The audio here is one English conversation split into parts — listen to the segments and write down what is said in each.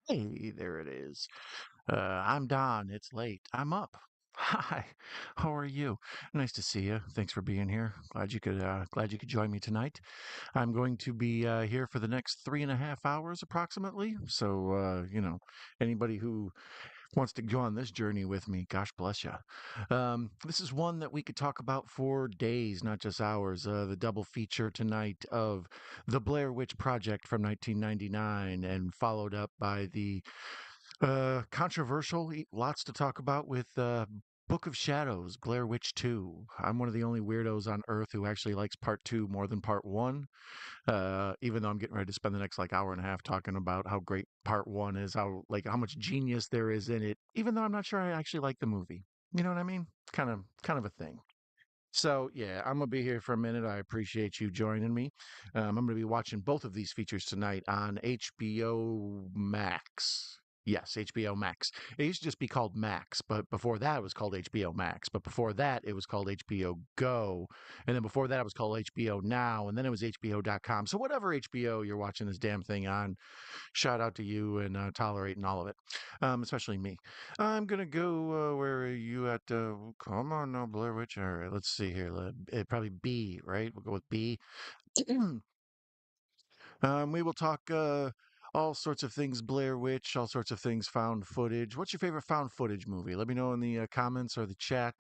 Hey, there it is. I'm Don. It's late. I'm up. Hi. How are you? Nice to see you. Thanks for being here. Glad you could join me tonight. I'm going to be here for the next 3.5 hours approximately. So anybody who wants to go on this journey with me, gosh bless you. This is one that we could talk about for days, not just hours. The double feature tonight of the Blair Witch Project from 1999, and followed up by the controversial, lots to talk about with Book of Shadows, Blair Witch 2. I'm one of the only weirdos on earth who actually likes part 2 more than part 1. Even though I'm getting ready to spend the next like hour and a half talking about how great part 1 is, how much genius there is in it, even though I'm not sure I actually like the movie. You know what I mean? Kind of a thing. So yeah, I'm gonna be here for a minute. I appreciate you joining me. I'm gonna be watching both of these features tonight on HBO Max. Yes, HBO Max. It used to just be called Max, but before that it was called HBO Max. But before that it was called HBO Go, and then before that it was called HBO Now, and then it was HBO.com. So whatever HBO you're watching this damn thing on, shout out to you and tolerating all of it, especially me. I'm gonna go. Where are you at? Come on now, Blair Witch. All right, let's see here. Probably B, right? We'll go with B. We will talk all sorts of things Blair Witch, all sorts of things found footage. What's your favorite found footage movie? Let me know in the comments or the chat.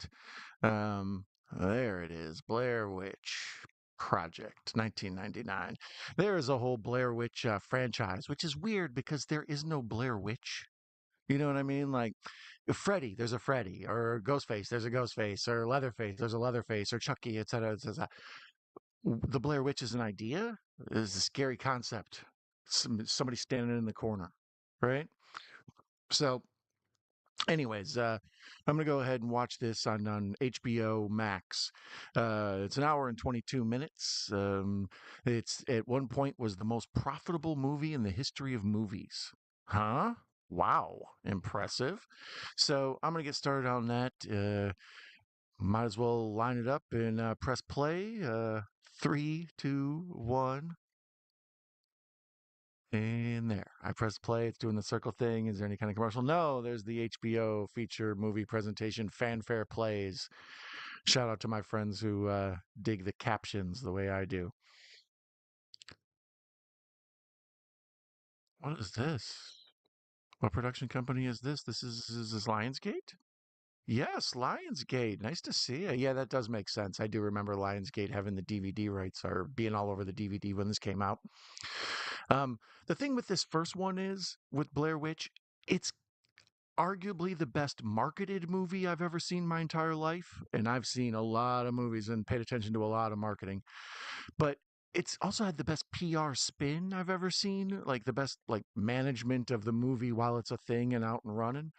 There it is, Blair Witch Project, 1999. There is a whole Blair Witch franchise, which is weird because there is no Blair Witch. You know what I mean? Like Freddy, there's a Freddy, or Ghostface, there's a Ghostface, or Leatherface, there's a Leatherface, or Chucky, etc., etc. The Blair Witch is an idea. Is a scary concept. Somebody standing in the corner, right? So anyways, I'm gonna go ahead and watch this on HBO Max. It's an hour and 22 minutes. It's at one point was the most profitable movie in the history of movies. Huh? Wow, impressive. So I'm gonna get started on that. Might as well line it up and press play. Three, two, one. And there, I press play. It's doing the circle thing. Is there any kind of commercial? No, there's the HBO feature movie presentation, fanfare plays. Shout out to my friends who dig the captions the way I do. What is this? What production company is this? Is this Lionsgate? Yes, Lionsgate. Nice to see you. Yeah, that does make sense. I do remember Lionsgate having the DVD rights or being all over the DVD when this came out. Um, the thing with this first one is with Blair Witch, it's arguably the best marketed movie I've ever seen my entire life. And I've seen a lot of movies and paid attention to a lot of marketing. But it's also had the best PR spin I've ever seen, like the best like management of the movie while it's a thing and out and running.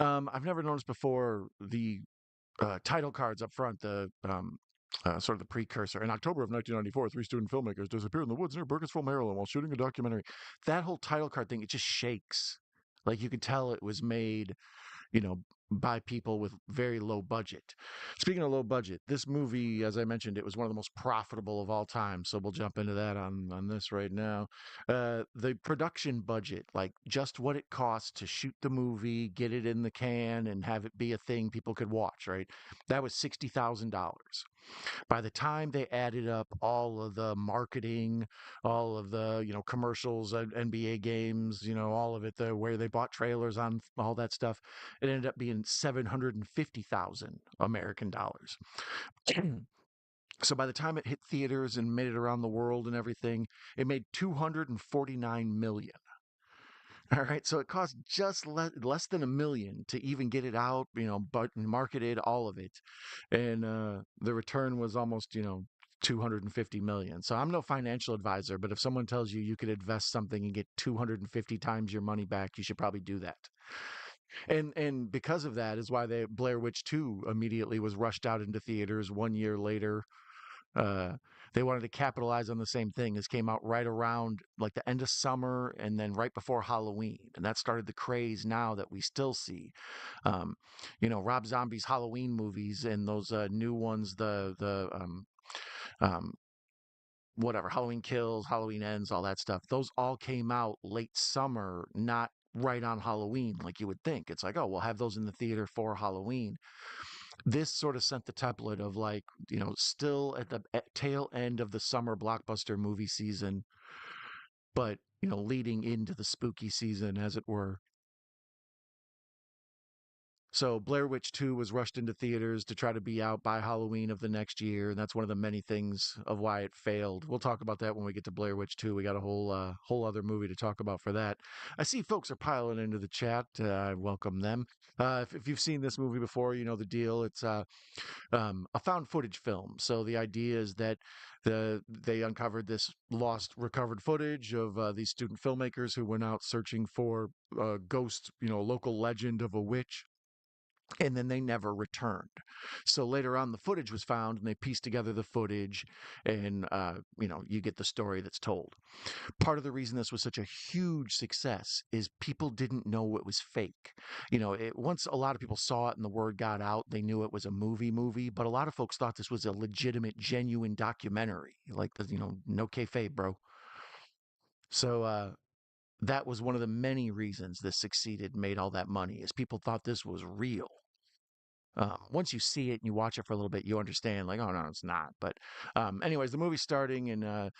I've never noticed before the title cards up front, the sort of the precursor. In October of 1994, three student filmmakers disappeared in the woods near Burkittsville, Maryland, while shooting a documentary. That whole title card thing, it just shakes. Like you could tell it was made, you know, by people with very low budget. Speaking of low budget, this movie, as I mentioned, it was one of the most profitable of all time. So we'll jump into that on this right now. The production budget, like just what it cost to shoot the movie, get it in the can, and have it be a thing people could watch, right? That was $60,000. By the time they added up all of the marketing, all of the commercials, NBA games, all of it, the where they bought trailers on all that stuff, it ended up being 750,000 American dollars. So by the time it hit theaters and made it around the world and everything, it made 249 million. All right, so it cost just less than a million to even get it out, but marketed all of it, and the return was almost, 250 million. So I'm no financial advisor, but if someone tells you you could invest something and get 250 times your money back, you should probably do that. And because of that is why the Blair Witch 2 immediately was rushed out into theaters 1 year later. uh, they wanted to capitalize on the same thing. This came out right around like the end of summer and then right before Halloween, and that started the craze now that we still see. Um, Rob Zombie's Halloween movies and those new ones, the um, whatever, Halloween Kills, Halloween Ends, all that stuff. Those all came out late summer, not right on Halloween like you would think. It's like, oh, we'll have those in the theater for Halloween. This sort of sent the template of like, still at the tail end of the summer blockbuster movie season, but, leading into the spooky season, as it were. So Blair Witch 2 was rushed into theaters to try to be out by Halloween of the next year, and that's one of the many things of why it failed. We'll talk about that when we get to Blair Witch 2. We got a whole other movie to talk about for that. I see folks are piling into the chat. I welcome them. If you've seen this movie before, you know the deal. It's a found footage film. So the idea is that they uncovered this lost recovered footage of these student filmmakers who went out searching for a ghost, local legend of a witch, and then they never returned. So later on, the footage was found, and they pieced together the footage, and you get the story that's told. Part of the reason this was such a huge success is people didn't know it was fake. Once a lot of people saw it and the word got out, they knew it was a movie, but a lot of folks thought this was a legitimate, genuine documentary, like no kayfabe, bro. So that was one of the many reasons this succeeded, made all that money, is people thought this was real. Once you see it and you watch it for a little bit, you understand, like, oh no, it's not. But, anyways, the movie's starting, and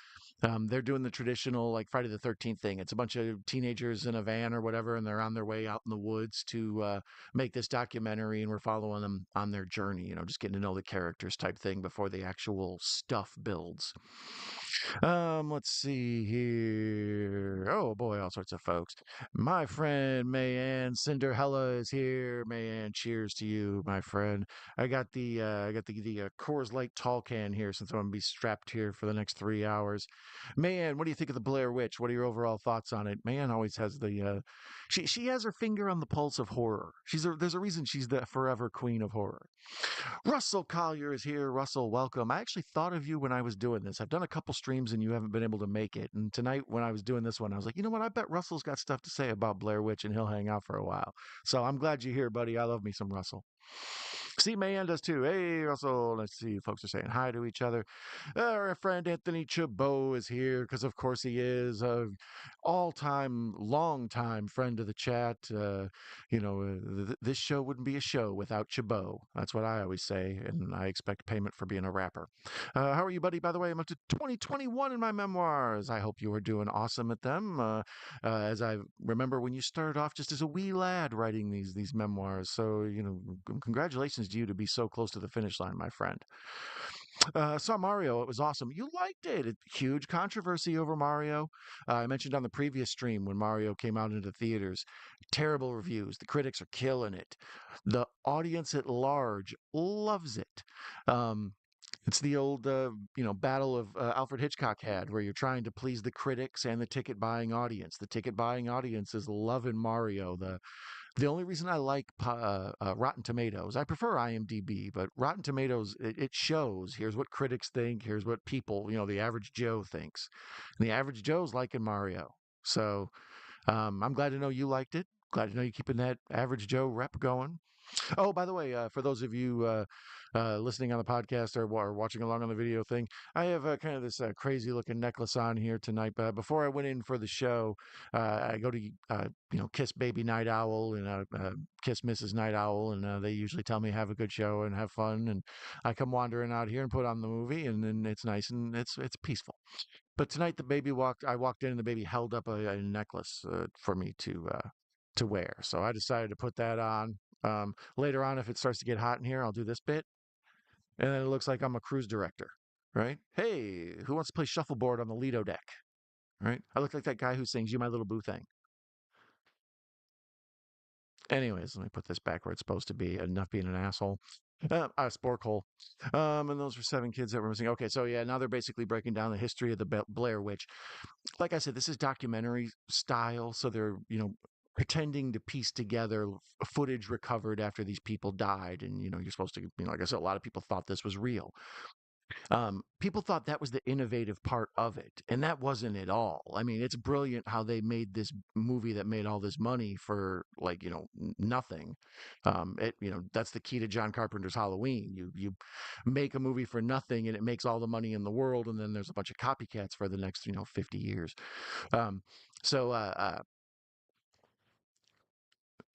they're doing the traditional like Friday the 13th thing. It's a bunch of teenagers in a van or whatever, and they're on their way out in the woods to make this documentary, and we're following them on their journey. Just getting to know the characters type thing before the actual stuff builds. Let's see here. Oh boy, all sorts of folks. My friend Mayanne Cinderella is here. Mayanne, cheers to you, my friend. I got the Coors Light tall can here since I'm gonna be strapped here for the next 3 hours. Mayanne, what do you think of the Blair Witch? What are your overall thoughts on it? Mayanne always has she has her finger on the pulse of horror. There's a reason she's the forever queen of horror. Russell Collier is here. Russell, welcome. I actually thought of you when I was doing this. I've done a couple streams and you haven't been able to make it. And tonight, when I was doing this one, I was like, you know what? I bet Russell's got stuff to say about Blair Witch and he'll hang out for a while. So I'm glad you're here, buddy. I love me some Russell. See, Mayan does too. Hey, Russell. Let's see. Folks are saying hi to each other. Our friend Anthony Chabot is here because, of course, he is a all-time, long-time friend of the chat. This show wouldn't be a show without Chabot. That's what I always say, and I expect payment for being a rapper. How are you, buddy? By the way, I'm up to 2021 in my memoirs. I hope you are doing awesome at them. As I remember when you started off just as a wee lad writing these memoirs. So, congratulations to you to be so close to the finish line, my friend. Saw Mario. It was awesome. You liked it. Huge controversy over Mario. I mentioned on the previous stream when Mario came out into theaters. Terrible reviews. The critics are killing it. The audience at large loves it. Um, it's the old, battle of Alfred Hitchcock had, where you're trying to please the critics and the ticket buying audience. The ticket buying audience is loving Mario. The only reason I like Rotten Tomatoes, I prefer IMDb, but Rotten Tomatoes, it shows, here's what critics think, here's what people, the average Joe thinks. And the average Joe's liking Mario. So I'm glad to know you liked it. Glad to know you're keeping that average Joe rep going. Oh, by the way, for those of you listening on the podcast or watching along on the video thing, I have kind of this crazy looking necklace on here tonight. But before I went in for the show, I go to kiss baby Night Owl and kiss Mrs. Night Owl, and they usually tell me have a good show and have fun. And I come wandering out here and put on the movie, and then it's nice and it's peaceful. But tonight the baby walked. I walked in and the baby held up a necklace for me to wear. So I decided to put that on. Later on, if it starts to get hot in here, I'll do this bit. And then it looks like I'm a cruise director, right? Hey, who wants to play shuffleboard on the Lido deck? Right? I look like that guy who sings You My Little Boo Thing. Anyways, let me put this back where it's supposed to be. Enough being an asshole. Sporkhole. And those were 7 kids that were missing. Okay, so yeah, now they're basically breaking down the history of the Blair Witch. Like I said, this is documentary style, so they're, pretending to piece together footage recovered after these people died. And, you're supposed to, like I said, a lot of people thought this was real. People thought that was the innovative part of it, and that wasn't at all. I mean, it's brilliant how they made this movie that made all this money for like nothing. That's the key to John Carpenter's Halloween. You make a movie for nothing, and it makes all the money in the world, and then there's a bunch of copycats for the next 50 years. Um, so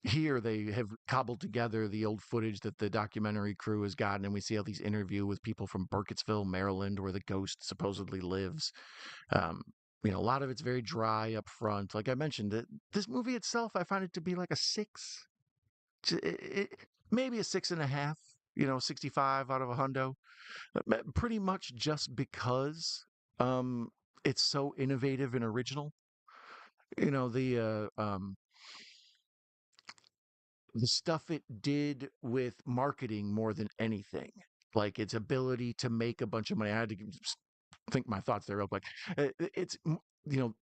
here they have cobbled together the old footage that the documentary crew has gotten, and we see all these interview with people from Burkittsville, Maryland, where the ghost supposedly lives. um, a lot of it's very dry up front. Like I mentioned, this movie itself, I find it to be like a six, maybe a 6.5, 65 out of a hundo. Pretty much just because um, it's so innovative and original. The stuff it did with marketing more than anything, like its ability to make a bunch of money. I had to think my thoughts there real quick.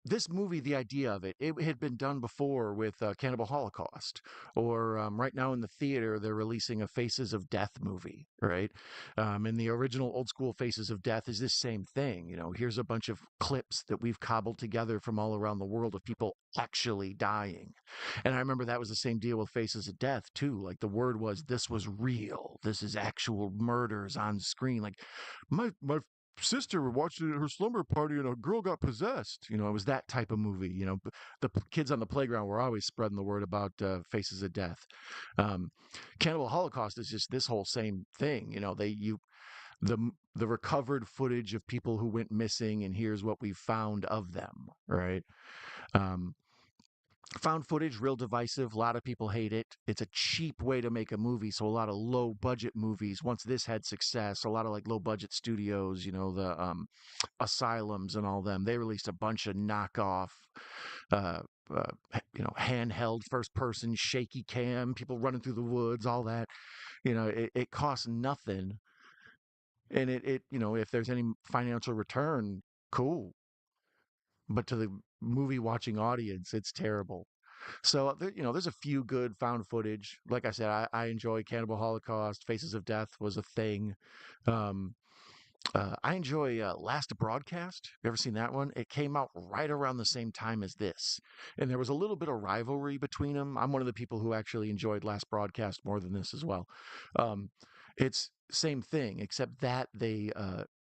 This movie, the idea of it had been done before with Cannibal Holocaust, or right now in the theater they're releasing a Faces of Death movie, right? And the original old school Faces of Death is this same thing. Here's a bunch of clips that we've cobbled together from all around the world of people actually dying. And I remember that was the same deal with Faces of Death too. Like the word was, this was real. This is actual murders on screen. Like my sister were watching her slumber party and a girl got possessed. It was that type of movie. Kids on the playground were always spreading the word about Faces of Death. Um, Cannibal Holocaust is just this whole same thing. The recovered footage of people who went missing, and here's what we found of them. Right. Um, Found footage, real divisive. A lot of people hate it. It's a cheap way to make a movie. So a lot of low budget movies, once this had success, a lot of like low budget studios, the asylums and all them, they released a bunch of knockoff, uh, handheld first person shaky cam, people running through the woods, all that. It costs nothing, and if there's any financial return, cool. But to the movie watching audience, it's terrible. So there's a few good found footage. Like I said, I enjoy Cannibal Holocaust. Faces of Death was a thing. Um, I enjoy Last Broadcast. You ever seen that one? It came out right around the same time as this, and there was a little bit of rivalry between them. I'm one of the people who actually enjoyed Last Broadcast more than this as well. Um, it's same thing, except that they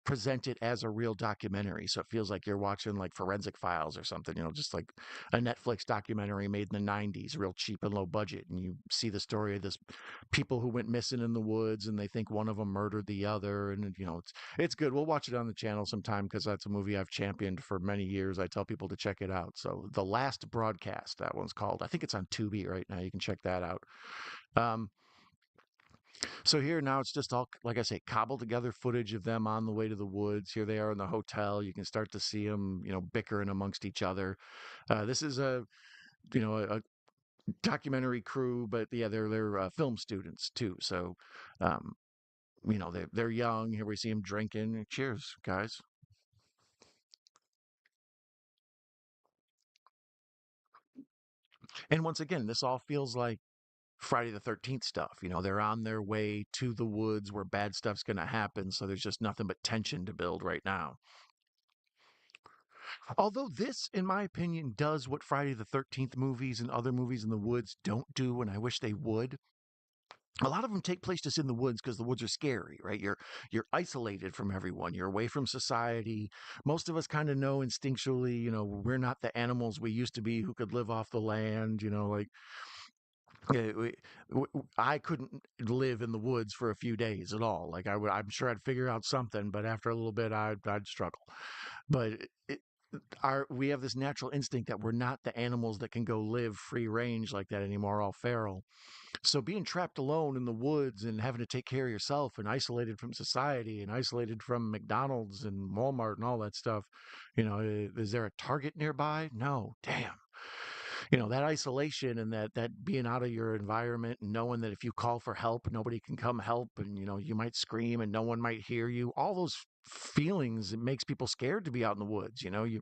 present it as a real documentary, so it feels like you're watching like Forensic Files or something. Just like a Netflix documentary made in the '90s, real cheap and low budget, and you see the story of this people who went missing in the woods, and they think one of them murdered the other, and it's good. We'll watch it on the channel sometime because that's a movie I've championed for many years. I tell people to check it out. So The Last Broadcast, that one's called. I think it's on Tubi right now. You can check that out. Um, so here now it's just all, like I say, cobbled together footage of them on the way to the woods. Here they are in the hotel. You can start to see them, bickering amongst each other. This is a documentary crew, but yeah, they're film students too. So, um, they're young. Here we see them drinking. Cheers, guys. And once again, this all feels like Friday the 13th stuff. They're on their way to the woods where bad stuff's going to happen. So there's just nothing but tension to build right now. Although this, in my opinion, does what Friday the 13th movies and other movies in the woods don't do, and I wish they would. A lot of them take place just in the woods because the woods are scary, right? You're isolated from everyone. You're away from society. Most of us kind of know instinctually, we're not the animals we used to be who could live off the land. Like I couldn't live in the woods for a few days at all. Like I'm sure I'd figure out something, but after a little bit, I'd struggle. But we have this natural instinct that we're not the animals that can go live free range like that anymore, all feral. So being trapped alone in the woods and having to take care of yourself and isolated from society and isolated from McDonald's and Walmart and all that stuff, is there a Target nearby? No, damn. That isolation and that being out of your environment and knowing that if you call for help, nobody can come help, and you might scream and no one might hear you. All those feelings, it makes people scared to be out in the woods. You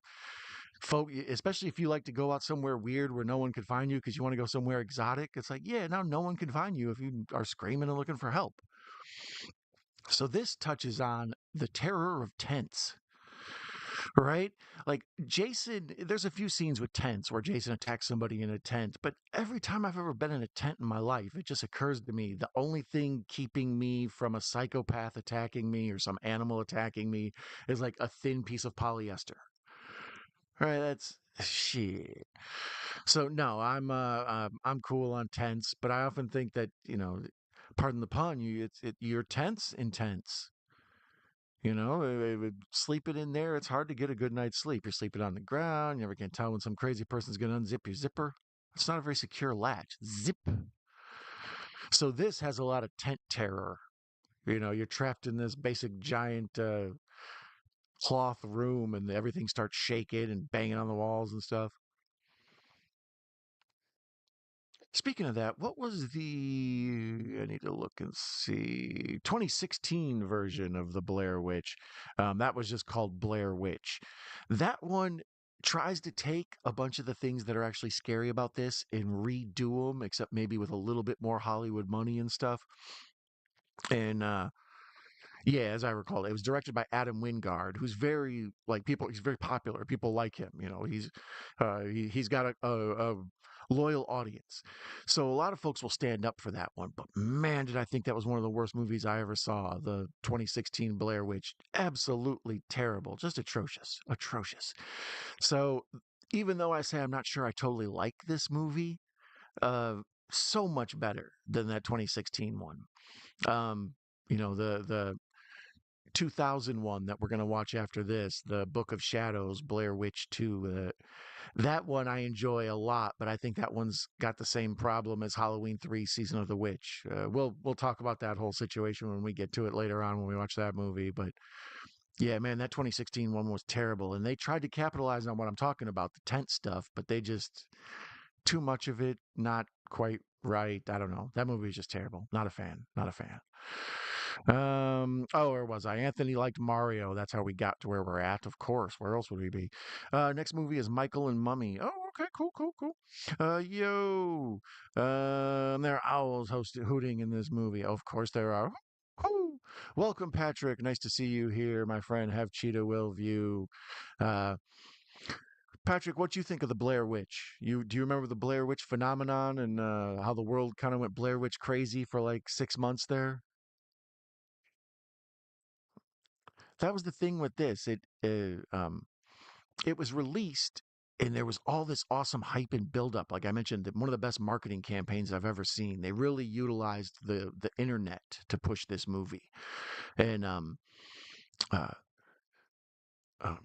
folk, especially if you like to go out somewhere weird where no one could find you because you want to go somewhere exotic. It's like, yeah, now no one can find you if you are screaming and looking for help. So this touches on the terror of tents, right? Like Jason, there's a few scenes with tents where Jason attacks somebody in a tent, but every time I've ever been in a tent in my life, it just occurs to me the only thing keeping me from a psychopath attacking me or some animal attacking me is like a thin piece of polyester. Right? That's shit. So no, I'm cool on tents, but I often think that, pardon the pun, you're tense intense. Sleeping in there, it's hard to get a good night's sleep. You're sleeping on the ground. You never can tell when some crazy person's going to unzip your zipper. It's not a very secure latch. Zip. So this has a lot of tent terror. You're trapped in this basic giant cloth room, and everything starts shaking and banging on the walls and stuff. Speaking of that, what was I need to look and see, 2016 version of the Blair Witch? That was just called Blair Witch. That one tries to take a bunch of the things that are actually scary about this and redo them, except maybe with a little bit more Hollywood money and stuff. And yeah, as I recall, it was directed by Adam Wingard, who's very like people. He's very popular. People like him. He's got a loyal audience. So a lot of folks will stand up for that one. But man, did I think that was one of the worst movies I ever saw. The 2016 Blair Witch, absolutely terrible, just atrocious, atrocious. So even though I say I'm not sure I totally like this movie, uh, so much better than that 2016 one. Um, the 2001 that we're going to watch after this, the Book of Shadows, Blair Witch 2. That one I enjoy a lot, but I think that one's got the same problem as Halloween 3 Season of the Witch. We'll talk about that whole situation when we get to it later on when we watch that movie, but yeah, man, that 2016 one was terrible, and they tried to capitalize on what I'm talking about, the tent stuff, but they just too much of it, not quite right. I don't know. That movie was just terrible. Not a fan. Not a fan. Where was I? Anthony liked Mario. That's how we got to where we're at. Of course. Where else would we be? Next movie is Michael and Mummy. Oh, okay, cool, cool, cool. Yo, there are owls hooting in this movie. Of course there are. Woo! Welcome, Patrick. Nice to see you here, my friend. Have Cheetah will view. Uh, Patrick, what do you think of the Blair Witch? Do you remember the Blair Witch phenomenon and how the world kind of went Blair Witch crazy for like 6 months there? That was the thing with this. It was released, and there was all this awesome hype and buildup. Like I mentioned, one of the best marketing campaigns I've ever seen. They really utilized the internet to push this movie, and uh, um,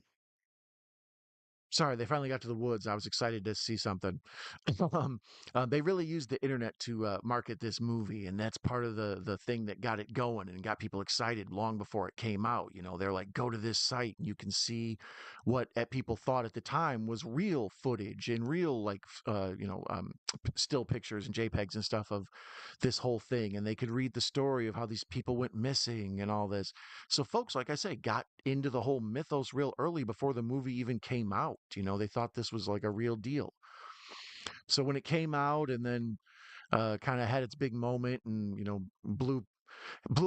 sorry, they finally got to the woods. I was excited to see something. They really used the internet to market this movie, and that's part of the thing that got it going and got people excited long before it came out. They're like, go to this site, and you can see what people thought at the time was real footage and real still pictures and JPEGs and stuff of this whole thing, and they could read the story of how these people went missing and all this. So folks, like I say, got into the whole mythos real early before the movie even came out. They thought this was like a real deal. So when it came out and then kind of had its big moment and blew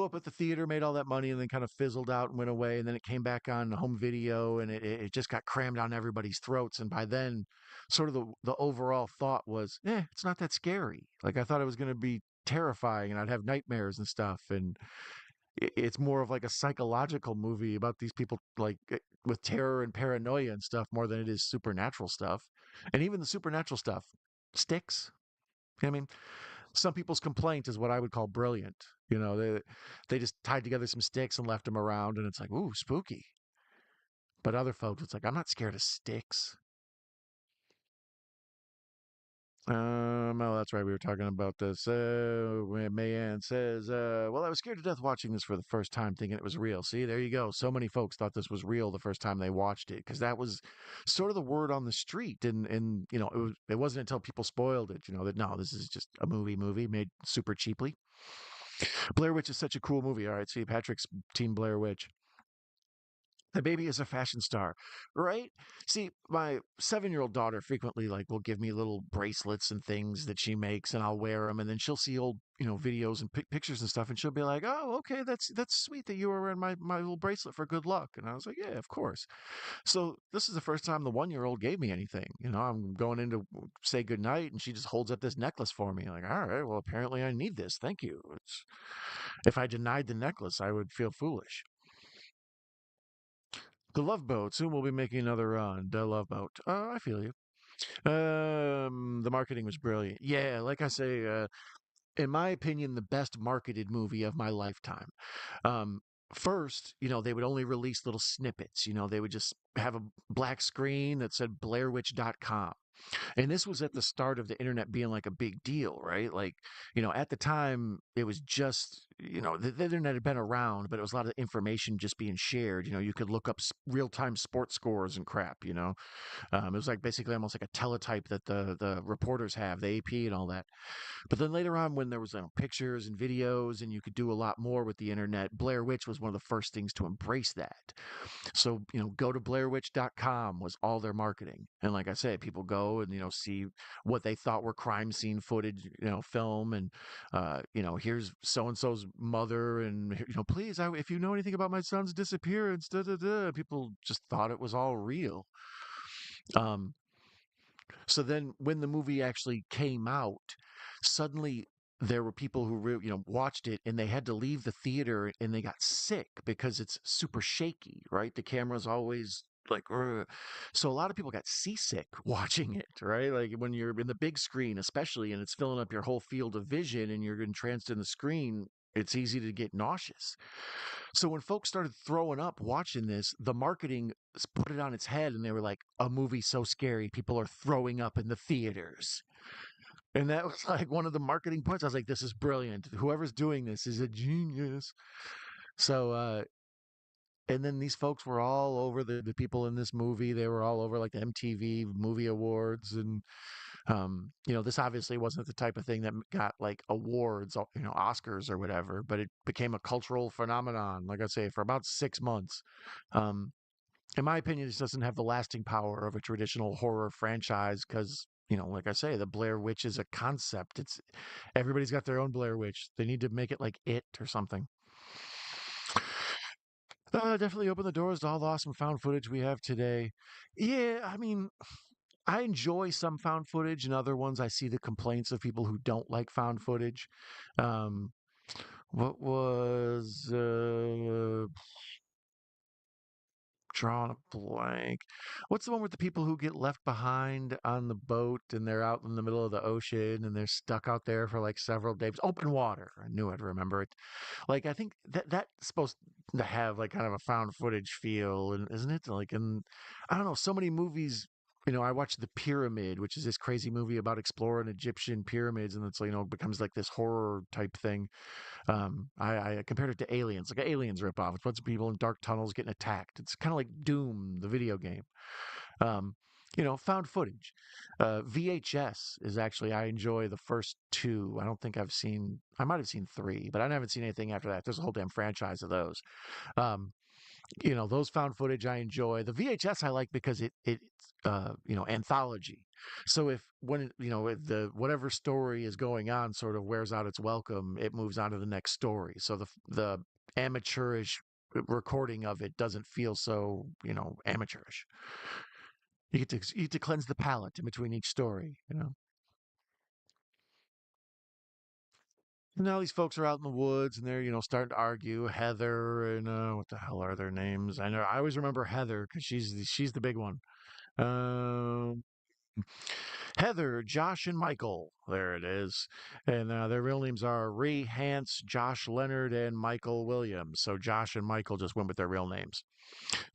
up at the theater, made all that money, and then kind of fizzled out and went away. And then it came back on home video, and it just got crammed down everybody's throats. And by then, sort of the overall thought was, it's not that scary. Like I thought it was going to be terrifying, and I'd have nightmares and stuff. And it's more of like a psychological movie about these people like with terror and paranoia and stuff more than it is supernatural stuff. And even the supernatural stuff sticks. I mean, some people's complaint is what I would call brilliant. They just tied together some sticks and left them around, and it's like, ooh, spooky. But other folks, it's like, I'm not scared of sticks. Oh, that's right. We were talking about this. Mayan says, well, I was scared to death watching this for the first time, thinking it was real. See, there you go. So many folks thought this was real the first time they watched it because that was sort of the word on the street. And it wasn't until people spoiled it, that no, this is just a movie made super cheaply. Blair Witch is such a cool movie. All right, see, Patrick's Team Blair Witch. The baby is a fashion star, right? See, my 7-year-old daughter frequently like will give me little bracelets and things that she makes, and I'll wear them. And then she'll see old, videos and pictures and stuff, and she'll be like, "Oh, okay, that's sweet that you were wearing my little bracelet for good luck." And I was like, "Yeah, of course." So this is the first time the 1-year-old gave me anything. I'm going in to say goodnight, and she just holds up this necklace for me. Like, all right, well, apparently I need this. Thank you. If I denied the necklace, I would feel foolish. The Love Boat. Soon we'll be making another run. The Love Boat. I feel you. The marketing was brilliant. Yeah, like I say, in my opinion, the best marketed movie of my lifetime. Um, First, they would only release little snippets. They would just have a black screen that said BlairWitch.com. And this was at the start of the internet being like a big deal, right? Like, at the time, it was just, the internet had been around, but it was a lot of information just being shared. You could look up real time sports scores and crap. It was like basically almost like a teletype that the reporters have, the AP and all that. But then later on, when there was pictures and videos, and you could do a lot more with the internet, Blair Witch was one of the first things to embrace that. So, go to BlairWitch.com was all their marketing. And like I said, people go and, see what they thought were crime scene footage, film. And, here's so and so's mother. And, please, if you know anything about my son's disappearance, da da da. People just thought it was all real. Um, so then when the movie actually came out, suddenly there were people who watched it, and they had to leave the theater, and they got sick because it's super shaky, right? The camera's always like "Ugh." So a lot of people got seasick watching it, right? Like when you're in the big screen especially, and it's filling up your whole field of vision, and you're entranced in the screen, it's easy to get nauseous. So when folks started throwing up watching this, the marketing put it on its head, and they were like, "A movie so scary, people are throwing up in the theaters." And that was like one of the marketing points. I was like, "This is brilliant. Whoever's doing this is a genius." So, and then these folks were all over the people in this movie. They were all over like the MTV Movie Awards, and this obviously wasn't the type of thing that got like awards, Oscars or whatever, but it became a cultural phenomenon. Like I say, for about 6 months. Um, in my opinion, this doesn't have the lasting power of a traditional horror franchise because, like I say, the Blair Witch is a concept. It's everybody's got their own Blair Witch. They need to make it like it or something. Definitely open the doors to all the awesome found footage we have today. Yeah, I mean, I enjoy some found footage, and other ones I see the complaints of people who don't like found footage. Um, what was drawing a blank? What's the one with the people who get left behind on the boat, and they're out in the middle of the ocean, and they're stuck out there for like several days? Open water. I knew I'd remember it. Like I think that's supposed to have like kind of a found footage feel, and isn't it? Like, and I don't know, so many movies. I watched The Pyramid, which is this crazy movie about exploring Egyptian pyramids, and it's becomes like this horror type thing. I compared it to Aliens, like an Aliens ripoff. It's a bunch of people in dark tunnels getting attacked. It's kind of like Doom, the video game. Um, found footage. VHS is actually, I enjoy the first two. I don't think I might have seen three, but I haven't seen anything after that. There's a whole damn franchise of those. Um, those found footage I enjoy. The VHS I like because it's anthology. So if when if the whatever story is going on sort of wears out its welcome, it moves on to the next story. So the amateurish recording of it doesn't feel so amateurish. You get to cleanse the palate in between each story. And now these folks are out in the woods, and they're starting to argue. Heather and what the hell are their names? I know I always remember Heather because she's the big one. Um, Heather, Josh, and Michael. There it is. And their real names are Ree Hance, Josh Leonard, and Michael Williams. So Josh and Michael just went with their real names.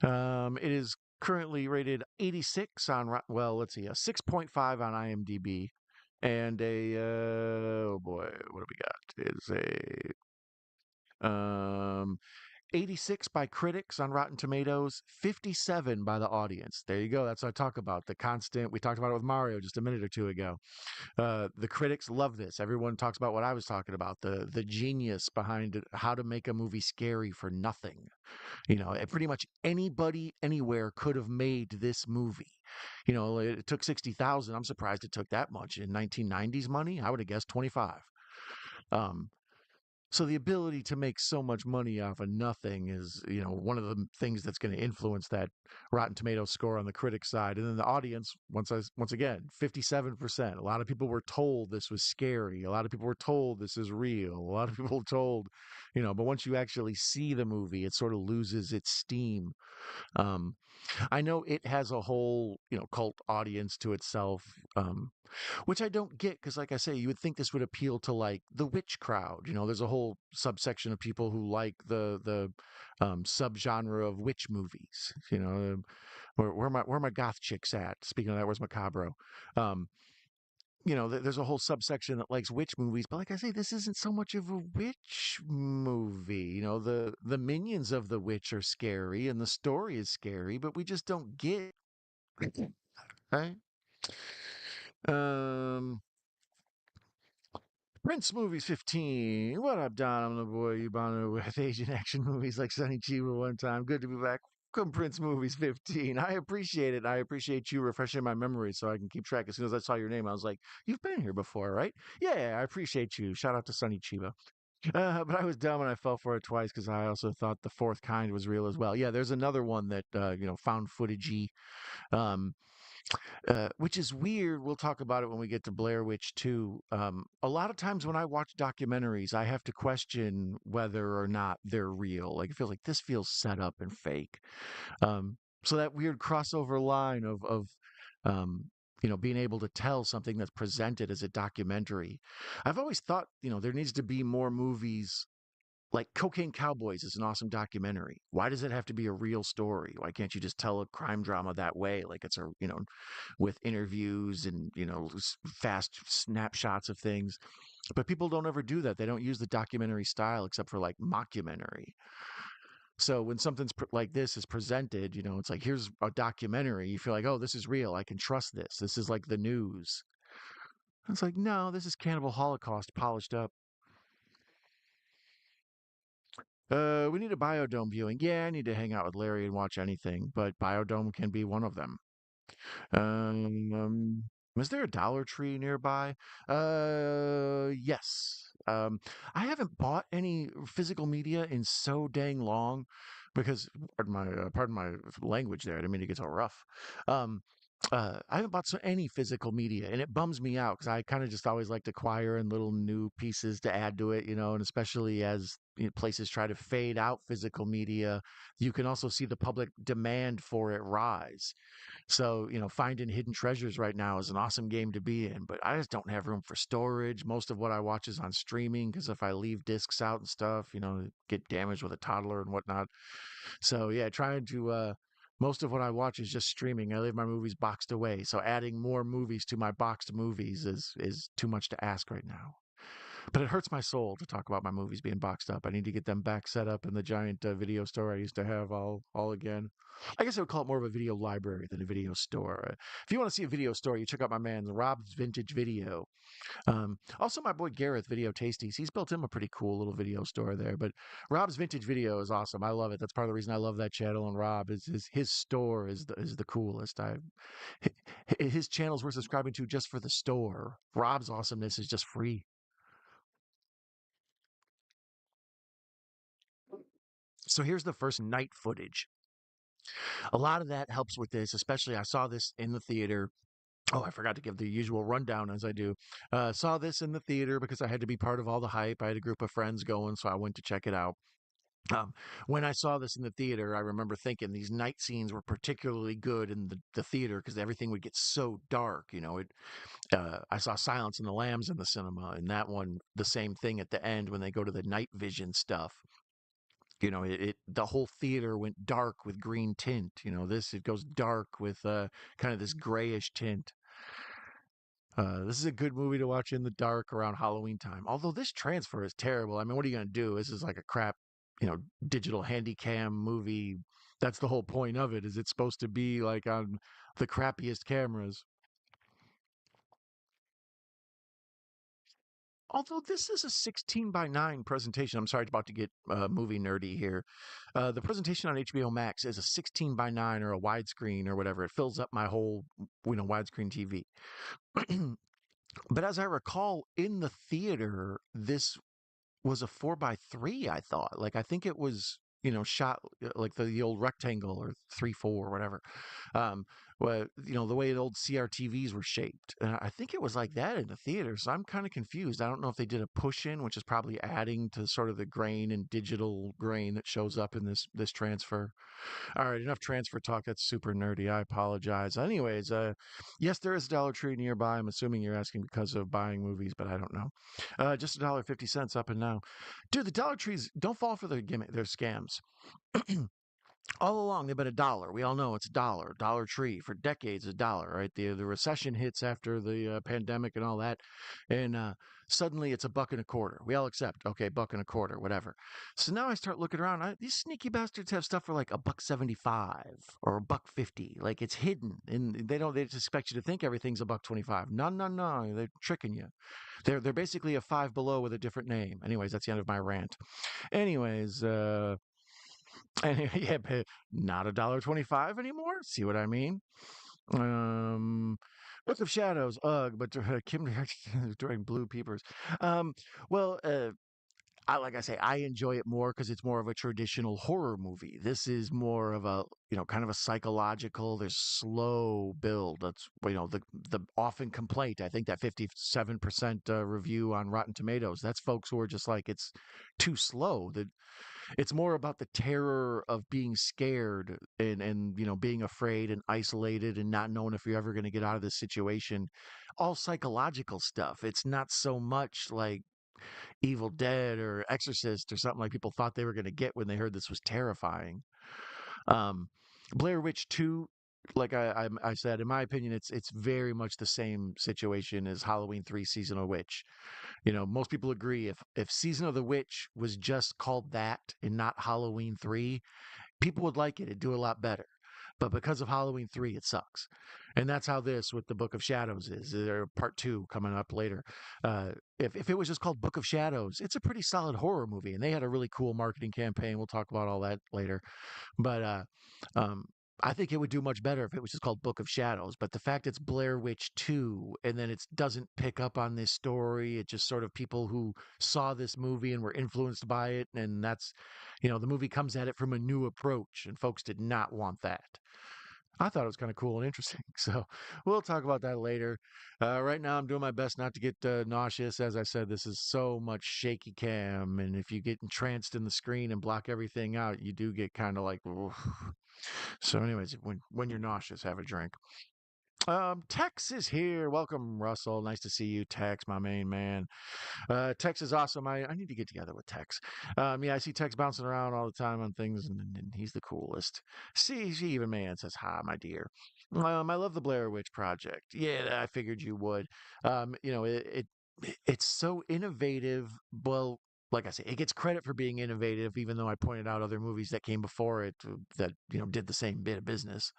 It is currently rated 86 on, well, let's see, a 6.5 on IMDb. And oh boy, what do we got? It's a 86 by critics on Rotten Tomatoes, 57 by the audience. There you go. That's what I talk about. The constant. We talked about it with Mario just a minute or two ago. The critics love this. Everyone talks about what I was talking about. The genius behind how to make a movie scary for nothing. Pretty much anybody anywhere could have made this movie. It took 60,000. I'm surprised it took that much in 1990s money. I would have guessed 25. Um, so the ability to make so much money off of nothing is, one of the things that's going to influence that Rotten Tomatoes score on the critic side. And then the audience, once again, 57%. A lot of people were told this was scary. A lot of people were told this is real. A lot of people were told, but once you actually see the movie, it sort of loses its steam. Um, I know it has a whole, cult audience to itself, which I don't get because, like I say, you would think this would appeal to like the witch crowd. There's a whole subsection of people who like the subgenre of witch movies. Where my goth chicks at? Speaking of that, where's Macabro? Um, there's a whole subsection that likes witch movies, but like I say, this isn't so much of a witch movie. The minions of the witch are scary and the story is scary, but we just don't get right. Um, Prince Movies 15. What up, Don? I'm the boy you bonded with Asian action movies like Sonny Chiba one time. Good to be back. Welcome, Prince Movies 15. I appreciate it. I appreciate you refreshing my memory so I can keep track. As soon as I saw your name, I was like, you've been here before, right? Yeah, I appreciate you. Shout out to Sonny Chiba. But I was dumb and I fell for it twice because I also thought the fourth kind was real as well. Yeah, there's another one that, found footagey. Um, which is weird. We'll talk about it when we get to Blair Witch too. A lot of times when I watch documentaries, I have to question whether or not they're real. Like, it feels like this feels set up and fake. So that weird crossover line of um, being able to tell something that's presented as a documentary. I've always thought, there needs to be more movies like Cocaine Cowboys is an awesome documentary. Why does it have to be a real story? Why can't you just tell a crime drama that way? Like it's with interviews and, fast snapshots of things. But people don't ever do that. They don't use the documentary style except for like mockumentary. So when something's like this is presented, it's like, here's a documentary. You feel like, oh, this is real. I can trust this. This is like the news. It's like, no, this is Cannibal Holocaust polished up. We need a Biodome viewing. Yeah, I need to hang out with Larry and watch anything, but Biodome can be one of them. Um, is there a Dollar Tree nearby? Yes. I haven't bought any physical media in so dang long because pardon my language there. I didn't mean to get so rough. Um, I haven't bought any physical media, and it bums me out because I kind of just always like to acquire and little new pieces to add to it, and especially as places try to fade out physical media, you can also see the public demand for it rise. So, finding hidden treasures right now is an awesome game to be in, but I just don't have room for storage. Most of what I watch is on streaming because if I leave discs out and stuff, get damaged with a toddler and whatnot. So, yeah, trying to, most of what I watch is just streaming. I leave my movies boxed away. So adding more movies to my boxed movies is too much to ask right now. But it hurts my soul to talk about my movies being boxed up. I need to get them back set up in the giant video store I used to have all again. I guess I would call it more of a video library than a video store. If you want to see a video store, you check out my man Rob's Vintage Video. Also, my boy Gareth Video Tasties. He's built him a pretty cool little video store there. But Rob's Vintage Video is awesome. I love it. That's part of the reason I love that channel. And Rob is his store is the coolest. His channels we're subscribing to just for the store. Rob's awesomeness is just free. So here's the first night footage. A lot of that helps with this, especially I saw this in the theater. Oh, I forgot to give the usual rundown as I do. Saw this in the theater because I had to be part of all the hype. I had a group of friends going, so I went to check it out. Um, when I saw this in the theater, I remember thinking these night scenes were particularly good in the theater because everything would get so dark. I saw Silence and the Lambs in the cinema, and that one, the same thing at the end when they go to the night vision stuff. The whole theater went dark with green tint. This it goes dark with kind of this grayish tint. This is a good movie to watch in the dark around Halloween time. Although this transfer is terrible. I mean, what are you gonna do? This is like a crap. you know, digital handy cam movie. That's the whole point of it. Is it's supposed to be like on the crappiest cameras. Although this is a 16 by 9 presentation, I'm sorry, about to get movie nerdy here. The presentation on HBO Max is a 16 by 9 or a widescreen or whatever. It fills up my whole, widescreen TV. But as I recall, in the theater, this was a 4 by 3. I thought, like, I think it was, shot like the old rectangle or 3-4 or whatever. Well, the way the old CRTVs were shaped. I think it was like that in the theater. So I'm kind of confused. I don't know if they did a push in, which is probably adding to sort of the grain and digital grain that shows up in this transfer. All right, enough transfer talk. That's super nerdy. I apologize. Anyways, yes, there is a Dollar Tree nearby. I'm assuming you're asking because of buying movies, but I don't know. Just $1.50 up and now. Dude, the Dollar Trees don't fall for their gimmick, their scams. All along they've been a dollar. We all know it's a dollar. Dollar Tree for decades, a dollar, right? The recession hits after the pandemic and all that, and suddenly it's a buck and a quarter. We all accept, okay, buck and a quarter, whatever. So now I start looking around. These sneaky bastards have stuff for like a buck 75 or a buck 50. Like it's hidden, and they just expect you to think everything's a buck 25. No, no, no, they're tricking you. They're basically a Five Below with a different name. Anyways, that's the end of my rant. Anyways, and yeah, but not $1.25 anymore. See what I mean? Um, Book of Shadows, ugh, but Kim during Blue Peepers. Um, well, like I say, I enjoy it more because it's more of a traditional horror movie. This is more of a, kind of a psychological. There's slow build. That's the often complaint. I think that 57% review on Rotten Tomatoes. That's folks who are just like it's too slow. It's more about the terror of being scared and being afraid and isolated and not knowing if you're ever going to get out of this situation. All psychological stuff. It's not so much like Evil Dead or Exorcist or something like people thought they were going to get when they heard this was terrifying. Um, Blair Witch 2, like I said, in my opinion, it's very much the same situation as Halloween 3 Season of Witch. Most people agree if Season of the Witch was just called that and not Halloween 3, people would like it. It'd do a lot better. But because of Halloween 3, it sucks. And that's how this with the Book of Shadows is. There part 2 coming up later. If it was just called Book of Shadows, it's a pretty solid horror movie. And they had a really cool marketing campaign. We'll talk about all that later. But um, I think it would do much better if it was just called Book of Shadows. But the fact it's Blair Witch 2 and then it doesn't pick up on this story, it just sort of people who saw this movie and were influenced by it. And that's, the movie comes at it from a new approach, and folks did not want that. I thought it was kind of cool and interesting. So we'll talk about that later. Right now, I'm doing my best not to get nauseous. As I said, this is so much shaky cam. And if you get entranced in the screen and block everything out, you do get kind of like, oof. So, anyways, when you're nauseous, have a drink. Tex is here. Welcome, Russell. Nice to see you, Tex, my main man. Tex is awesome. I need to get together with Tex. Yeah, I see Tex bouncing around all the time on things, and he's the coolest. See, she even man says hi, my dear. I love the Blair Witch Project. Yeah, I figured you would. It's so innovative. Well, like I say, it gets credit for being innovative, even though I pointed out other movies that came before it that did the same bit of business.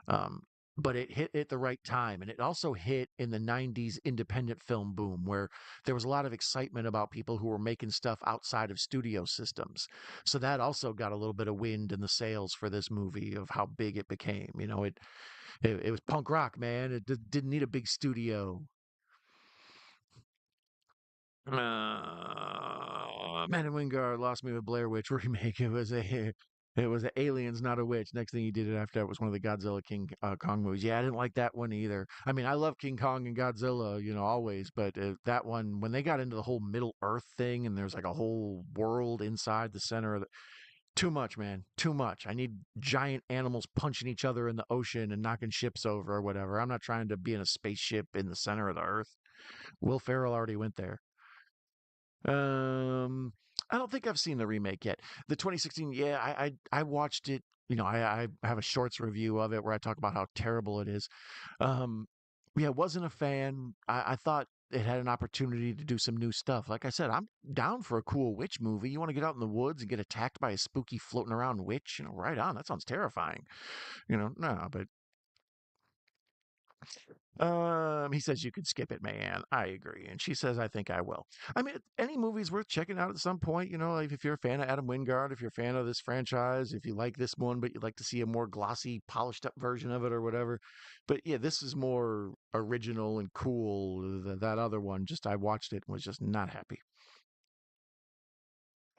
Um, but it hit at the right time. And it also hit in the 90s independent film boom, where there was a lot of excitement about people who were making stuff outside of studio systems. So that also got a little bit of wind in the sails for this movie of how big it became. It was punk rock, man. It didn't need a big studio. Man and Wingard lost me with Blair Witch remake. It was a Aliens, not a witch. Next thing he did it after that was one of the Godzilla King Kong movies. Yeah, I didn't like that one either. I mean, I love King Kong and Godzilla, always, but that one when they got into the whole Middle Earth thing and there's like a whole world inside the center of the too much, man. Too much. I need giant animals punching each other in the ocean and knocking ships over or whatever. I'm not trying to be in a spaceship in the center of the earth. Will Ferrell already went there. Um, I don't think I've seen the remake yet. The 2016, yeah, I watched it. I have a shorts review of it where I talk about how terrible it is. Um, yeah, wasn't a fan. I thought it had an opportunity to do some new stuff. Like I said, I'm down for a cool witch movie. You want to get out in the woods and get attacked by a spooky floating around witch? Right on. That sounds terrifying. No, but he says you could skip it, man. I agree. And she says, I think I will. I mean, any movie's worth checking out at some point. Like if you're a fan of Adam Wingard, if you're a fan of this franchise, if you like this one, but you'd like to see a more glossy, polished up version of it or whatever. But yeah, this is more original and cool. That other one, just I watched it and was just not happy.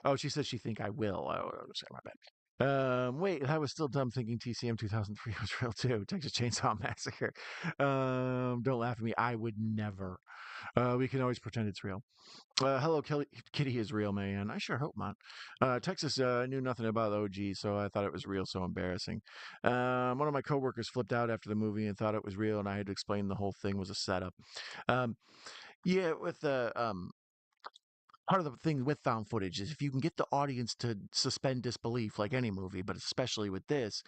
Oh, she says she think I will. Oh, sorry, my bad. Wait, I was still dumb thinking TCM 2003 was real too. Texas Chainsaw Massacre. Don't laugh at me. I would never. We can always pretend it's real. Hello, Kitty is real, man. I sure hope not. Texas knew nothing about the OG, so I thought it was real. So embarrassing. One of my coworkers flipped out after the movie and thought it was real, and I had to explain the whole thing was a setup. Um, yeah, with the part of the thing with found footage is if you can get the audience to suspend disbelief, like any movie, but especially with this,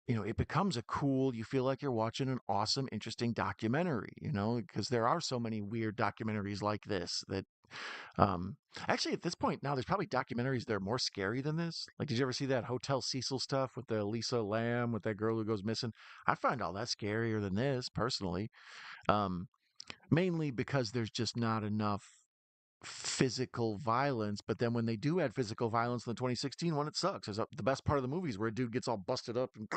it becomes a cool. You feel like you're watching an awesome, interesting documentary. Because there are so many weird documentaries like this that. Um, Actually, at this point now, there's probably documentaries that are more scary than this. Like, did you ever see that Hotel Cecil stuff with the Lisa Lamb with that girl who goes missing? I find all that scarier than this personally. Um, Mainly because there's just not enough physical violence. But then when they do add physical violence in the 2016 one, it sucks. The best part of the movie is where a dude gets all busted up and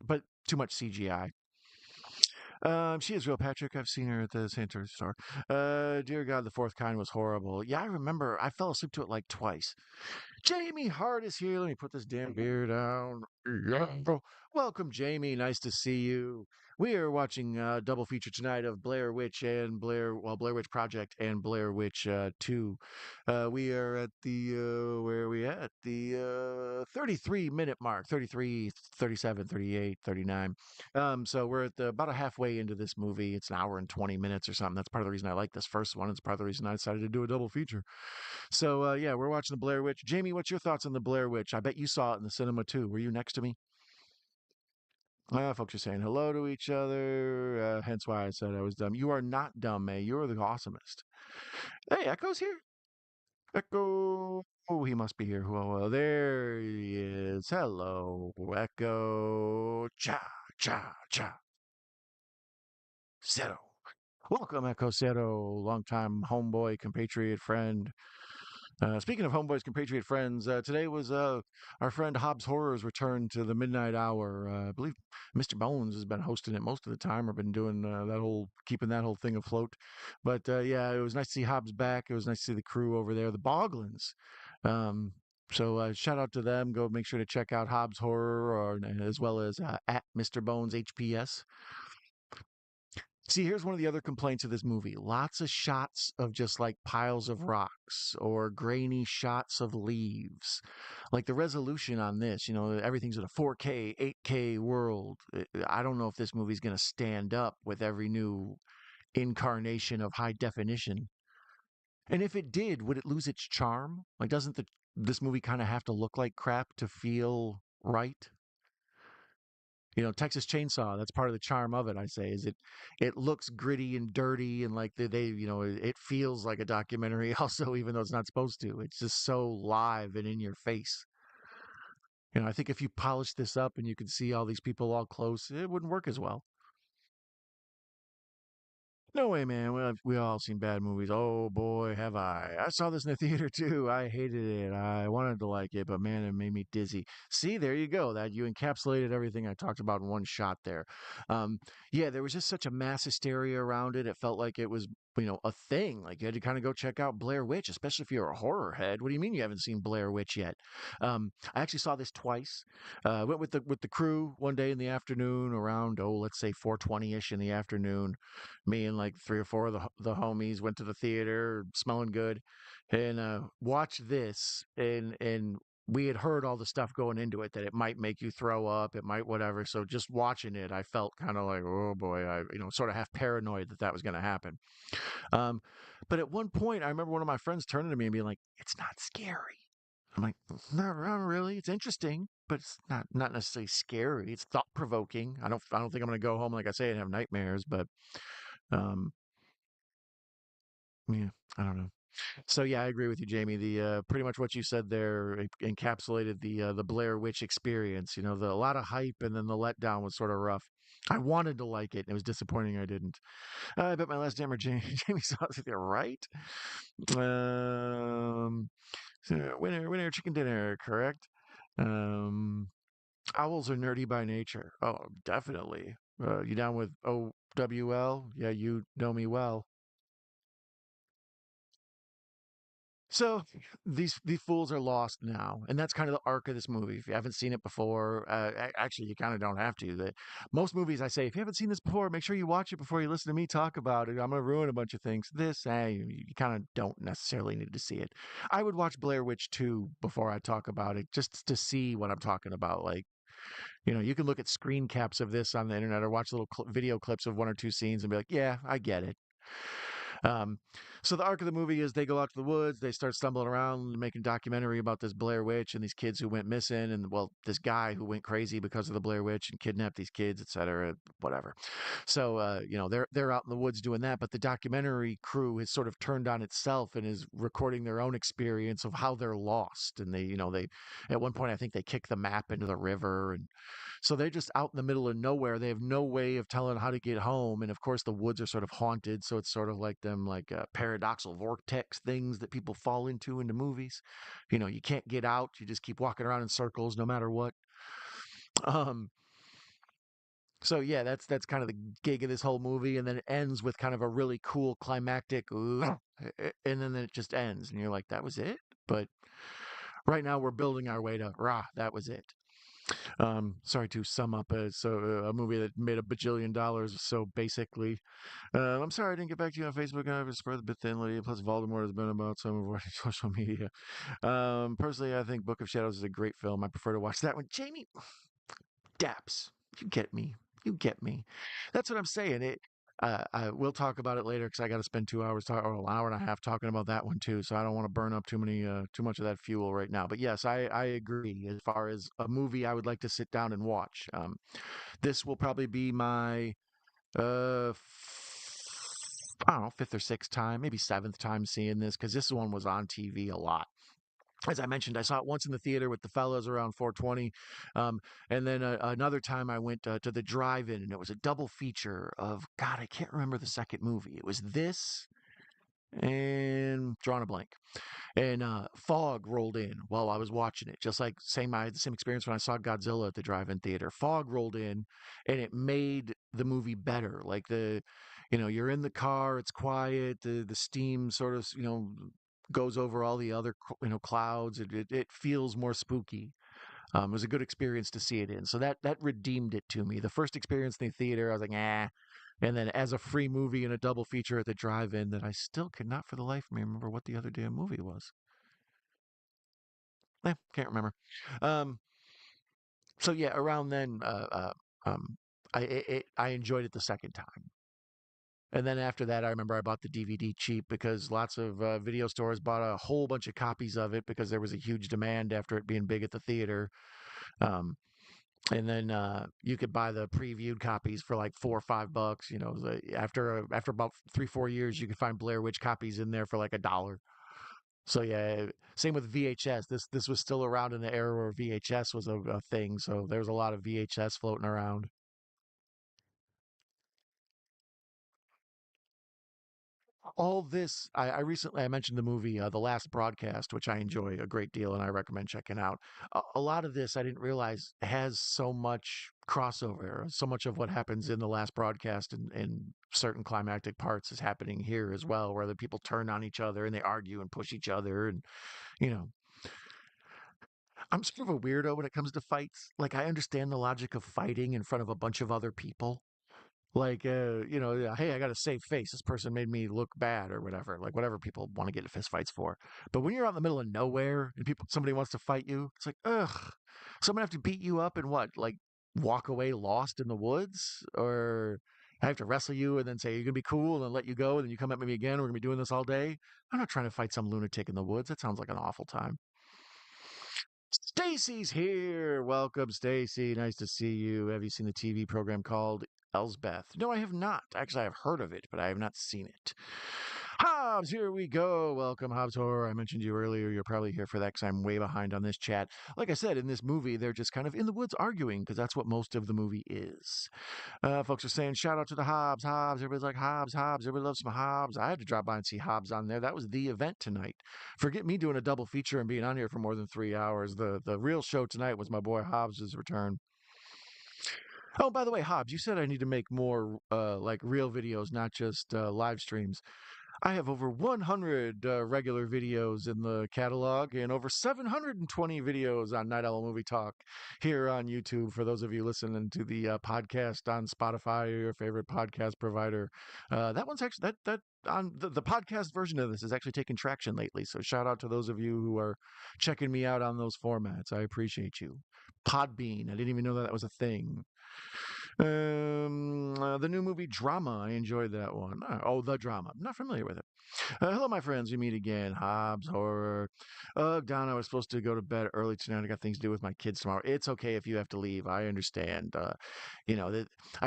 but too much CGI. She is real, Patrick. I've seen her at the Santa store. Dear God, the fourth kind was horrible. Yeah, I remember. I fell asleep to it like twice. Jamie Hart is here. Let me put this damn beer down. Yeah. Welcome, Jamie. Nice to see you. We are watching double feature tonight of Blair Witch Project and Blair Witch 2. We are at where are we at? The 33-minute mark, 33, 37, 38, 39. So we're at about a halfway into this movie. It's an hour and 20 minutes or something. That's part of the reason I like this first one. It's part of the reason I decided to do a double feature. So yeah, we're watching the Blair Witch. Jamie, what's your thoughts on the Blair Witch? I bet you saw it in the cinema too. Were you next to me? Folks are saying hello to each other. Hence why I said I was dumb. You are not dumb, May. You are the awesomest. Hey, Echo's here. Echo. Oh, he must be here. Well, there he is. Hello, Echo. Cha, cha, cha. Zero. Welcome, Echo Zero, longtime homeboy, compatriot, friend. Speaking of homeboys, compatriot friends, today was our friend Hobbs Horror's return to the midnight hour. I believe Mr. Bones has been hosting it most of the time, or been doing keeping that whole thing afloat. But yeah, it was nice to see Hobbs back. It was nice to see the crew over there, the Boglins. Um, so shout out to them. Go make sure to check out Hobbs Horror, as well as at Mr. Bones HPS. See, here's one of the other complaints of this movie. Lots of shots of just like piles of rocks or grainy shots of leaves. Like the resolution on this, everything's in a 4K, 8K world. I don't know if this movie's going to stand up with every new incarnation of high definition. And if it did, would it lose its charm? Like, doesn't this movie kind of have to look like crap to feel right? Texas Chainsaw, that's part of the charm of it, I say, is it looks gritty and dirty and like it feels like a documentary also, even though it's not supposed to. It's just so live and in your face. I think if you polish this up and you could see all these people all close, it wouldn't work as well. No way, man. We all seen bad movies. Oh boy, have I! I saw this in the theater too. I hated it. I wanted to like it, but man, it made me dizzy. See, there you go. That you encapsulated everything I talked about in one shot there. Um, yeah, there was just such a mass hysteria around it. It felt like it was, a thing. Like you had to kind of go check out Blair Witch, especially if you're a horror head. What do you mean you haven't seen Blair Witch yet? I actually saw this twice. Went with the crew one day in the afternoon around let's say 4:20 ish in the afternoon. Me and like three or four of the homies went to the theater, smelling good, and watched this. And we had heard all the stuff going into it that it might make you throw up, it might whatever. So just watching it, I felt kind of like, oh boy, I sort of half paranoid that was going to happen. Um, but at one point, I remember one of my friends turning to me and being like, "It's not scary." I'm like, not really. It's interesting, but it's not necessarily scary. It's thought provoking. I don't think I'm gonna go home like I say and have nightmares, but um, Yeah, I don't know. So yeah, I agree with you, Jamie. The pretty much what you said there encapsulated the Blair Witch experience. You know, a lot of hype and then the letdown was sort of rough. I wanted to like it, and it was disappointing I didn't. I bet my last name or Jamie, Jamie saw it there, right? So winner, chicken dinner, correct? Um, owls are nerdy by nature. Oh, definitely. You down with OWL? Yeah, you know me well. So these fools are lost now, and that's kind of the arc of this movie. If you haven't seen it before, actually, you kind of don't have to. Most movies, I say, if you haven't seen this before, make sure you watch it before you listen to me talk about it. I'm going to ruin a bunch of things. You kind of don't necessarily need to see it. I would watch Blair Witch 2 before I talk about it, just to see what I'm talking about. Like, you can look at screen caps of this on the internet or watch little video clips of one or two scenes and be like, yeah, I get it. Um, so the arc of the movie is they go out to the woods, they start stumbling around, making a documentary about this Blair Witch and these kids who went missing, and well, this guy who went crazy because of the Blair Witch and kidnapped these kids, etc. Whatever. So they're out in the woods doing that, but the documentary crew has sort of turned on itself and is recording their own experience of how they're lost, and they at one point I think they kick the map into the river, and so they're just out in the middle of nowhere. They have no way of telling how to get home. And of course, the woods are sort of haunted. So it's sort of like them, like paradoxal vortex things that people fall into in the movies. You can't get out. You just keep walking around in circles no matter what. Um, so yeah, that's kind of the gig of this whole movie. And then it ends with kind of a really cool climactic, and then it just ends. And you're like, that was it? But right now we're building our way to, rah, that was it. Sorry to sum up a movie that made a bajillion dollars. So basically, I'm sorry I didn't get back to you on Facebook. I've spread a bit thinly. Plus, Voldemort has been about some of our social media. Personally, I think Book of Shadows is a great film. I prefer to watch that one. Jamie Daps, you get me. You get me. That's what I'm saying. We'll talk about it later because I got to spend 2 hours or an hour and a half talking about that one too. So I don't want to burn up too much of that fuel right now. But yes, I agree. As far as a movie, I would like to sit down and watch. This will probably be my I don't know, fifth or sixth time, maybe seventh time seeing this because this one was on TV a lot. As I mentioned, I saw it once in the theater with the fellows around 420, and then another time I went to the drive-in, and it was a double feature of God. I can't remember the second movie. It was this and drawing a blank. And fog rolled in while I was watching it, just like I had the same experience when I saw Godzilla at the drive-in theater. Fog rolled in, and it made the movie better. Like you're in the car, it's quiet, the steam sort of goes over all the other clouds. It feels more spooky. It was a good experience to see it in, so that redeemed it to me. The first experience in the theater, I was like, ah. And then as a free movie and a double feature at the drive-in, that I still cannot for the life of me remember what the other damn movie was. Can't remember. Um, so yeah, around then, I enjoyed it the second time, and then after that, I remember I bought the DVD cheap because lots of video stores bought a whole bunch of copies of it because there was a huge demand after it being big at the theater. Um, and then you could buy the previewed copies for like $4 or $5. After about 3 4 years, you could find Blair Witch copies in there for like $1. So yeah, same with VHS. This was still around in the era where VHS was a thing. So there was a lot of VHS floating around. All this, I mentioned the movie The Last Broadcast, which I enjoy a great deal and I recommend checking out. A lot of this I didn't realize has so much crossover. So much of what happens in The Last Broadcast and certain climactic parts is happening here as well, where the people turn on each other and they argue and push each other, and you know I'm sort of a weirdo when it comes to fights. Like, I understand the logic of fighting in front of a bunch of other people. Like, yeah, hey, I got to save face. This person made me look bad or whatever. Like, whatever people want to get in fist fights for. But when you're out in the middle of nowhere and somebody wants to fight you, it's like, ugh, someone have to beat you up and what? Like, walk away lost in the woods? Or I have to wrestle you and then say, you're going to be cool and then let you go. And then you come at me again. We're going to be doing this all day. I'm not trying to fight some lunatic in the woods. That sounds like an awful time. Stacy's here. Welcome, Stacy. Nice to see you. Have you seen the TV program called Elsbeth? No, I have not. Actually, I've heard of it, but I have not seen it. Hobbs, here we go. Welcome, Hobbs Horror. I mentioned you earlier. You're probably here for that because I'm way behind on this chat. Like I said, in this movie, they're just kind of in the woods arguing because that's what most of the movie is. Folks are saying, shout out to the Hobbs, Hobbs. Everybody's like, Hobbs, Hobbs. Everybody loves some Hobbs. I had to drop by and see Hobbs on there. That was the event tonight. Forget me doing a double feature and being on here for more than 3 hours. The real show tonight was my boy Hobbs's return. Oh, by the way, Hobbs, you said I need to make more like real videos, not just live streams. I have over 100 regular videos in the catalog and over 720 videos on Night Owl Movie Talk here on YouTube. For those of you listening to the podcast on Spotify or your favorite podcast provider, that one's actually that on the podcast version of this is actually taking traction lately. So shout out to those of you who are checking me out on those formats. I appreciate you. Podbean, I didn't even know that was a thing. The new movie Drama, I enjoyed that one. Oh, The Drama. I'm not familiar with it. Hello, my friends. We meet again. Hobbs Horror. Don, I was supposed to go to bed early tonight. I got things to do with my kids tomorrow. It's okay if you have to leave. I understand. I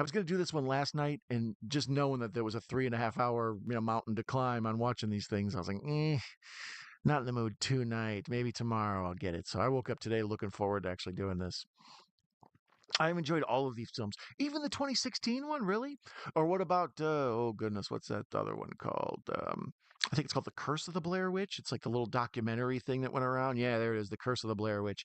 was going to do this one last night, and just knowing that there was a 3.5 hour mountain to climb on watching these things, I was like, not in the mood tonight. Maybe tomorrow I'll get it. So I woke up today looking forward to actually doing this. I've enjoyed all of these films, even the 2016 one, really. Or what about oh goodness, what's that other one called? I think it's called The Curse of the Blair Witch. It's like the little documentary thing that went around. Yeah, there it is, The Curse of the Blair Witch.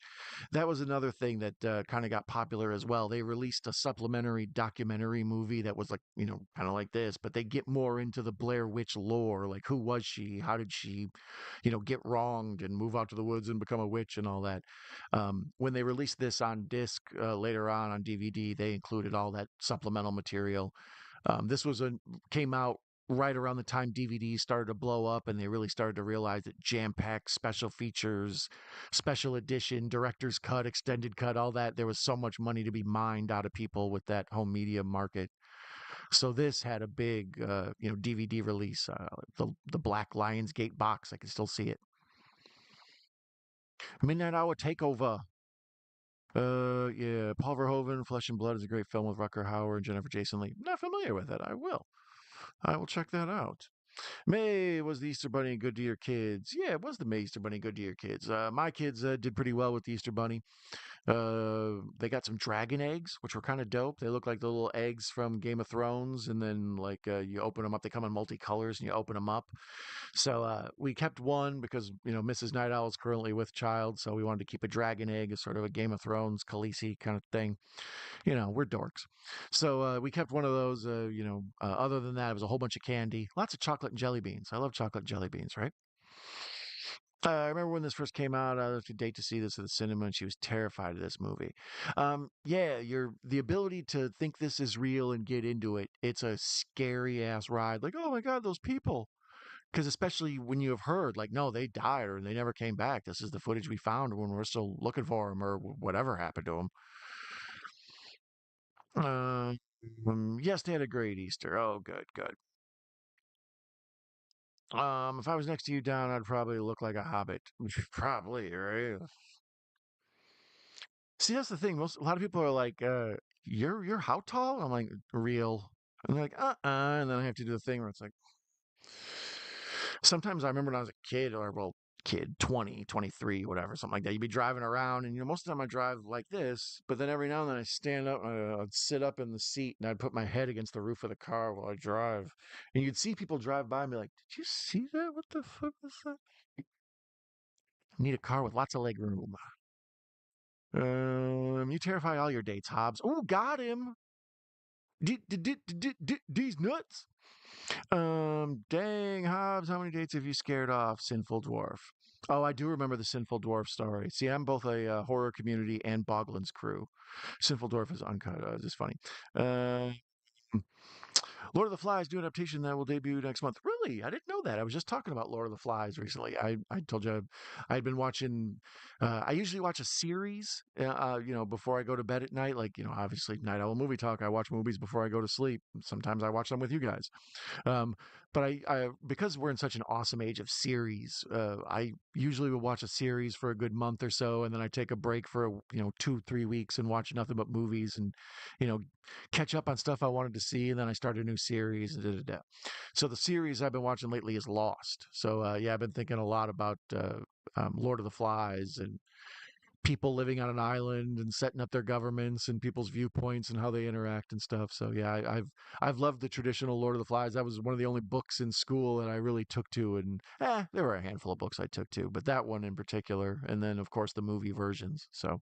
That was another thing that kind of got popular as well. They released a supplementary documentary movie that was like, kind of like this, but they get more into the Blair Witch lore, like who was she? How did she, get wronged and move out to the woods and become a witch and all that. When they released this on disc later on DVD, they included all that supplemental material. This came out right around the time DVDs started to blow up, and they really started to realize that jam-packed special features, special edition, director's cut, extended cut, all that. There was so much money to be mined out of people with that home media market. So this had a big, DVD release. The Black Lionsgate box, I can still see it. Midnight Hour Takeover. Yeah, Paul Verhoeven, Flesh and Blood is a great film with Rucker Hauer and Jennifer Jason Leigh. Not familiar with it. I will. I will check that out. May, was the Easter Bunny good to your kids? Yeah, it was the May Easter Bunny good to your kids. My kids did pretty well with the Easter Bunny. They got some dragon eggs, which were kind of dope. They look like the little eggs from Game of Thrones, and then like you open them up. They come in multicolors, and you open them up. So we kept one because Mrs. Night Owl is currently with child, so we wanted to keep a dragon egg as sort of a Game of Thrones Khaleesi kind of thing. We're dorks. So we kept one of those. Other than that, it was a whole bunch of candy, lots of chocolate and jelly beans. I love chocolate and jelly beans, right? I remember when this first came out, I was a date to see this at the cinema, and she was terrified of this movie. Yeah, the ability to think this is real and get into it. It's a scary ass ride. Like, oh my god, those people. Because especially when you have heard, like, no, they died or they never came back. This is the footage we found when we're still looking for them or whatever happened to them. Yes, they had a great Easter. Oh, good, good. If I was next to you down, I'd probably look like a hobbit. Probably, right? See, that's the thing. A lot of people are like, you're how tall? I'm like, real. And they're like, and then I have to do the thing where it's like, sometimes I remember when I was a kid, or well, kid, 20, 23, whatever, something like that. You'd be driving around, and most of the time I drive like this, but then every now and then I stand up, I'd sit up in the seat, and I'd put my head against the roof of the car while I drive. And you'd see people drive by and be like, "Did you see that? What the fuck was that?" Need a car with lots of leg room. You terrify all your dates, Hobbs. Oh, got him. These nuts. Dang, Hobbs, how many dates have you scared off, Sinful Dwarf? Oh, I do remember the Sinful Dwarf story. See, I'm both a horror community and Boglin's crew. Sinful Dwarf is uncut. Just funny. Uh, Lord of the Flies new adaptation that will debut next month. Really? I didn't know that. I was just talking about Lord of the Flies recently. I told you I'd been watching. I usually watch a series, before I go to bed at night. Like, obviously, Night Owl Movie Talk. I watch movies before I go to sleep. Sometimes I watch them with you guys. Um, but I because we're in such an awesome age of series, I usually will watch a series for a good month or so, and then I take a break for 2, 3 weeks and watch nothing but movies and you know catch up on stuff I wanted to see, and then I start a new series. Da, da, da. So the series I've been watching lately is Lost. So yeah, I've been thinking a lot about Lord of the Flies and people living on an island and setting up their governments and people's viewpoints and how they interact and stuff. So yeah, I've loved the traditional Lord of the Flies. That was one of the only books in school that I really took to, and there were a handful of books I took to, but that one in particular, and then of course the movie versions. So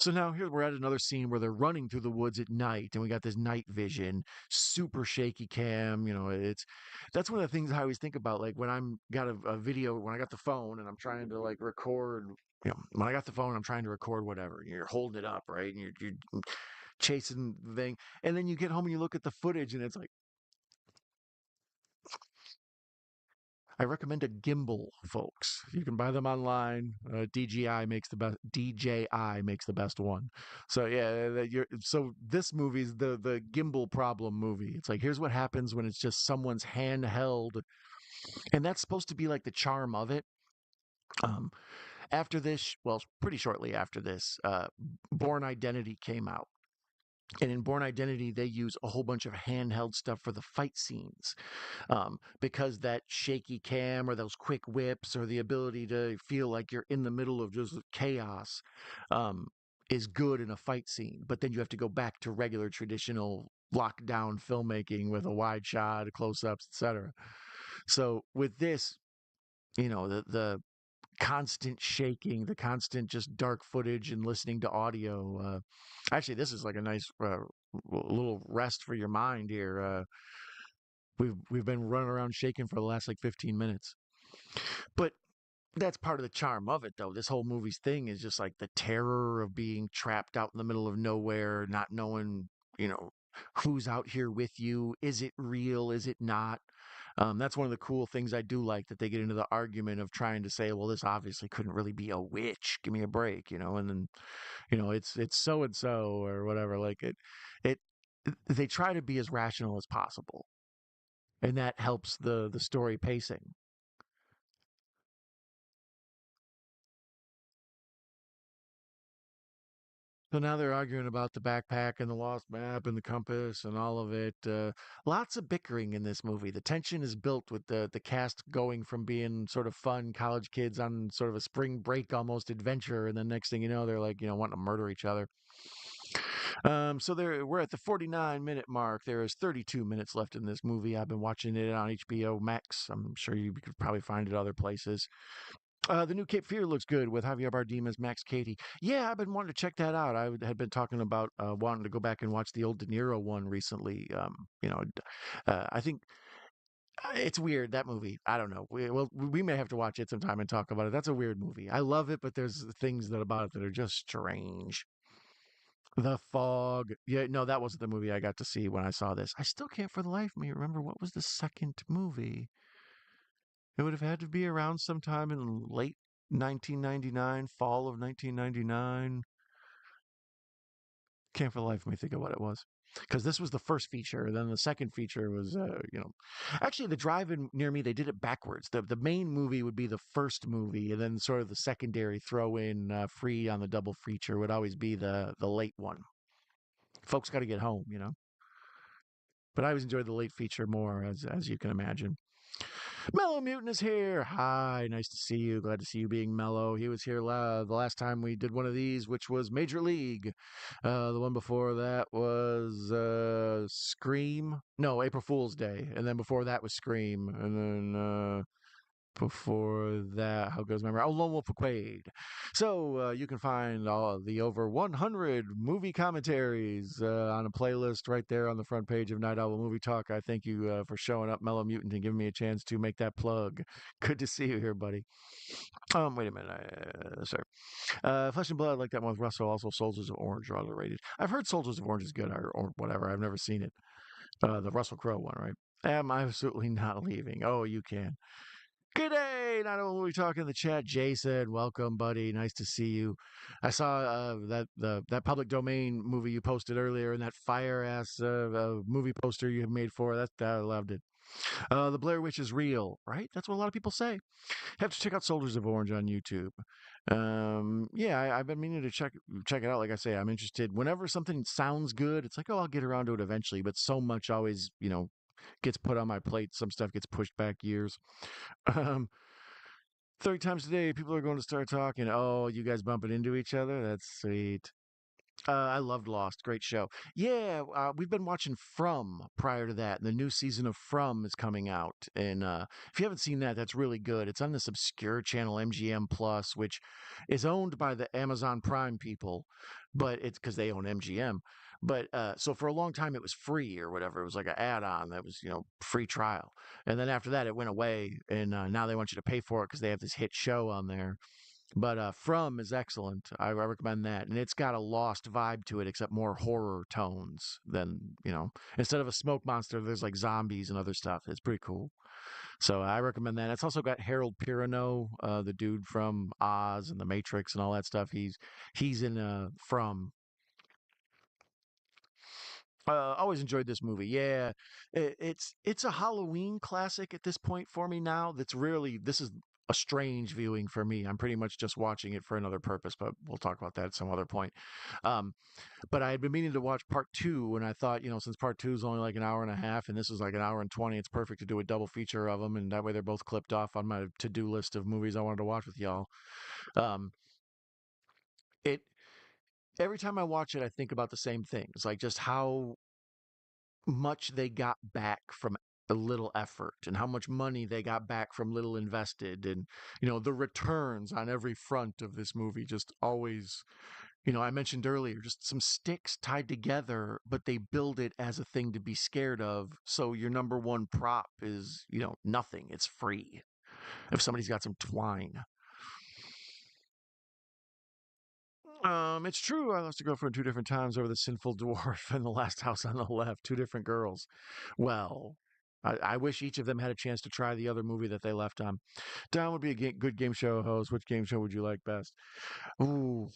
now here we're at another scene where they're running through the woods at night, and we got this night vision, super shaky cam. It's that's one of the things I always think about. Like when I'm got a video, when I got the phone and I'm trying to like record. When I got the phone, I'm trying to record whatever. You're holding it up, right? And you're chasing the thing, and then you get home and you look at the footage, and it's like I recommend a gimbal, folks. You can buy them online. DJI makes the best one. So yeah, so this movie's the gimbal problem movie. It's like here's what happens when it's just someone's handheld, and that's supposed to be like the charm of it. Um, After this, well, pretty shortly after this, Born Identity came out. And in Born Identity, they use a whole bunch of handheld stuff for the fight scenes, because that shaky cam or those quick whips or the ability to feel like you're in the middle of just chaos um, is good in a fight scene. But then you have to go back to regular traditional lockdown filmmaking with a wide shot, close ups, etc. So with this, the constant shaking, the constant just dark footage and listening to audio. Actually, this is like a nice little rest for your mind here. We've been running around shaking for the last like 15 minutes, but that's part of the charm of it, though. This whole movie's thing is just like the terror of being trapped out in the middle of nowhere, not knowing, you know, who's out here with you. Is it real? Is it not? That's one of the cool things I do like that they get into the argument of trying to say, well, this obviously couldn't really be a witch. Give me a break, and then it's so and so or whatever. Like it. They try to be as rational as possible, and that helps the story pacing. So now they're arguing about the backpack and the lost map and the compass and all of it. Lots of bickering in this movie. The tension is built with the cast going from being sort of fun college kids on sort of a spring break almost adventure, and then next thing you know, they're like wanting to murder each other. So we're at the 49-minute mark. There is 32 minutes left in this movie. I've been watching it on HBO Max. I'm sure you could probably find it other places. The new Cape Fear looks good with Javier Bardem as Max Cady. Yeah, I've been wanting to check that out. Had been talking about wanting to go back and watch the old De Niro one recently. I think it's weird, that movie. I don't know. We may have to watch it sometime and talk about it. That's a weird movie. I love it, but there's things that about it that are just strange. The Fog. Yeah, no, that wasn't the movie I got to see when I saw this. I still can't for the life of me remember what was the second movie. It would have had to be around sometime in late 1999, fall of 1999. Can't for the life of me think of what it was. Because this was the first feature, then the second feature was, actually the drive-in near me, they did it backwards. The main movie would be the first movie, and then sort of the secondary throw-in free on the double feature would always be the late one. Folks got to get home. But I always enjoyed the late feature more, as you can imagine. Mellow Mutant is here. Hi, nice to see you. Glad to see you being mellow. He was here the last time we did one of these, which was Major League. The one before that was Scream. No, April Fool's Day. And then before that was Scream. And then before that, how goes memory? Oh, Lone Wolf of Quaid. So you can find all of the over 100 movie commentaries on a playlist right there on the front page of Night Owl Movie Talk. I thank you for showing up, Mellow Mutant, and giving me a chance to make that plug. Good to see you here, buddy. Wait a minute, sorry. Flesh and Blood, like that one with Russell. Also, Soldiers of Orange are underrated. I've heard Soldiers of Orange is good, or whatever. I've never seen it. The Russell Crowe one, right? Am I absolutely not leaving? Oh, you can. Good day. Not only are we talking in the chat, Jason, welcome, buddy. Nice to see you. I saw that public domain movie you posted earlier, and that fire ass movie poster you made for that. I loved it. The Blair Witch is real, right? That's what a lot of people say. Have to check out Soldiers of Orange on YouTube. Yeah, I've been meaning to check it out. Like I say, I'm interested. Whenever something sounds good, it's like, oh, I'll get around to it eventually. But so much always, gets put on my plate. Some stuff gets pushed back years. Um, 30 times a day, people are going to start talking. Oh, you guys bumping into each other? That's sweet. I loved Lost. Great show. Yeah, we've been watching From prior to that. The new season of From is coming out, and if you haven't seen that, that's really good. It's on this obscure channel, MGM Plus, which is owned by the Amazon Prime people, but it's because they own MGM. But so for a long time, it was free or whatever. It was like an add-on that was, free trial, and then after that, it went away, and now they want you to pay for it because they have this hit show on there. But From is excellent. I recommend that, and it's got a Lost vibe to it, except more horror tones than Instead of a smoke monster, there's like zombies and other stuff. It's pretty cool. So I recommend that. It's also got Harold Perrineau, the dude from Oz and The Matrix and all that stuff. He's in From. Always enjoyed this movie. Yeah, it's a Halloween classic at this point for me now. This is a strange viewing for me. I'm pretty much just watching it for another purpose, but we'll talk about that at some other point. Um, but I had been meaning to watch part two, and I thought, since part two is only like an hour and a half, and this is like an hour and 20, it's perfect to do a double feature of them, and that way they're both clipped off on my to-do list of movies I wanted to watch with y'all. Um, it Every time I watch it, I think about the same things, like just how much they got back from a little effort and how much money they got back from little invested, and the returns on every front of this movie just always, I mentioned earlier, just some sticks tied together, but they build it as a thing to be scared of, so your number one prop is nothing, it's free if somebody's got some twine. It's true. I lost a girlfriend two different times over the sinful dwarf and the last house on the left. Two different girls. Well, I wish each of them had a chance to try the other movie that they left on. Don would be a good game show host. Which game show would you like best? Ooh,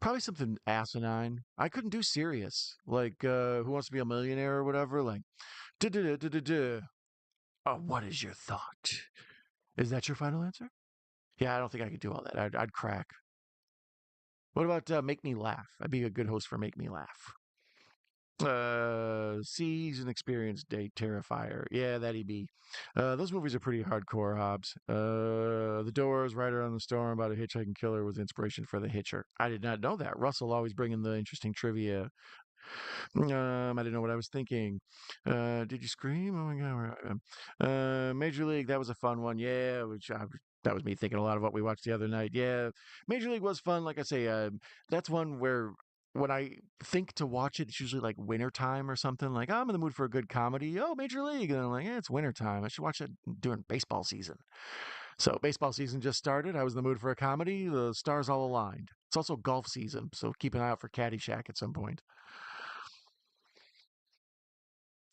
probably something asinine. I couldn't do serious, like Who Wants to Be a Millionaire or whatever. Like, duh, duh, duh, duh, duh, duh. Oh, what is your thought? Is that your final answer? Yeah, I don't think I could do all that. I'd crack. What about Make Me Laugh? I'd be a good host for Make Me Laugh. Season Experience Date Terrifier. Yeah, that'd be. Those movies are pretty hardcore, Hobbs. The Doors, Rider on the Storm about a hitchhiking killer was inspiration for The Hitcher. I did not know that. Russell always bringing the interesting trivia. I didn't know what I was thinking. Did you scream? Oh my god! Where I am. Major League. That was a fun one. Yeah, that was me thinking a lot of what we watched the other night. Yeah, Major League was fun. Like I say, that's one where when I think to watch it, it's usually like wintertime or something. Like, oh, I'm in the mood for a good comedy. Oh, Major League. And I'm like, yeah, it's wintertime. I should watch it during baseball season. So baseball season just started. I was in the mood for a comedy. The stars all aligned. It's also golf season, so keep an eye out for Caddyshack at some point.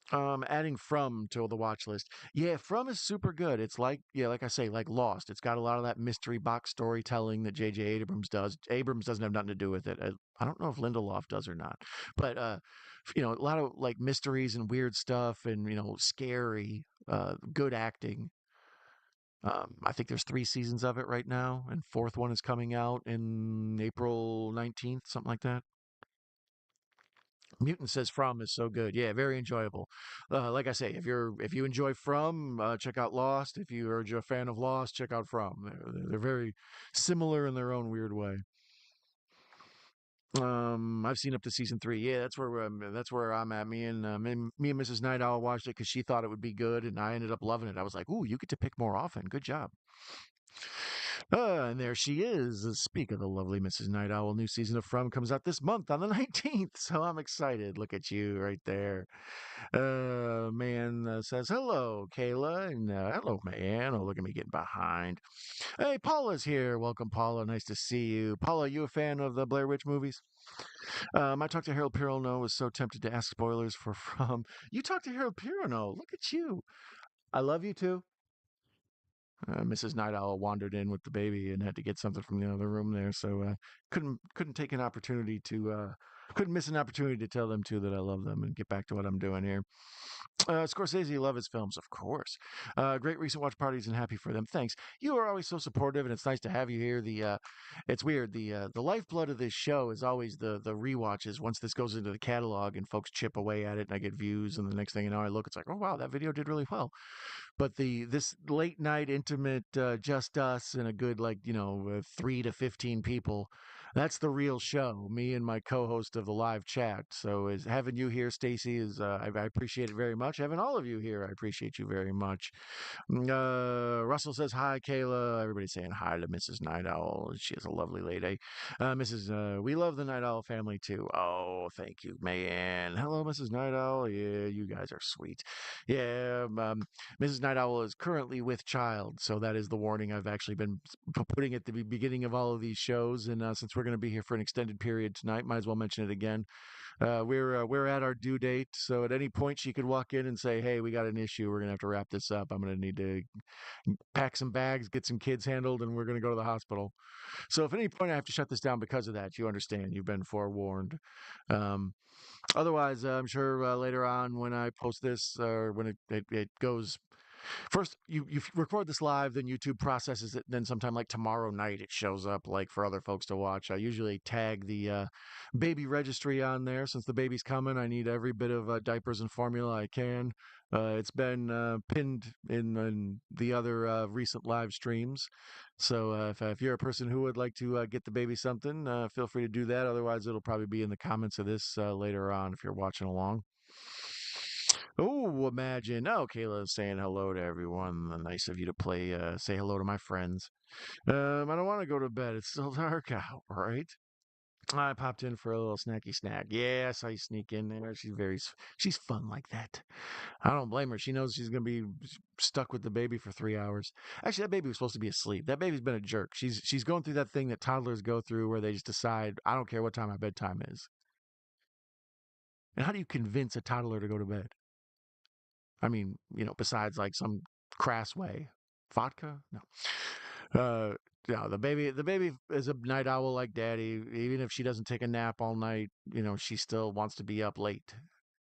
Adding From to the watch list. Yeah, From is super good. It's like, yeah, like I say, like Lost. It's got a lot of that mystery box storytelling that J.J. Abrams does. Abrams doesn't have nothing to do with it. I don't know if Lindelof does or not, but a lot of like mysteries and weird stuff, and scary, good acting. I think there's three seasons of it right now, and fourth one is coming out in April 19th, something like that. Mutant says From is so good. Yeah, very enjoyable. Like I say, if you enjoy From, check out Lost. If you are a fan of Lost, check out From. They're very similar in their own weird way. I've seen up to season three. Yeah, that's where I'm at. Me and Mrs. Night Owl watched it because she thought it would be good, and I ended up loving it. I was like, "Ooh, you get to pick more often. Good job." And there she is. Speak of the lovely Mrs. Night Owl, new season of From comes out this month on the 19th. So I'm excited. Look at you right there. Man says, hello, Kayla. And hello, man. Oh, look at me getting behind. Hey, Paula's here. Welcome, Paula. Nice to see you. Paula, you a fan of the Blair Witch movies? I talked to Harold Perrineau. Was so tempted to ask spoilers for From. You talked to Harold Perrineau. Look at you. I love you too. Mrs. Night Owl wandered in with the baby and had to get something from the other room there, so couldn't take an opportunity to. Couldn't miss an opportunity to tell them too that I love them and get back to what I'm doing here. Scorsese, love his films, of course. Great recent watch parties and happy for them. Thanks. You are always so supportive, and it's nice to have you here. It's weird. The lifeblood of this show is always the rewatches. Once this goes into the catalog and folks chip away at it, and I get views, and the next thing you know, I look, it's like, oh wow, that video did really well. But this late night intimate, just us and a good 3 to 15 people. That's the real show. Me and my co-host of the live chat. So is having you here, Stacy, is I appreciate it very much. Having all of you here, I appreciate you very much. Russell says hi, Kayla. Everybody's saying hi to Mrs. Night Owl. She has a lovely lady. Mrs. We love the Night Owl family too. Oh, thank you, man. Hello, Mrs. Night Owl. Yeah, you guys are sweet. Yeah, Mrs. Night Owl is currently with child, so that is the warning I've actually been putting at the beginning of all of these shows. And since we're going to be here for an extended period tonight, might as well mention it again. We're at our due date, so at any point she could walk in and say, "Hey, we got an issue. We're gonna have to wrap this up. I'm gonna need to pack some bags, get some kids handled, and we're gonna go to the hospital." So if at any point I have to shut this down because of that, you understand. You've been forewarned. Um, Otherwise, I'm sure later on when I post this or when it goes first, you record this live, then YouTube processes it. Then sometime like tomorrow night, it shows up like for other folks to watch. I usually tag the baby registry on there since the baby's coming. I need every bit of diapers and formula I can. It's been pinned in the other recent live streams. So if you're a person who would like to get the baby something, feel free to do that. Otherwise, it'll probably be in the comments of this later on if you're watching along. Oh, imagine. Oh, Kayla's saying hello to everyone. Nice of you to say hello to my friends. I don't want to go to bed. It's still dark out, right? I popped in for a little snacky snack. Yeah, I saw you sneak in there. She's fun like that. I don't blame her. She knows she's gonna be stuck with the baby for 3 hours. Actually, that baby was supposed to be asleep. That baby's been a jerk. She's going through that thing that toddlers go through where they just decide, I don't care what time my bedtime is. And how do you convince a toddler to go to bed? I mean, besides like some crass way. Vodka? No. Uh, no, the baby is a night owl like daddy. Even if she doesn't take a nap all night, she still wants to be up late.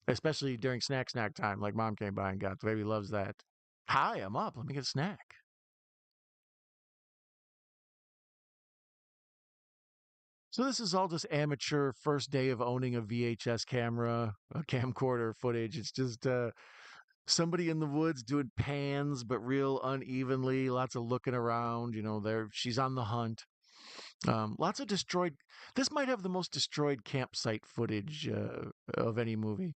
Especially during snack time, like mom came by and got. The baby loves that. Hi, I'm up. Let me get a snack. So this is all just amateur first day of owning a VHS camera, a camcorder footage. It's just somebody in the woods doing pans, but real unevenly. Lots of looking around. There she's on the hunt. Lots of destroyed. This might have the most destroyed campsite footage of any movie.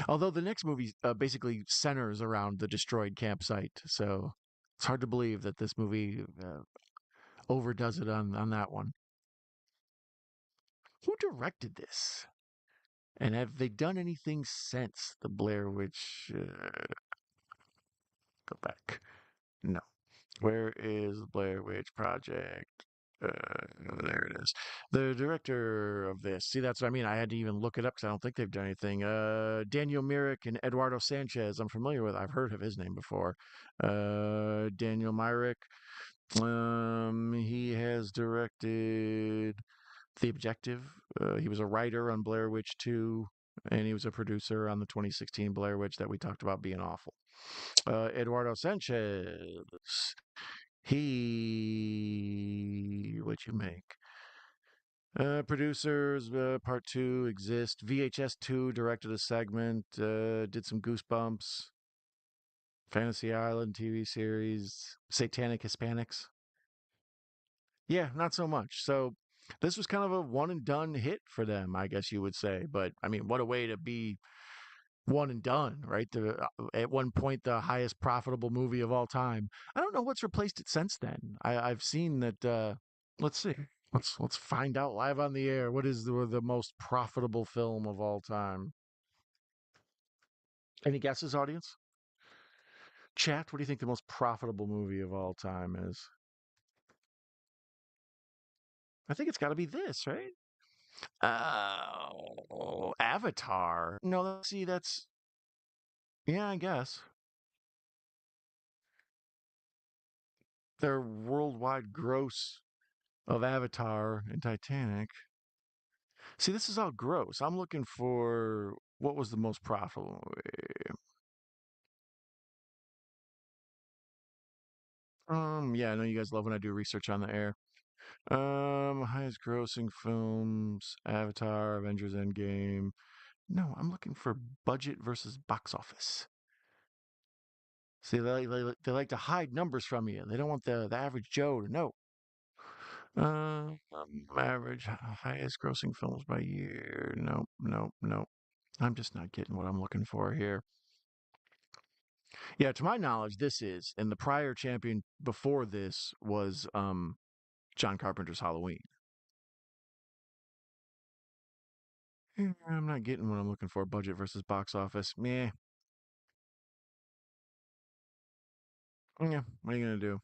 Although the next movie basically centers around the destroyed campsite, so it's hard to believe that this movie overdoes it on that one. Who directed this? And have they done anything since the Blair Witch? Go back. No. Where is the Blair Witch Project? Uh, there it is. The director of this. See, that's what I mean. I had to even look it up because I don't think they've done anything. Daniel Myrick and Eduardo Sanchez. I'm familiar with. I've heard of his name before. Daniel Myrick. He has directed The Objective. He was a writer on Blair Witch 2, and he was a producer on the 2016 Blair Witch that we talked about being awful. Eduardo Sanchez. What you make? Producers, part two exist. VHS 2 directed a segment, did some Goosebumps, Fantasy Island TV series, Satanic Hispanics. Yeah, not so much. So this was kind of a one and done hit for them, I guess you would say. But I mean, what a way to be one and done, right? At one point, the highest profitable movie of all time. I don't know what's replaced it since then. I've seen that. Let's see. Let's find out live on the air. What is the most profitable film of all time? Any guesses, audience? Chat. What do you think the most profitable movie of all time is? I think it's got to be this, right? Avatar. No, see, that's yeah, I guess their worldwide gross of Avatar and Titanic. See, this is all gross. I'm looking for what was the most profitable movie. Yeah, I know you guys love when I do research on the air. Highest grossing films: Avatar, Avengers Endgame. No, I'm looking for budget versus box office. See, they like to hide numbers from you. They don't want the average Joe to know. Average highest grossing films by year. Nope, nope, nope. I'm just not getting what I'm looking for here. Yeah, to my knowledge, this is, and the prior champion before this was John Carpenter's Halloween. I'm not getting what I'm looking for. Budget versus box office. Meh. Yeah, what are you gonna do?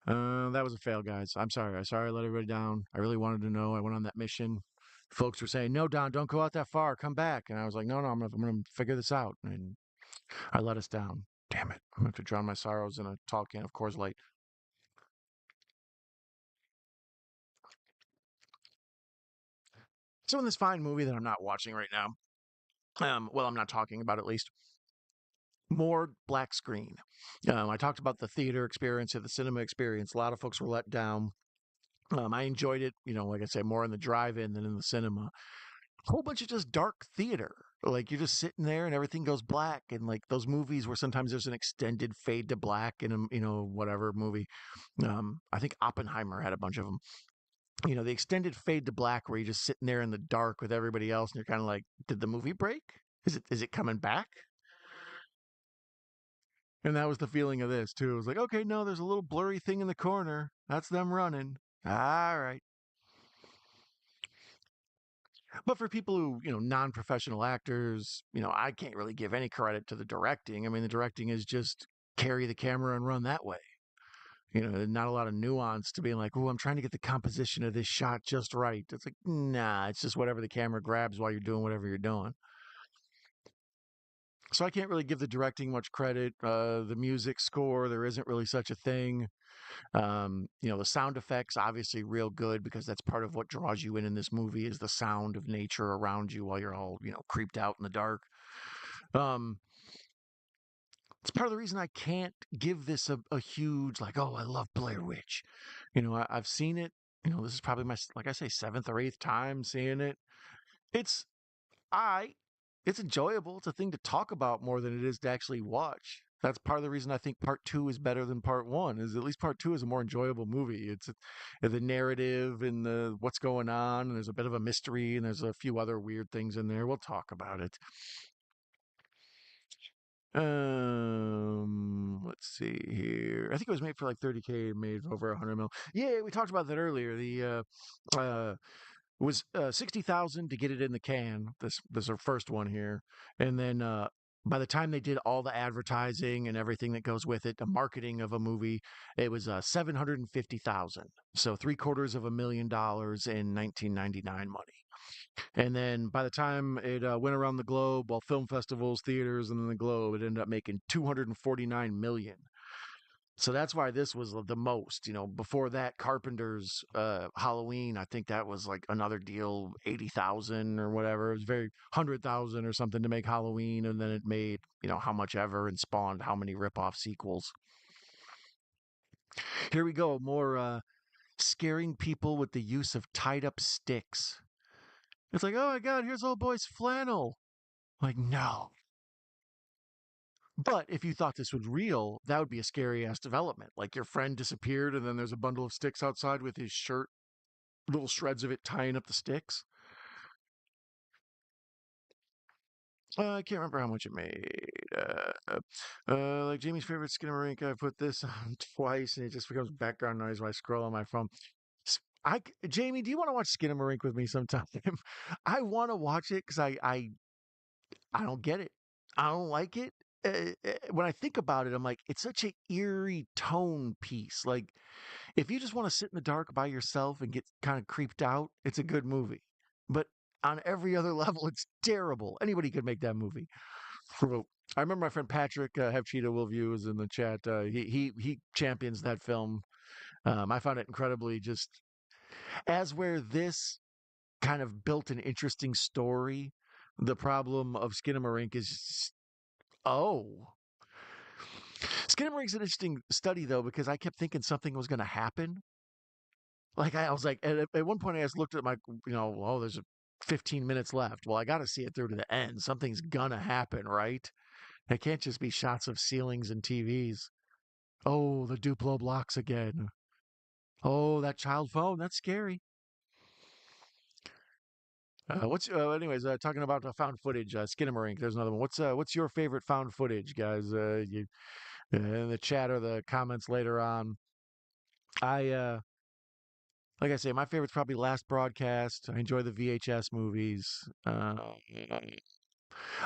That was a fail, guys. I'm sorry. I'm sorry I let everybody down. I really wanted to know. I went on that mission. Folks were saying, "No, Don, don't go out that far. Come back." And I was like, "No, no, I'm gonna figure this out." And I let us down. Damn it! I'm gonna have to drown my sorrows in a tall can of Coors Light. So in this fine movie that I'm not watching right now, well, I'm not talking about at least more black screen. I talked about the theater experience or the cinema experience. A lot of folks were let down. I enjoyed it, like I say, more in the drive-in than in the cinema. Whole bunch of just dark theater. Like you're just sitting there and everything goes black, and like those movies where sometimes there's an extended fade to black in a whatever movie. I think Oppenheimer had a bunch of them. The extended fade to black where you're just sitting there in the dark with everybody else, and you're kind of like, did the movie break? Is it coming back? And that was the feeling of this too. It was like, okay, no, there's a little blurry thing in the corner. That's them running. All right. But for people who, non-professional actors, I can't really give any credit to the directing. I mean, the directing is just carry the camera and run that way. Not a lot of nuance to being like, oh, I'm trying to get the composition of this shot just right. It's like, nah, it's just whatever the camera grabs while you're doing whatever you're doing. So I can't really give the directing much credit. The music score, there isn't really such a thing. The sound effects obviously real good because that's part of what draws you in this movie is the sound of nature around you while you're all, creeped out in the dark. Um, it's part of the reason I can't give this a huge like, oh, I love Blair Witch. I've seen it. This is probably my like I say seventh or eighth time seeing it. It's I it's enjoyable. It's a thing to talk about more than it is to actually watch. That's part of the reason I think part two is better than part one. Is at least part two is a more enjoyable movie. It's the narrative and the what's going on, and there's a bit of a mystery, and there's a few other weird things in there. We'll talk about it. Let's see here. I think it was made for like 30K, made for over 100 mil. Yeah, we talked about that earlier. It was 60,000 to get it in the can. This is our first one here, and then by the time they did all the advertising and everything that goes with it, the marketing of a movie, it was 750,000. So $750,000 in 1999 money. And then by the time it went around the globe, well, film festivals, theaters, and then the globe, it ended up making 249 million. So that's why this was the most. Before that, Carpenter's Halloween, I think that was like another deal, 80,000 or whatever. It was very 100,000 or something to make Halloween, and then it made how much ever and spawned how many rip-off sequels. Here we go, more scaring people with the use of tied-up sticks. It's like, oh my God, here's old boy's flannel. Like, no. But if you thought this was real, that would be a scary ass development. Like your friend disappeared and then there's a bundle of sticks outside with his shirt, little shreds of it tying up the sticks. I can't remember how much it made. Like Jamie's favorite Skinamarink, I put this on twice and it just becomes background noise when I scroll on my phone. Jamie, do you want to watch Skinamarink with me sometime? I want to watch it because I don't get it. I don't like it. When I think about it, I'm like, it's such a eerie tone piece. Like, if you just want to sit in the dark by yourself and get kind of creeped out, it's a good movie. But on every other level, it's terrible. Anybody could make that movie. So, I remember my friend Patrick, Have Cheetah Will View, is in the chat. He champions that film. I found it incredibly just as where this kind of built an interesting story. The problem of Skinamarink is, oh, Skinamarink is an interesting study though because I kept thinking something was going to happen. Like I was like, at one point I just looked at my, oh, there's 15 minutes left. Well, I got to see it through to the end. Something's gonna happen, right? It can't just be shots of ceilings and TVs. Oh, the Duplo blocks again. Oh, that child phone. That's scary. Anyways, talking about found footage, Skinamarink. There's another one. What's your favorite found footage, guys? In the chat or the comments later on. I like I say, my favorite's probably Last Broadcast. I enjoy the VHS movies.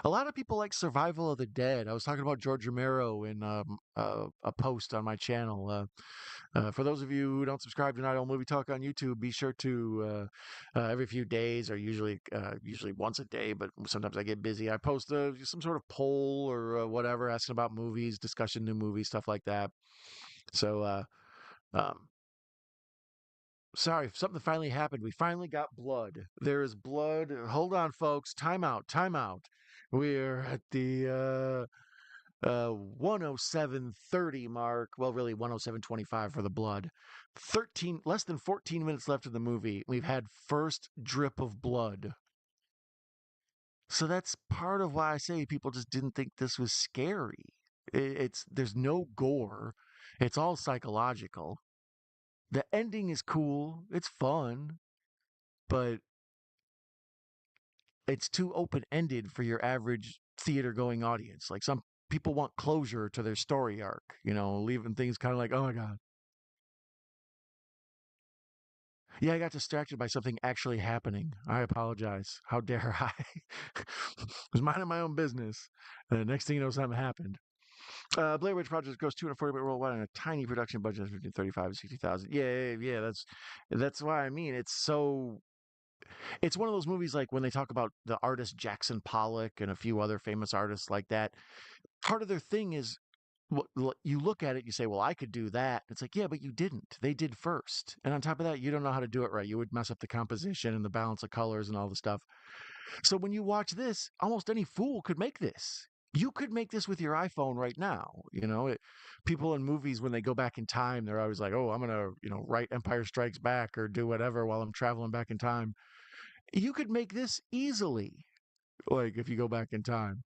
A lot of people like Survival of the Dead. I was talking about George Romero in a post on my channel. For those of you who don't subscribe to Night Owl Movie Talk on YouTube, be sure to every few days, or usually once a day, but sometimes I get busy. I post some sort of poll or whatever, asking about movies, discussion new movies, stuff like that. So, um, sorry, something finally happened. We finally got blood. There is blood. Hold on, folks. Time out. Time out. We're at the 107:30 mark. Well, really 107:25 for the blood. 13 less than 14 minutes left of the movie. We've had first drip of blood. So that's part of why I say people just didn't think this was scary. It's there's no gore. It's all psychological. The ending is cool. It's fun, but it's too open-ended for your average theater-going audience. Like some people want closure to their story arc, leaving things kind of like, "Oh my god." Yeah, I got distracted by something actually happening. I apologize. How dare I? I was minding my own business. Next thing you know, something happened. Blair Witch Project goes 240 worldwide on a tiny production budget of 35 to 60,000. Yeah, yeah, yeah. That's why I mean it's so. It's one of those movies like when they talk about the artist Jackson Pollock and a few other famous artists like that. Part of their thing is you look at it, you say, well, I could do that. It's like, yeah, but you didn't. They did first. And on top of that, you don't know how to do it right. You would mess up the composition and the balance of colors and all the stuff. So when you watch this, almost any fool could make this. You could make this with your iPhone right now. People in movies, when they go back in time, they're always like, oh, I'm going to, write Empire Strikes Back or do whatever while I'm traveling back in time. You could make this easily, like if you go back in time.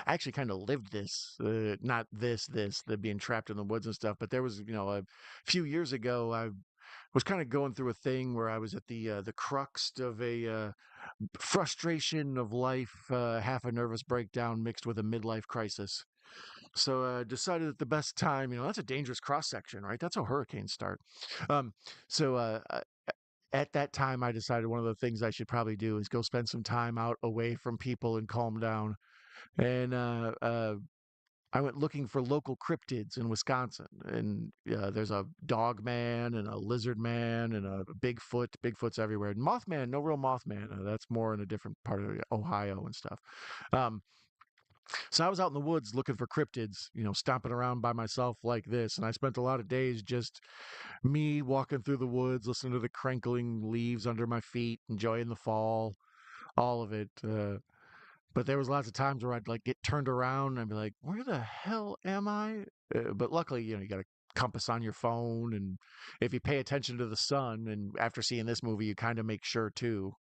I actually kind of lived this, not the being trapped in the woods and stuff, but there was, a few years ago, I was kind of going through a thing where I was at the crux of a frustration of life, half a nervous breakdown mixed with a midlife crisis. So I decided that the best time, that's a dangerous cross section, right? That's how hurricanes start. Um, so at that time, I decided one of the things I should probably do is go spend some time out away from people and calm down. And I went looking for local cryptids in Wisconsin, and there's a dog man and a lizard man and a Bigfoot. Bigfoot's everywhere. And Mothman, no real Mothman. That's more in a different part of Ohio and stuff. Um, so I was out in the woods looking for cryptids, stomping around by myself like this, and I spent a lot of days just me walking through the woods, listening to the crinkling leaves under my feet, enjoying the fall, all of it. But there was lots of times where I'd like get turned around and I'd be like, "Where the hell am I?" But luckily, you got a compass on your phone, and if you pay attention to the sun, and after seeing this movie, you kind of make sure too.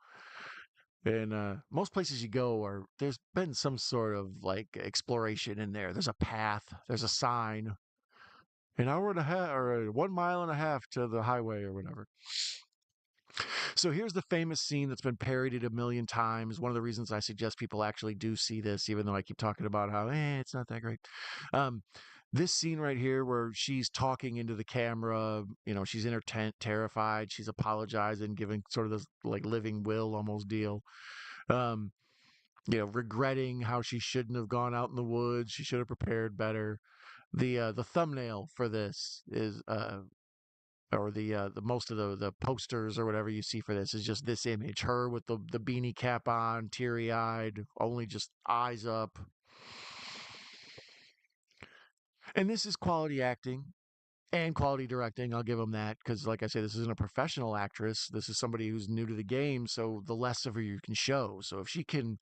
And most places you go are there's been some sort of like exploration in there. There's a path, there's a sign, an hour and a half or 1 mile and a half to the highway or whatever. So here's the famous scene that's been parodied a million times. One of the reasons I suggest people actually do see this, even though I keep talking about how it's not that great. Um, this scene right here, where she's talking into the camera, she's in her tent, terrified. She's apologizing, giving sort of this like living will almost deal. Um, regretting how she shouldn't have gone out in the woods. She should have prepared better. The thumbnail for this is or the most of the posters or whatever you see for this is just this image, her with the beanie cap on, teary eyed, only just eyes up. And this is quality acting. And quality directing, I'll give them that because, like I say, this isn't a professional actress. This is somebody who's new to the game, so the less of her you can show. So if she can,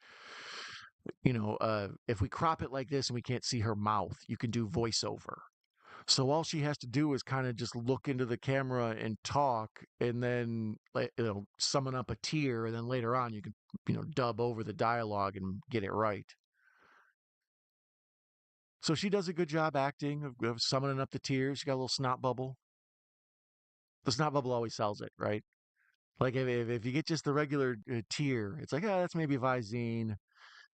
if we crop it like this and we can't see her mouth, you can do voiceover. So all she has to do is kind of just look into the camera and talk, and then like, summon up a tear, and then later on you can, dub over the dialogue and get it right. So she does a good job acting of summoning up the tears. She got a little snot bubble. The snot bubble always sells it, right? Like if you get just the regular tear, it's like, that's maybe Visine.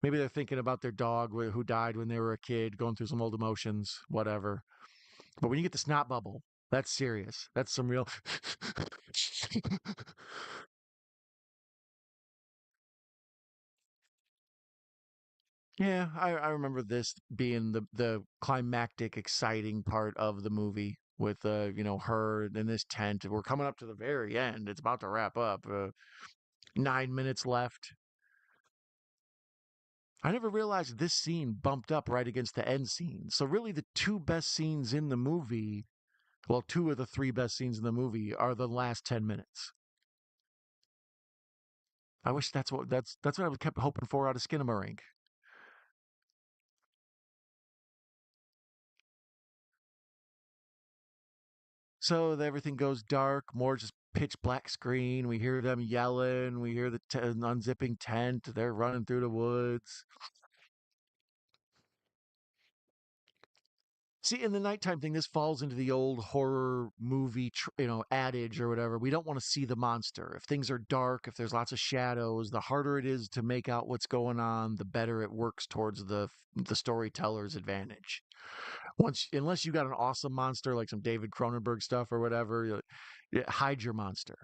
Maybe they're thinking about their dog who died when they were a kid, going through some old emotions, whatever. But when you get the snot bubble, that's serious. That's some real. Yeah, I remember this being the climactic, exciting part of the movie with her in this tent. We're coming up to the very end. It's about to wrap up. 9 minutes left. I never realized this scene bumped up right against the end scene. So really, the two best scenes in the movie, well, two of the three best scenes in the movie are the last 10 minutes. I wish that's what I kept hoping for out of Skinamarink. So everything goes dark, more just pitch black screen. We hear them yelling. We hear the unzipping tent. They're running through the woods. See, in the nighttime thing, this falls into the old horror movie, adage or whatever. We don't want to see the monster. If things are dark, if there's lots of shadows, the harder it is to make out what's going on, the better it works towards the storyteller's advantage. Unless you got an awesome monster like some David Cronenberg stuff or whatever, hide your monster.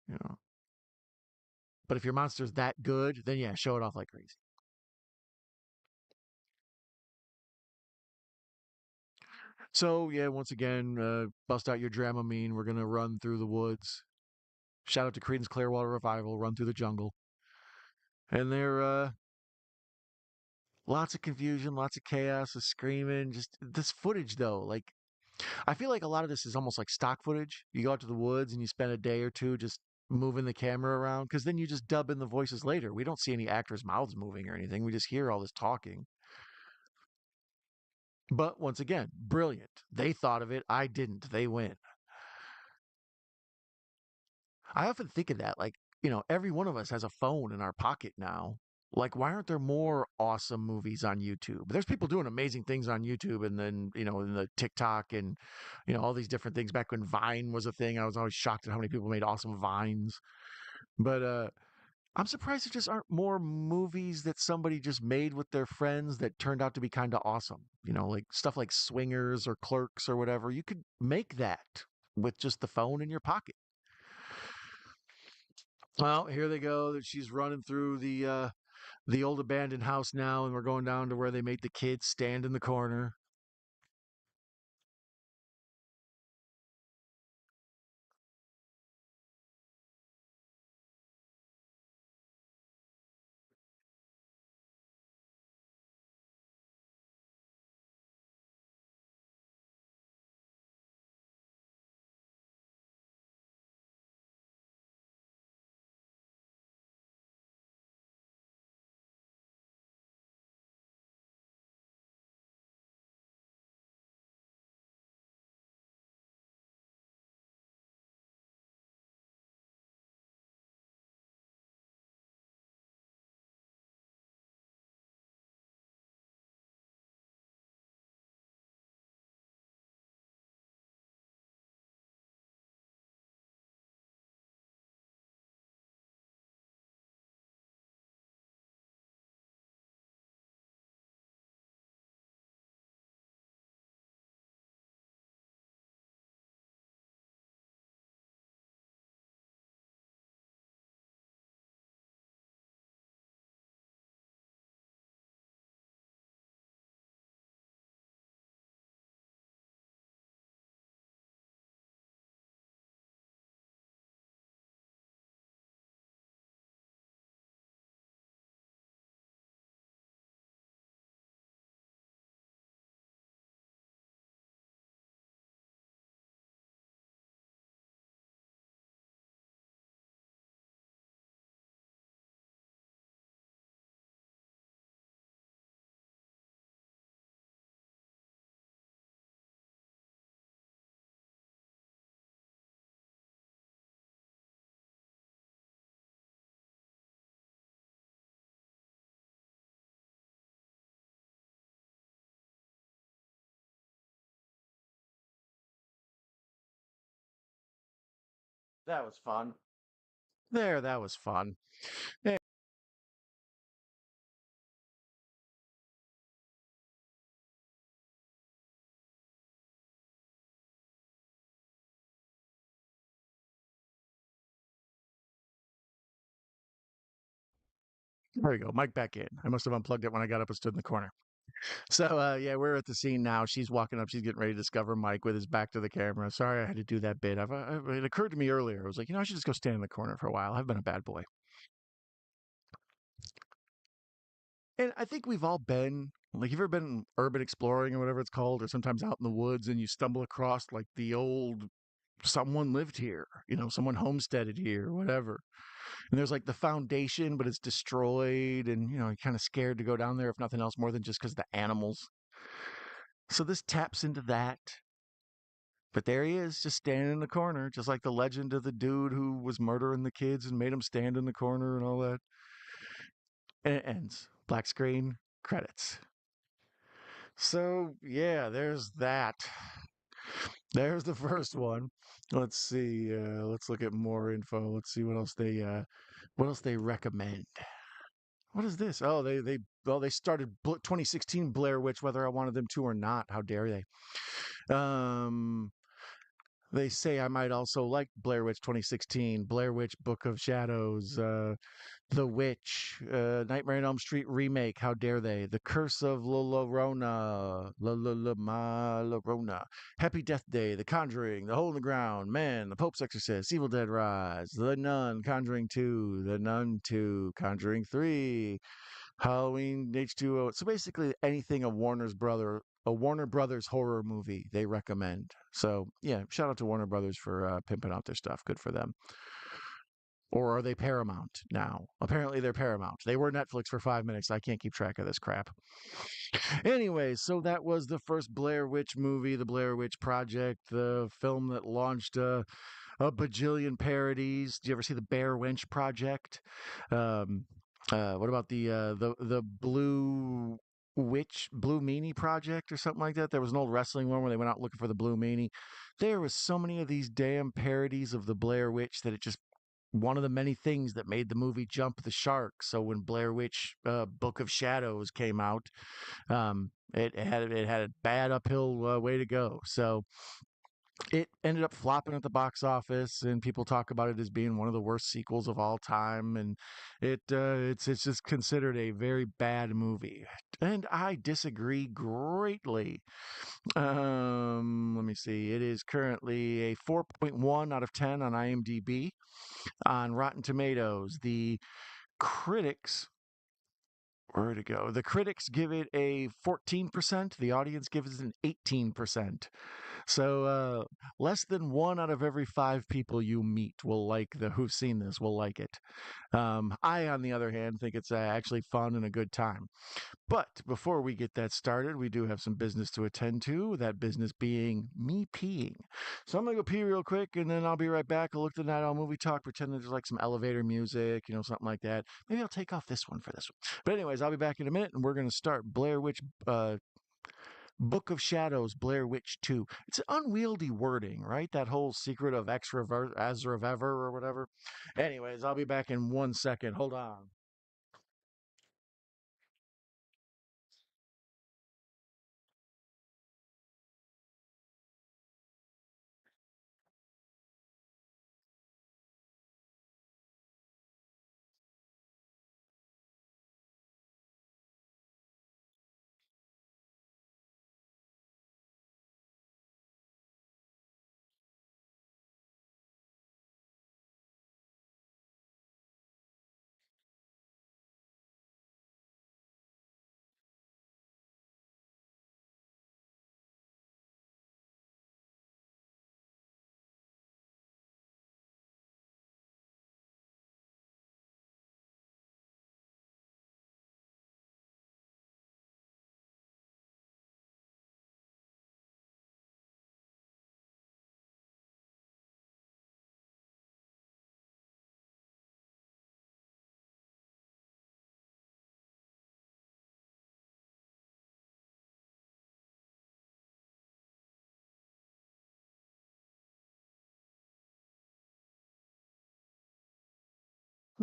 You know, but if your monster's that good, then yeah, show it off like crazy. So yeah, once again, bust out your Dramamine. We're gonna run through the woods. Shout out to Creedence Clearwater Revival. Run through the jungle, and there, lots of confusion, lots of chaos, of screaming. Just this footage though, like I feel like a lot of this is almost like stock footage. You go out to the woods and you spend a day or two just moving the camera around because then you just dub in the voices later. We don't see any actors' mouths moving or anything. We just hear all this talking. But once again, brilliant. They thought of it. I didn't. They win. I often think of that. Like, every one of us has a phone in our pocket now. Like, why aren't there more awesome movies on YouTube? There's people doing amazing things on YouTube and then, in the TikTok and, all these different things. Back when Vine was a thing, I was always shocked at how many people made awesome Vines. But I'm surprised there just aren't more movies that somebody just made with their friends that turned out to be kind of awesome. Like stuff like Swingers or Clerks or whatever. You could make that with just the phone in your pocket. Well, here they go. She's running through the old abandoned house now, and we're going down to where they made the kids stand in the corner. That was fun. There, that was fun. Eh, there you go. Mic back in. I must have unplugged it when I got up and stood in the corner. So, yeah, we're at the scene now. She's walking up. She's getting ready to discover Mike with his back to the camera. Sorry, I had to do that bit. It occurred to me earlier. I was like, I should just go stand in the corner for a while. I've been a bad boy. And I think we've all been like, you've ever been urban exploring or whatever it's called, or sometimes out in the woods and you stumble across like the old someone lived here, someone homesteaded here, or whatever. And there's like the foundation, but it's destroyed, and you're kind of scared to go down there if nothing else, more than just because the animals. So this taps into that. But there he is, just standing in the corner, just like the legend of the dude who was murdering the kids and made them stand in the corner and all that. And it ends. Black screen, credits. So, yeah, there's that. There's the first one. Let's see. Let's look at more info. Let's see what else they recommend. What is this? Oh, they started 2016 Blair Witch, whether I wanted them to or not. How dare they? They say I might also like Blair Witch 2016, Blair Witch Book of Shadows, The Witch, Nightmare on Elm Street remake. How dare they? The Curse of La Llorona, La Llorona, Happy Death Day, The Conjuring, The Hole in the Ground, Man, The Pope's Exorcist, Evil Dead Rise, The Nun, Conjuring 2, The Nun 2, Conjuring 3, Halloween H2O. So basically anything a Warner Brothers horror movie they recommend. So yeah, shout out to Warner Brothers for pimping out their stuff. Good for them. Or are they Paramount now? Apparently they're Paramount. They were Netflix for 5 minutes. I can't keep track of this crap. Anyway, so that was the first Blair Witch movie, The Blair Witch Project, the film that launched a bajillion parodies. Do you ever see the Blair Witch Project? Um, what about the Blue Meanie Project or something like that? There was an old wrestling one where they went out looking for the Blue Meanie. There was so many of these damn parodies of the Blair Witch that it just one of the many things that made the movie jump the shark. So when Blair Witch Book of Shadows came out, it had a bad uphill way to go. So it ended up flopping at the box office, and people talk about it as being one of the worst sequels of all time. And it's just considered a very bad movie, and I disagree greatly. Let me see. It is currently a 4.1 out of 10 on IMDb. On Rotten Tomatoes, the critics where to go? The critics give it a 14%. The audience gives it an 18%. So less than one out of every five people you meet will like who've seen this will like it. I, on the other hand, think it's actually fun and a good time. But before we get that started, we do have some business to attend to. That business being me peeing. So I'm gonna go pee real quick, and then I'll be right back. I'll look at the Night Owl movie talk, pretend there's like some elevator music, something like that. Maybe I'll take off this one for this one. But anyways, I'll be back in a minute, and we're gonna start Blair Witch Book of Shadows, Blair Witch 2. It's an unwieldy wording, right? That whole secret of Azrav Ever or whatever. Anyways, I'll be back in 1 second. Hold on.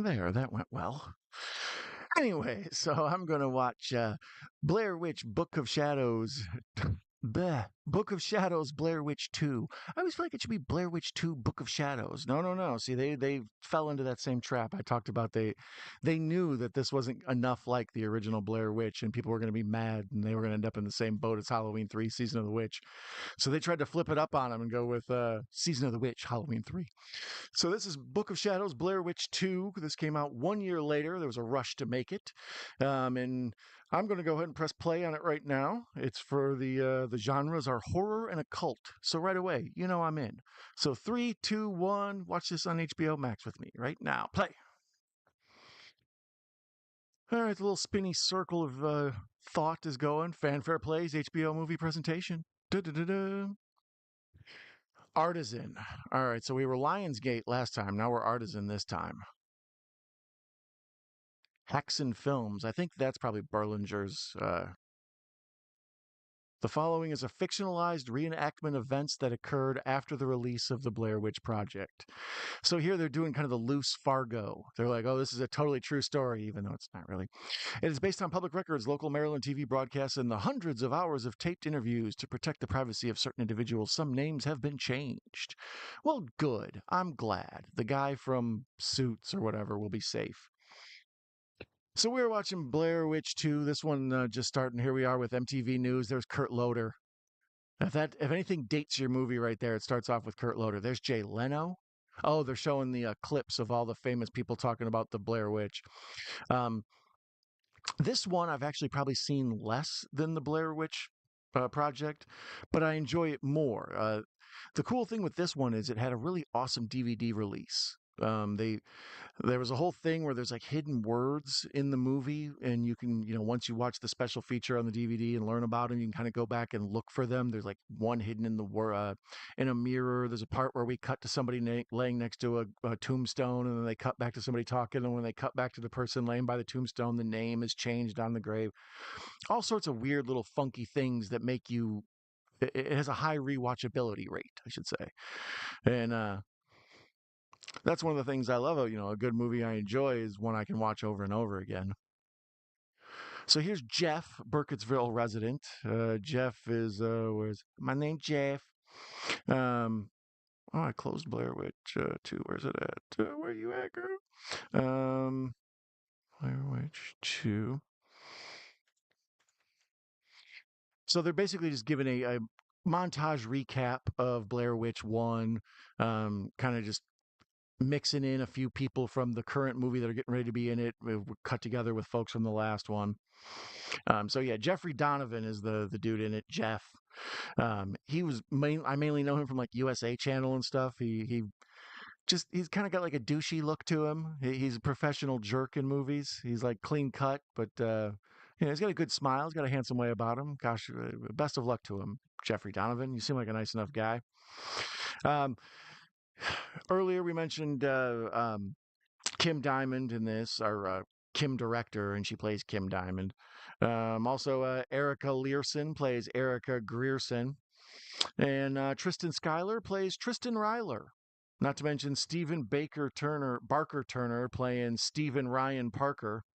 There, that went well. Anyway, so I'm going to watch Blair Witch Book of Shadows. Bleh. Book of Shadows, Blair Witch 2. I always feel like it should be Blair Witch 2, Book of Shadows. No, no, no. See, they fell into that same trap I talked about. They knew that this wasn't enough like the original Blair Witch, and people were going to be mad, and they were going to end up in the same boat as Halloween 3, Season of the Witch. So they tried to flip it up on them and go with Season of the Witch, Halloween 3. So this is Book of Shadows, Blair Witch 2. This came out 1 year later. There was a rush to make it. And I'm going to go ahead and press play on it right now. It's for the genres are horror and occult. So right away, you know I'm in. So 3, 2, 1. Watch this on HBO Max with me right now. Play. All right, the little spinny circle of thought is going. Fanfare plays, HBO movie presentation. Da-da-da-da. Artisan. All right, so we were Lionsgate last time. Now we're Artisan this time. Haxon Films. I think that's probably Berlinger's. The following is a fictionalized reenactment of events that occurred after the release of the Blair Witch Project. So here they're doing kind of the loose Fargo. They're like, oh, this is a totally true story, even though it's not really. It is based on public records, local Maryland TV broadcasts, and the hundreds of hours of taped interviews to protect the privacy of certain individuals. Some names have been changed. Well, good. I'm glad. The guy from Suits or whatever will be safe. So we were watching Blair Witch 2. This one just starting. Here we are with MTV News. There's Kurt Loder. If anything dates your movie right there, it starts off with Kurt Loder. There's Jay Leno. Oh, they're showing the clips of all the famous people talking about the Blair Witch. Um, this one I've actually probably seen less than the Blair Witch Project, but I enjoy it more. The cool thing with this one is it had a really awesome DVD release. There was a whole thing where there's like hidden words in the movie, and you can, once you watch the special feature on the DVD and learn about them, you can kind of go back and look for them. There's like one hidden in a mirror. There's a part where we cut to somebody laying next to a tombstone, and then they cut back to somebody talking. And when they cut back to the person laying by the tombstone, the name is changed on the grave. All sorts of weird little funky things that make you. It has a high rewatchability rate, I should say, and that's one of the things I love. A good movie I enjoy is one I can watch over and over again. So here's Jeff, Burkittsville resident. Jeff is where's my name? Jeff. Um, oh, I closed Blair Witch 2. Where's it at? Where you at, girl? Blair Witch 2. So they're basically just giving a montage recap of Blair Witch 1, kind of just mixing in a few people from the current movie that are getting ready to be in it. We cut together with folks from the last one. So yeah, Jeffrey Donovan is the dude in it. Jeff. I mainly know him from like USA Channel and stuff. He's kind of got like a douchey look to him. He's a professional jerk in movies. He's like clean cut, but he's got a good smile. He's got a handsome way about him. Gosh, best of luck to him, Jeffrey Donovan. You seem like a nice enough guy. Um, Earlier we mentioned Kim Diamond in this, or Kim Director, and she plays Kim Diamond. Also, Erica Learson plays Erica Grierson, and Tristan Schuyler plays Tristan Ryler. Not to mention Stephen Barker Turner playing Stephen Ryan Parker.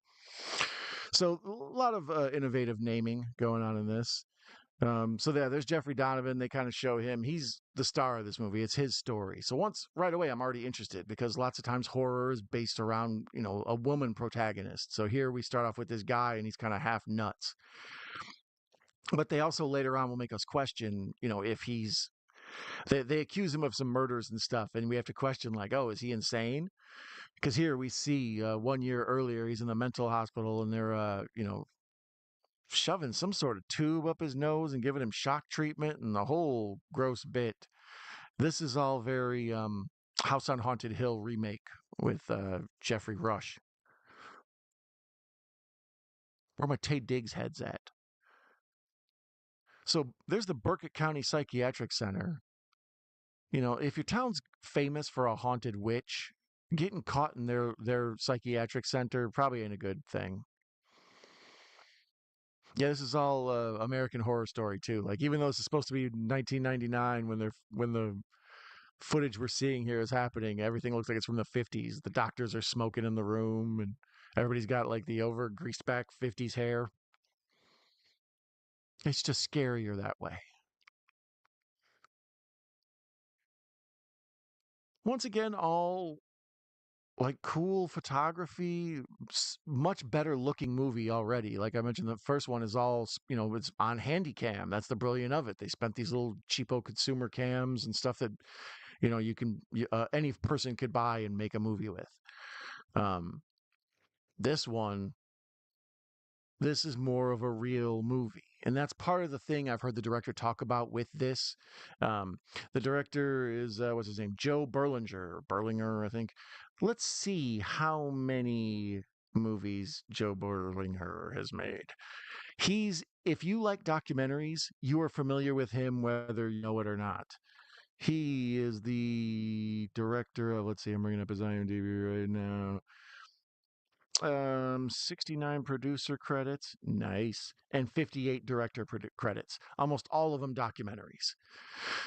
So a lot of innovative naming going on in this. So there's Jeffrey Donovan. They kind of show him. He's the star of this movie. It's his story. So right away, I'm already interested because lots of times horror is based around, a woman protagonist. So here we start off with this guy and he's kind of half nuts. But they also later on will make us question, if they accuse him of some murders and stuff. And we have to question like, oh, is he insane? Because here we see 1 year earlier, he's in the mental hospital and they're, shoving some sort of tube up his nose and giving him shock treatment and the whole gross bit. This is all very House on Haunted Hill remake with Jeffrey Rush. Where my Tay Diggs head's at. So there's the Burkett County Psychiatric Center. If your town's famous for a haunted witch, getting caught in their psychiatric center probably ain't a good thing. Yeah, this is all American Horror Story too. Like even though this is supposed to be 1999 when the footage we're seeing here is happening. Everything looks like it's from the 50s. The doctors are smoking in the room, and everybody's got like the over greased back 50s hair. It's just scarier that way. Once again, all like cool photography, much better looking movie already. Like I mentioned, the first one is all, it's on handy cam. That's the brilliant of it. They spent these little cheapo consumer cams and stuff that, any person could buy and make a movie with. Um, this one, this is more of a real movie. And that's part of the thing I've heard the director talk about with this. Um, the director is, what's his name? Joe Berlinger, I think. Let's see how many movies Joe Berlinger has made. If you like documentaries, you are familiar with him whether you know it or not. He is the director of, let's see, I'm bringing up his IMDb right now. 69 producer credits, nice, and 58 director credits. Almost all of them documentaries.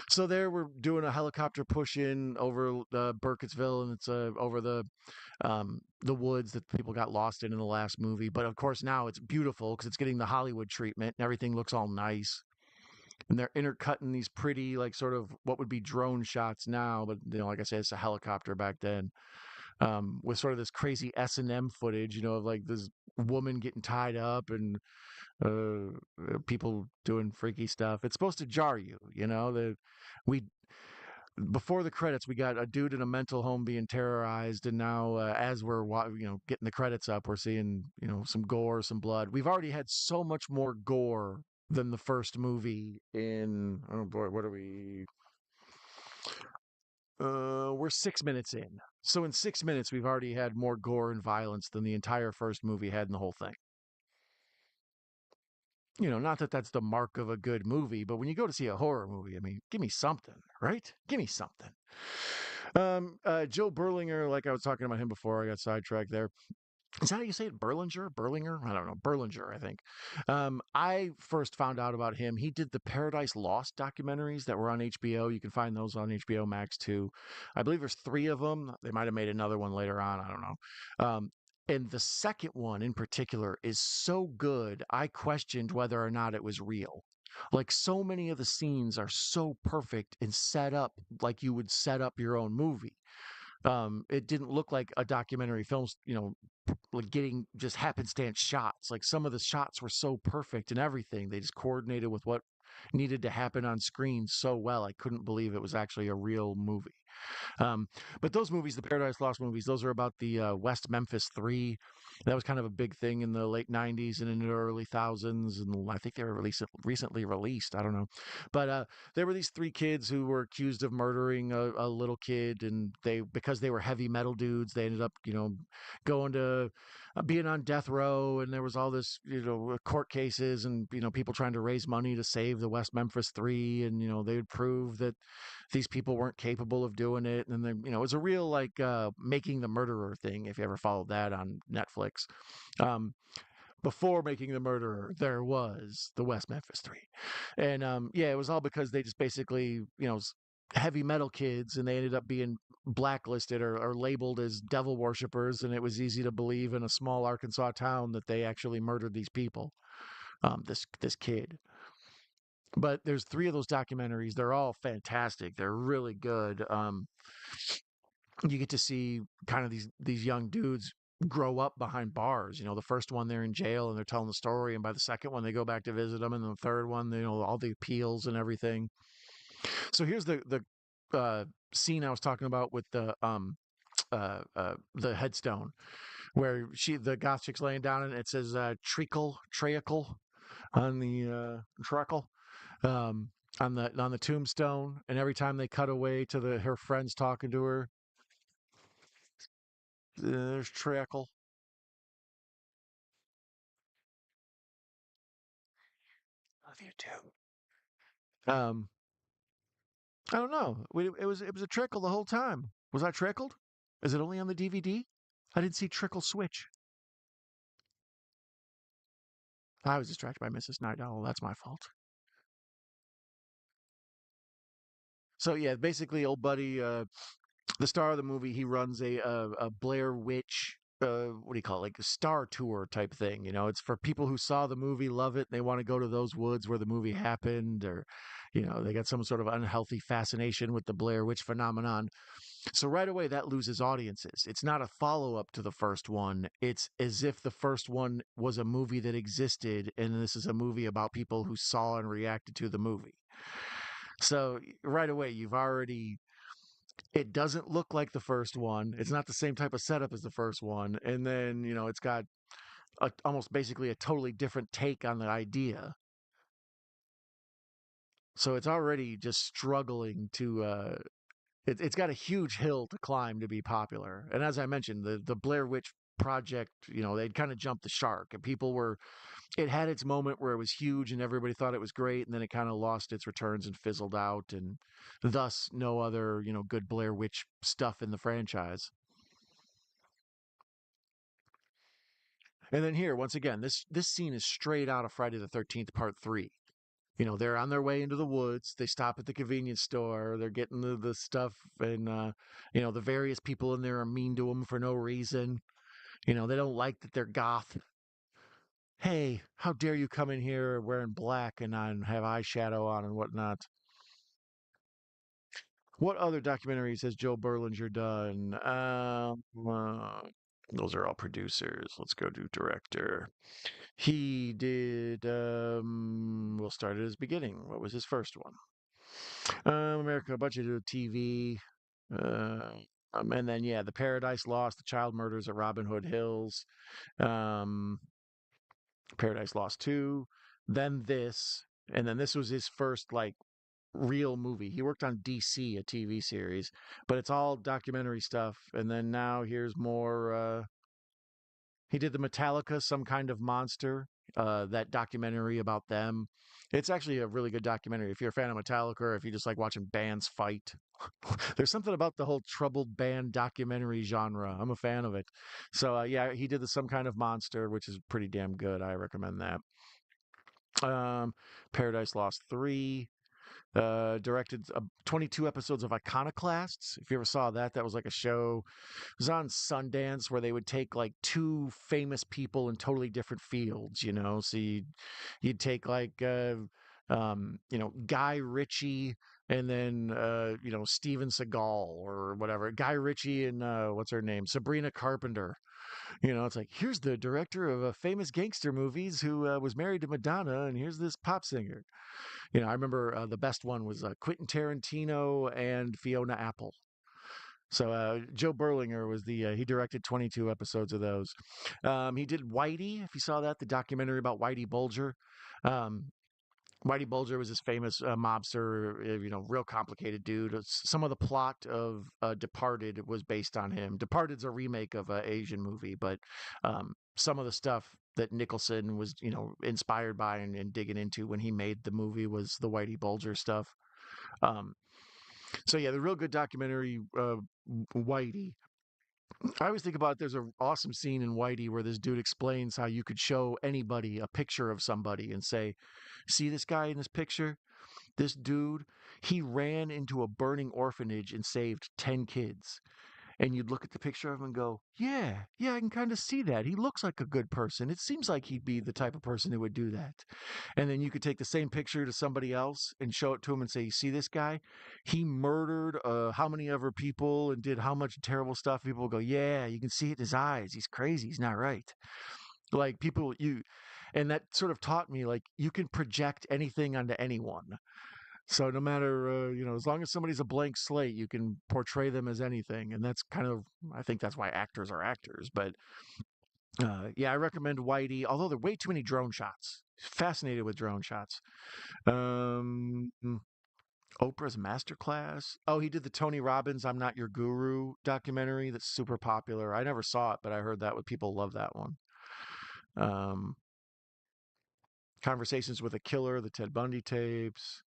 So there, we're doing a helicopter push in over Burkittsville, and it's over the woods that people got lost in the last movie. But of course, now it's beautiful because it's getting the Hollywood treatment, and everything looks all nice. And they're intercutting these pretty, like, sort of what would be drone shots now, but like I said, it's a helicopter back then, with sort of this crazy S&M footage, of like this woman getting tied up and people doing freaky stuff. It's supposed to jar you, that we before the credits we got a dude in a mental home being terrorized, and now as we're getting the credits up, we're seeing some gore, some blood. We've already had so much more gore than the first movie in, oh boy, what are we, we're 6 minutes in. So in 6 minutes, we've already had more gore and violence than the entire first movie had in the whole thing. Not that that's the mark of a good movie, but when you go to see a horror movie, I mean, give me something, right? Give me something. Joe Berlinger, like I was talking about him before, I got sidetracked there. Is that how you say it? Berlinger? I don't know. Berlinger, I think. I first found out about him. He did the Paradise Lost documentaries that were on HBO. You can find those on HBO Max too. I believe there's three of them. They might have made another one later on. I don't know. And the second one in particular is so good, I questioned whether or not it was real. Like, so many of the scenes are so perfect and set up like you would set up your own movie. It didn't look like a documentary film, like getting just happenstance shots. Like, some of the shots were so perfect and everything. They just coordinated with what needed to happen on screen so well. I couldn't believe it was actually a real movie. Um, but those movies, the Paradise Lost movies, those are about the West Memphis Three. That was kind of a big thing in the late '90s and in the early thousands, and I think they were recently released. I don't know, but there were these three kids who were accused of murdering a little kid, and because they were heavy metal dudes, they ended up, going to being on death row, and there was all this, court cases, and people trying to raise money to save the West Memphis Three, and they would prove that these people weren't capable of doing it. And then, it was a real, like, Making the Murderer thing, if you ever followed that on Netflix. Um, Before Making the Murderer, there was the West Memphis Three. And yeah, it was all because they just basically, heavy metal kids, and they ended up being blacklisted or labeled as devil worshippers. And it was easy to believe in a small Arkansas town that they actually murdered these people, this kid. But there's three of those documentaries. They're all fantastic. They're really good. You get to see kind of these young dudes grow up behind bars. The first one they're in jail and they're telling the story, and by the second one they go back to visit them, and the third one, all the appeals and everything. So here's the scene I was talking about with the headstone where the goth chick's laying down and it says treacle on the treacle, um, on the tombstone, and every time they cut away to her friends talking to her, there's treacle. Love you too. Um, I don't know. It was a trickle the whole time. Was I trickled? Is it only on the DVD? I didn't see trickle switch. I was distracted by Mrs. Night Owl. That's my fault. So yeah, basically, old buddy, the star of the movie, he runs a Blair Witch. What do you call it? Like a star tour type thing. You know, it's for people who saw the movie, love it, and they want to go to those woods where the movie happened, or, they got some sort of unhealthy fascination with the Blair Witch phenomenon. So right away, that loses audiences. It's not a follow up to the first one. It's as if the first one was a movie that existed, and this is a movie about people who saw and reacted to the movie. So right away, you've already it doesn't look like the first one. It's not the same type of setup as the first one. And then, it's got almost basically a totally different take on the idea. So it's already just struggling to, it's got a huge hill to climb to be popular. And as I mentioned, the Blair Witch Project, they'd kind of jumped the shark, and it had its moment where it was huge and everybody thought it was great. And then it kind of lost its returns and fizzled out. And thus, no other, good Blair Witch stuff in the franchise. And then here, once again, this scene is straight out of Friday the 13th Part 3. They're on their way into the woods. They stop at the convenience store. They're getting the stuff, and the various people in there are mean to them for no reason. They don't like that they're goth. Hey, how dare you come in here wearing black and on have eyeshadow on and whatnot? What other documentaries has Joe Berlinger done? Those are all producers. Let's go to director. He did. We'll start at his beginning. What was his first one? America, a bunch of TV. Uh, and then yeah, the Paradise Lost, the child murders at Robin Hood Hills. Um, Paradise Lost 2. Then this, and then this was his first like real movie. He worked on DC, a TV series, but it's all documentary stuff. And then now here's more. He did the Metallica, Some Kind of Monster, that documentary about them. It's actually a really good documentary. If you're a fan of Metallica, or if you just like watching bands fight, there's something about the whole troubled band documentary genre. I'm a fan of it. So yeah, he did the Some Kind of Monster, which is pretty damn good. I recommend that. Paradise Lost 3. Directed 22 episodes of Iconoclasts. If you ever saw that, that was like a show. It was on Sundance where they would take like two famous people in totally different fields, So you'd take like Guy Ritchie and then Steven Seagal or whatever. Guy Ritchie and what's her name? Sabrina Carpenter. It's like here's the director of famous gangster movies who was married to Madonna, and here's this pop singer. I remember the best one was Quentin Tarantino and Fiona Apple. So Joe Berlinger was he directed 22 episodes of those. He did Whitey, if you saw that, the documentary about Whitey Bulger. Um, Whitey Bulger was this famous mobster, real complicated dude. Some of the plot of Departed was based on him. Departed's a remake of an Asian movie, but some of the stuff that Nicholson was, inspired by and digging into when he made the movie was the Whitey Bulger stuff. Um, so yeah, the real good documentary, Whitey. I always think about there's an awesome scene in Whitey where this dude explains how you could show anybody a picture of somebody and say, see this guy in this picture? This dude, he ran into a burning orphanage and saved 10 kids. And you'd look at the picture of him and go, yeah, I can kind of see that. He looks like a good person. It seems like he'd be the type of person who would do that. And then you could take the same picture to somebody else and show it to him and say, you see this guy? He murdered how many other people and did how much terrible stuff. People will go, yeah, you can see it in his eyes. He's crazy. He's not right. Like and that sort of taught me like you can project anything onto anyone. So no matter as long as somebody's a blank slate, you can portray them as anything, and that's kind of I think that's why actors are actors. But yeah, I recommend Whitey. Although there are way too many drone shots. Fascinated with drone shots. Um, Oprah's Masterclass. Oh, he did the Tony Robbins "I'm Not Your Guru" documentary. That's super popular. I never saw it, but I heard that people love that one. Um, Conversations with a Killer, the Ted Bundy tapes.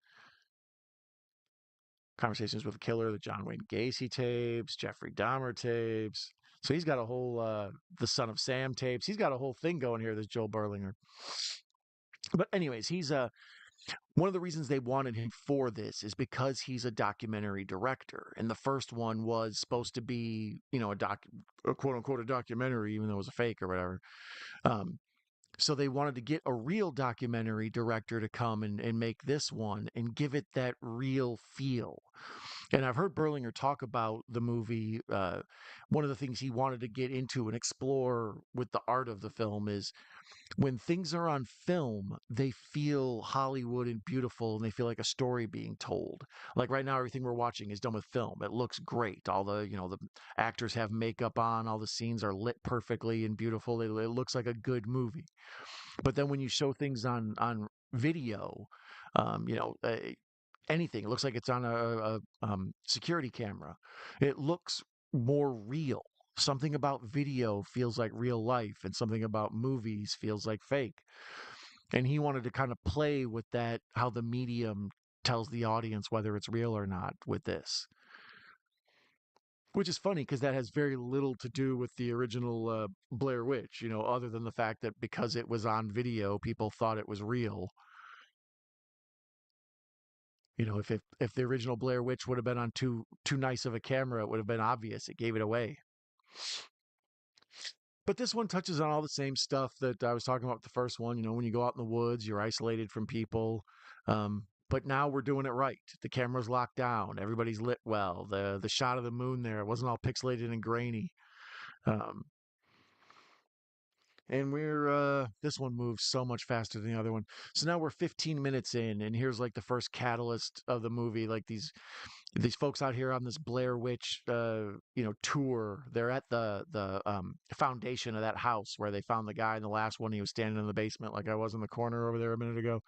Conversations with a Killer, the John Wayne Gacy tapes, Jeffrey Dahmer tapes. So he's got a whole the Son of Sam tapes. He's got a whole thing going here. This Joel Berlinger. But anyways, One of the reasons they wanted him for this is because he's a documentary director, and the first one was supposed to be, a quote unquote a documentary, even though it was a fake or whatever. Um, so they wanted to get a real documentary director to come and make this one and give it that real feel. And I've heard Berlinger talk about the movie. One of the things he wanted to get into and explore with the art of the film is when things are on film, they feel Hollywood and beautiful and they feel like a story being told. Like right now, everything we're watching is done with film. It looks great. All the actors have makeup on, all the scenes are lit perfectly and beautiful. It looks like a good movie. But then when you show things on video, you know, anything, it looks like it's on a security camera. It looks more real. Something about video feels like real life, and something about movies feels like fake. And he wanted to kind of play with that, how the medium tells the audience whether it's real or not with this. Which is funny because that has very little to do with the original Blair Witch, other than the fact that because it was on video, people thought it was real. If the original Blair Witch would have been on too nice of a camera, it would have been obvious. It gave it away. But this one touches on all the same stuff that I was talking about with the first one. When you go out in the woods, you're isolated from people. But now we're doing it right. The camera's locked down. Everybody's lit well. The shot of the moon there, it wasn't all pixelated and grainy. Um, and this one moves so much faster than the other one. So now we're 15 minutes in, and here's like the first catalyst of the movie. Like these folks out here on this Blair Witch tour. They're at the foundation of that house where they found the guy in the last one. He was standing in the basement like I was in the corner over there a minute ago.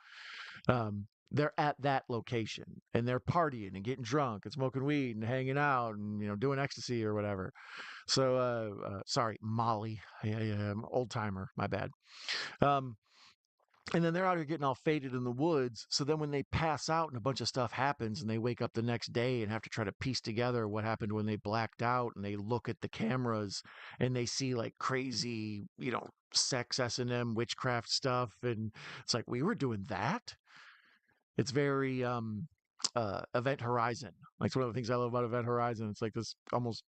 They're at that location and they're partying and getting drunk and smoking weed and hanging out and doing ecstasy or whatever. So sorry, Molly. Yeah, old timer, my bad. um and then they're out here getting all faded in the woods. So then when they pass out and a bunch of stuff happens and they wake up the next day and have to try to piece together what happened when they blacked out, and they look at the cameras and they see like crazy, sex S&M witchcraft stuff, and it's like, we were doing that. It's very Event Horizon. Like, it's one of the things I love about Event Horizon. It's like this almost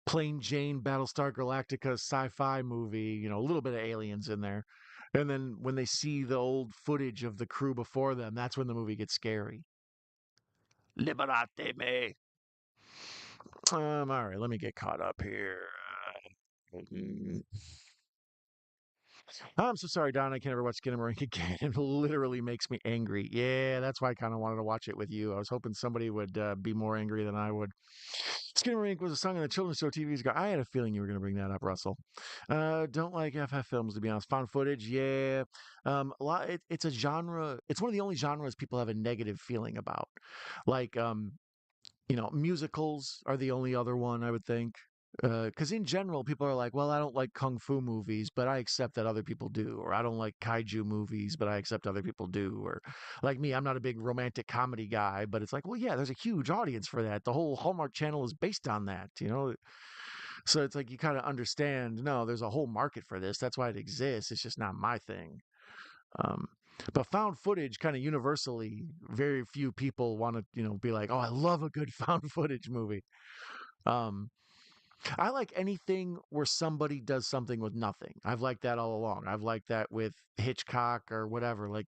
plain Jane Battlestar Galactica sci-fi movie, a little bit of aliens in there. And then when they see the old footage of the crew before them, that's when the movie gets scary. Liberate me. All right, let me get caught up here. Mm. I'm so sorry, Don. I can't ever watch Skinamarink again. It literally makes me angry. Yeah, that's why I kind of wanted to watch it with you. I was hoping somebody would be more angry than I would. Skinamarink was a song on the children's show TV's ago. I had a feeling you were going to bring that up, Russell. Don't like FF films, to be honest. Found footage, yeah. It's a genre. It's one of the only genres people have a negative feeling about. Like, musicals are the only other one I would think. Because in general, people are like, well, I don't like kung fu movies, but I accept that other people do. Or I don't like kaiju movies, but I accept other people do. Or like me, I'm not a big romantic comedy guy, but it's like, well, yeah, there's a huge audience for that. The whole Hallmark Channel is based on that. So it's like you kind of understand, no, there's a whole market for this. That's why it exists. It's just not my thing. Um, but found footage, kind of universally, very few people want to, be like, oh, I love a good found footage movie. Um, I like anything where somebody does something with nothing. I've liked that all along. I've liked that with Hitchcock or whatever. Like,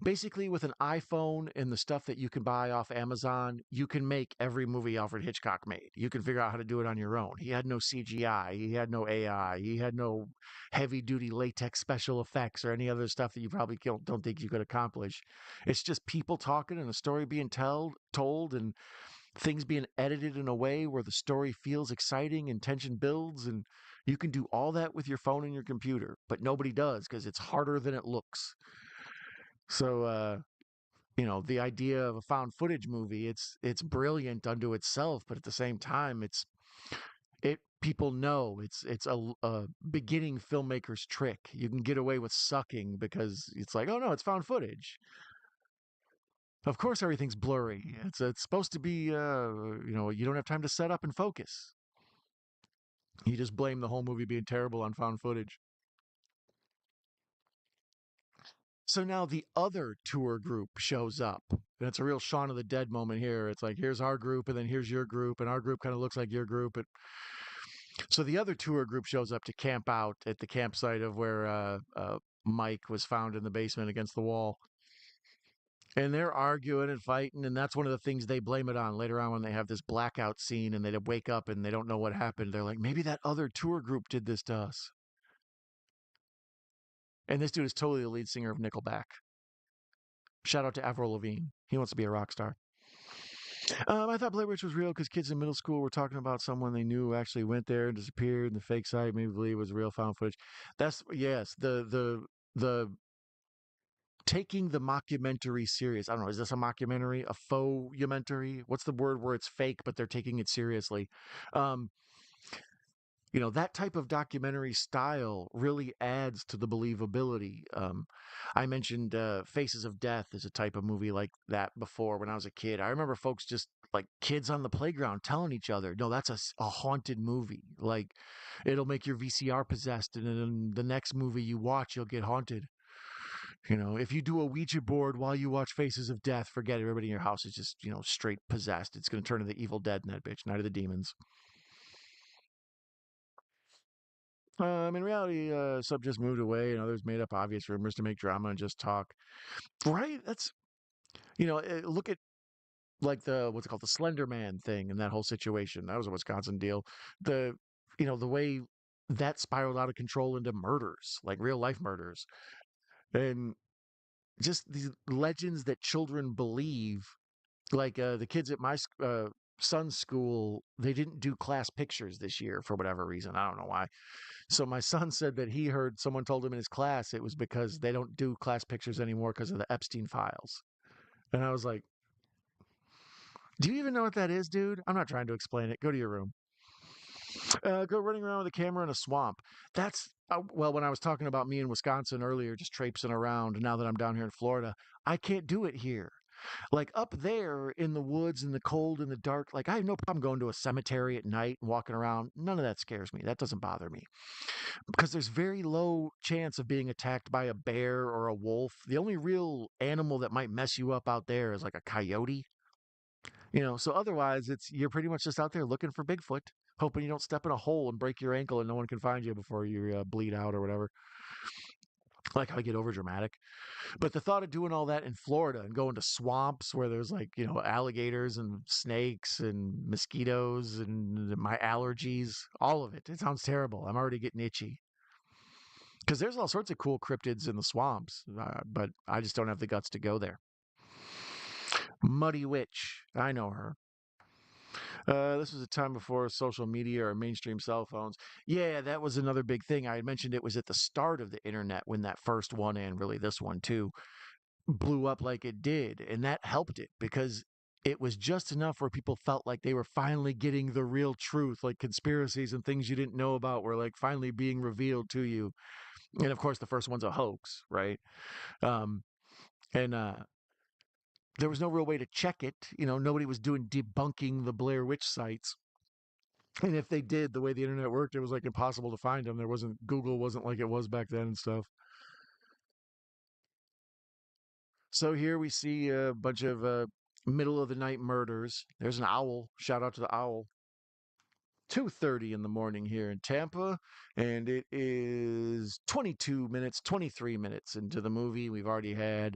basically, with an iPhone and the stuff that you can buy off Amazon, you can make every movie Alfred Hitchcock made. You can figure out how to do it on your own. He had no CGI, he had no AI, he had no heavy duty latex special effects or any other stuff that you probably don't think you could accomplish. It's just people talking and a story being told, and things being edited in a way where the story feels exciting and tension builds. And you can do all that with your phone and your computer, but nobody does because it's harder than it looks. So, the idea of a found footage movie, it's brilliant unto itself, but at the same time, it people know it's a beginning filmmaker's trick. You can get away with sucking because it's like, oh no, it's found footage. Of course, everything's blurry. It's supposed to be, you don't have time to set up and focus. You just blame the whole movie being terrible on found footage. So now the other tour group shows up. And it's a real Shaun of the Dead moment here. It's like, here's our group, and then here's your group, and our group kind of looks like your group. So the other tour group shows up to camp out at the campsite of where Mike was found in the basement against the wall. And they're arguing and fighting, and that's one of the things they blame it on later on when they have this blackout scene and they wake up and they don't know what happened. They're like, maybe that other tour group did this to us. And this dude is totally the lead singer of Nickelback. Shout out to Avril Lavigne. He wants to be a rock star. I thought Blair Witch was real because kids in middle school were talking about someone they knew who actually went there and disappeared, and the fake site made me believe it was real found footage. That's yes, the taking the mockumentary serious. I don't know. Is this a mockumentary, a faux-umentary? What's the word where it's fake but they're taking it seriously? Um, that type of documentary style really adds to the believability. I mentioned Faces of Death is a type of movie like that before when I was a kid. I remember folks just like kids on the playground telling each other, no, that's a haunted movie. Like it'll make your VCR possessed, and then the next movie you watch, you'll get haunted. If you do a Ouija board while you watch Faces of Death, forget it. Everybody in your house is just, straight possessed. It's going to turn into Evil Dead in that bitch, Night of the Demons. In reality, Sub just moved away, and others made up obvious rumors to make drama and just talk. Right? That's look at like the what's it called, the Slender Man thing, and that whole situation. That was a Wisconsin deal. The way that spiraled out of control into murders, like real life murders, and just these legends that children believe. Like the kids at my son's school, they didn't do class pictures this year for whatever reason. I don't know why. So my son said that he heard someone told him in his class it was because they don't do class pictures anymore because of the Epstein files. And I was like, do you even know what that is, dude? I'm not trying to explain it. Go to your room. Go running around with a camera in a swamp. That's, well, when I was talking about me in Wisconsin earlier, just traipsing around, now that I'm down here in Florida, I can't do it here. Like up there in the woods, in the cold, in the dark, like I have no problem going to a cemetery at night and walking around. None of that scares me. That doesn't bother me because there's very low chance of being attacked by a bear or a wolf. The only real animal that might mess you up out there is like a coyote. So otherwise you're pretty much just out there looking for Bigfoot, hoping you don't step in a hole and break your ankle and no one can find you before you bleed out or whatever. Like how I get over dramatic. But the thought of doing all that in Florida and going to swamps where there's like, alligators and snakes and mosquitoes and my allergies, all of it, it sounds terrible. I'm already getting itchy. Because there's all sorts of cool cryptids in the swamps, but I just don't have the guts to go there. Muddy Witch, I know her. This was a time before social media or mainstream cell phones. Yeah, that was another big thing. I had mentioned it was at the start of the internet when that first one, and really this one too, blew up like it did. And that helped it because it was just enough where people felt like they were finally getting the real truth, like conspiracies and things you didn't know about were like finally being revealed to you. And of course, the first one's a hoax, right? Um, and there was no real way to check it. Nobody was doing debunking the Blair Witch sites. And if they did, the way the internet worked, it was like impossible to find them. Google wasn't like it was back then and stuff. So here we see a bunch of middle of the night murders. There's an owl. Shout out to the owl. 2:30 in the morning here in Tampa, and it is 22 minutes, 23 minutes into the movie. We've already had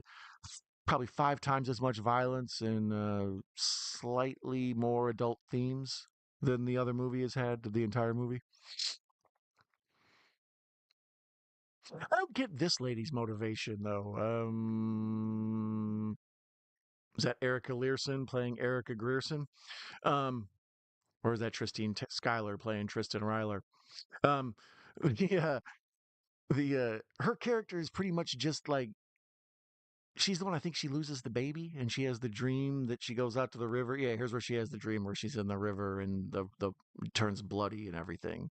probably 5 times as much violence and slightly more adult themes than the other movie has had, the entire movie. I don't get this lady's motivation though. Is that Erica Learson playing Erica Grierson? Um, or is that Schuyler playing Tristan Ryler? Um, yeah, her character is pretty much just like she's the one. I think she loses the baby, and she has the dream that she goes out to the river. Yeah, here's where she has the dream where she's in the river and the turns bloody and everything.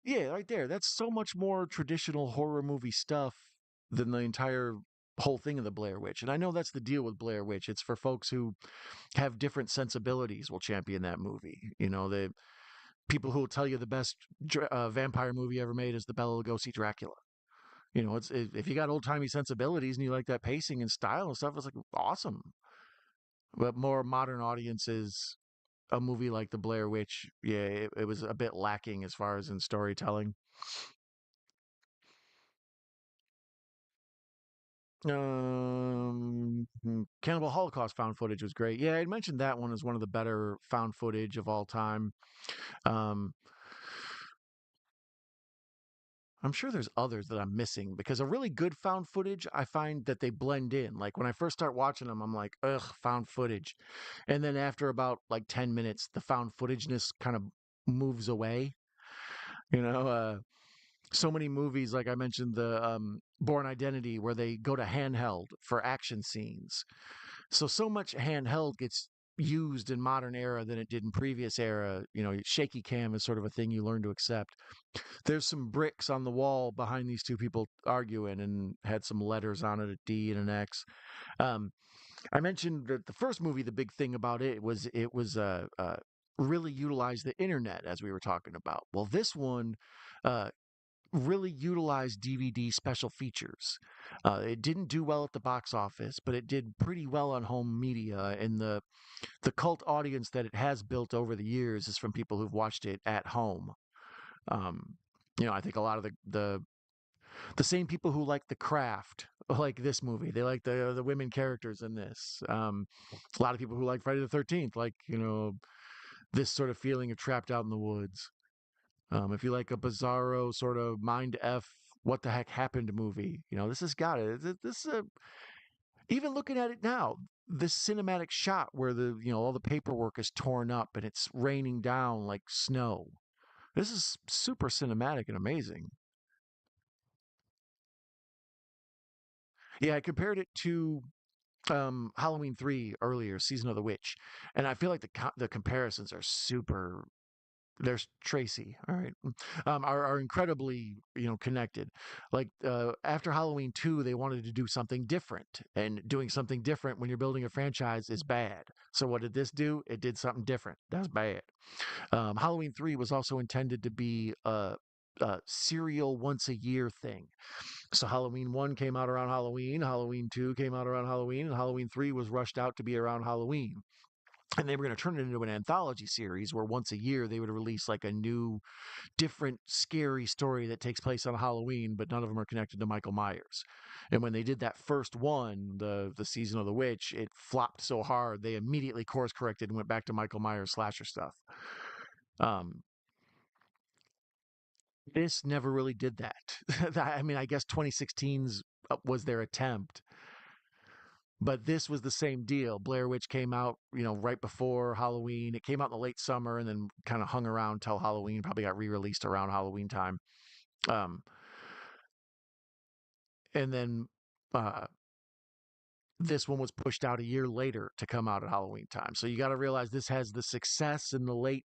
Yeah, right there. That's so much more traditional horror movie stuff than the entire whole thing of the Blair Witch. And I know that's the deal with Blair Witch. It's for folks who have different sensibilities will champion that movie. people who will tell you the best vampire movie ever made is the Bela Lugosi Dracula. You know, if you got old timey sensibilities and you like that pacing and style and stuff, it's like awesome. But more modern audiences, a movie like the Blair Witch, yeah, it was a bit lacking as far as in storytelling. Cannibal Holocaust found footage was great. Yeah, I mentioned that one as one of the better found footage of all time. Um, I'm sure there's others that I'm missing because a really good found footage, I find that they blend in. Like when I first start watching them, I'm like, ugh, found footage. And then after about like 10 minutes, the found footageness kind of moves away. You know, so many movies, like I mentioned, the Born Identity, where they go to handheld for action scenes. So much handheld gets used in modern era than it did in previous era. You know, shaky cam is sort of a thing you learn to accept. There's some bricks on the wall behind these two people arguing and had some letters on it, a D and an X. Um, I mentioned that the first movie, the big thing about it was really utilized the internet as we were talking about. Well, this one uh, really utilized DVD special features. It didn't do well at the box office, but it did pretty well on home media. And the cult audience that it has built over the years is from people who've watched it at home. Um, you know, I think a lot of the same people who like The Craft like this movie. They like the women characters in this. A lot of people who like Friday the 13th, like this sort of feeling of trapped out in the woods. If you like a bizarro sort of mind f what the heck happened movie, this has got it. This even looking at it now, this cinematic shot where all the paperwork is torn up and it's raining down like snow. This is super cinematic and amazing. Yeah, I compared it to Halloween 3 earlier, Season of the Witch, and I feel like the comparisons are super. There's Tracy, all right, are incredibly connected. Like after Halloween 2, they wanted to do something different, and doing something different when you're building a franchise is bad. So what did this do? It did something different. That's bad. Halloween 3 was also intended to be a serial once a year thing. So Halloween 1 came out around Halloween, Halloween 2 came out around Halloween, and Halloween 3 was rushed out to be around Halloween. And they were going to turn it into an anthology series where once a year they would release like a new, different, scary story that takes place on Halloween, but none of them are connected to Michael Myers. And when they did that first one, the season of the witch, it flopped so hard they immediately course corrected and went back to Michael Myers slasher stuff. Um, this never really did that. I mean, I guess 2016's was their attempt, but this was the same deal. Blair Witch came out, right before Halloween. It came out in the late summer and then kind of hung around till Halloween. Probably got re-released around Halloween time. Um, and then uh, this one was pushed out a year later to come out at Halloween time. So you got to realize this has the success in the late,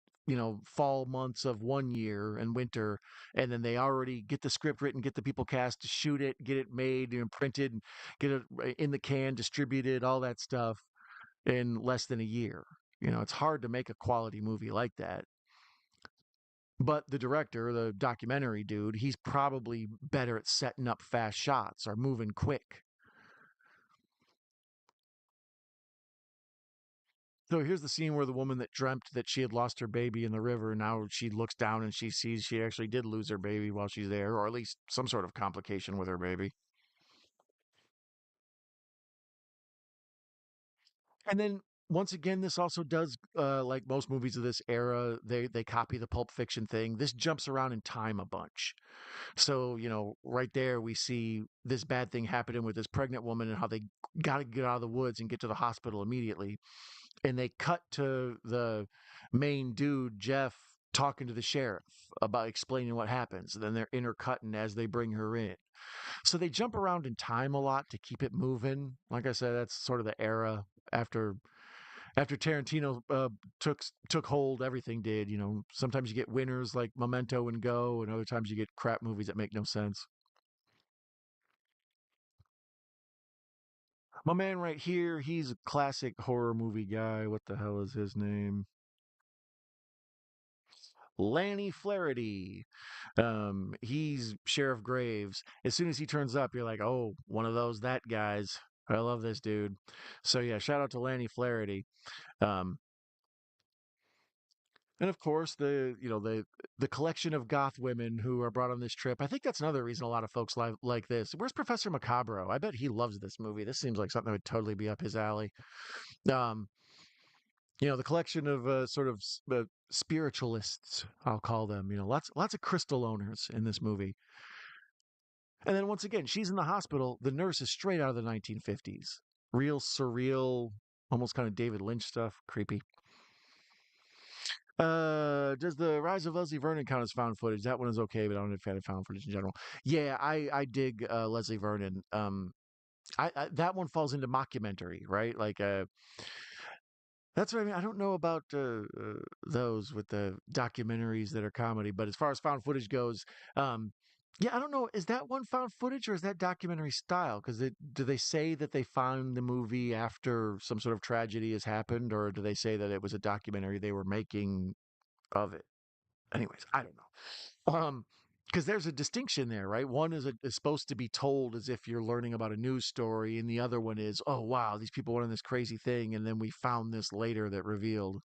fall months of one year and winter, and then they already get the script written, get the people cast to shoot it, get it made, printed, get it in the can, distributed, all that stuff in less than a year. It's hard to make a quality movie like that. But the director, the documentary dude, he's probably better at setting up fast shots or moving quick. So here's the scene where the woman that dreamt that she had lost her baby in the river, now she looks down and she sees she actually did lose her baby while she's there, or at least some sort of complication with her baby. And then once again, this also does, like most movies of this era, they copy the Pulp Fiction thing. This jumps around in time a bunch. So, right there we see this bad thing happening with this pregnant woman and how they got to get out of the woods and get to the hospital immediately. And they cut to the main dude, Jeff, talking to the sheriff about explaining what happens. And then they're intercutting as they bring her in. So they jump around in time a lot to keep it moving. Like I said, that's sort of the era after Tarantino took hold. Everything did. Sometimes you get winners like Memento and Go, and other times you get crap movies that make no sense. My man right here, he's a classic horror movie guy. What the hell is his name? Lanny Flaherty. He's Sheriff Graves. As soon as he turns up, you're like, oh, one of those that guys. I love this dude. So yeah, shout out to Lanny Flaherty. Um, and of course, the collection of goth women who are brought on this trip. I think that's another reason a lot of folks like this. Where's Professor Macabro? I bet he loves this movie. This seems like something that would totally be up his alley. Um, the collection of sort of spiritualists, I'll call them. Lots of crystal owners in this movie. And then once again, she's in the hospital. The nurse is straight out of the 1950s. Real surreal, almost kind of David Lynch stuff. Creepy. Does the Rise of Leslie Vernon count as found footage? That one is okay, but I'm not a fan of found footage in general. Yeah, I dig Leslie Vernon. That one falls into mockumentary, right? Like that's what I mean. I don't know about those with the documentaries that are comedy, but as far as found footage goes, um, yeah, I don't know. Is that one found footage or is that documentary style? Because do they say that they found the movie after some sort of tragedy has happened, or do they say that it was a documentary they were making of it? Anyways, I don't know. Because there's a distinction there, right? One is supposed to be told as if you're learning about a news story, and the other one is, oh wow, these people went on this crazy thing, and then we found this later that revealed.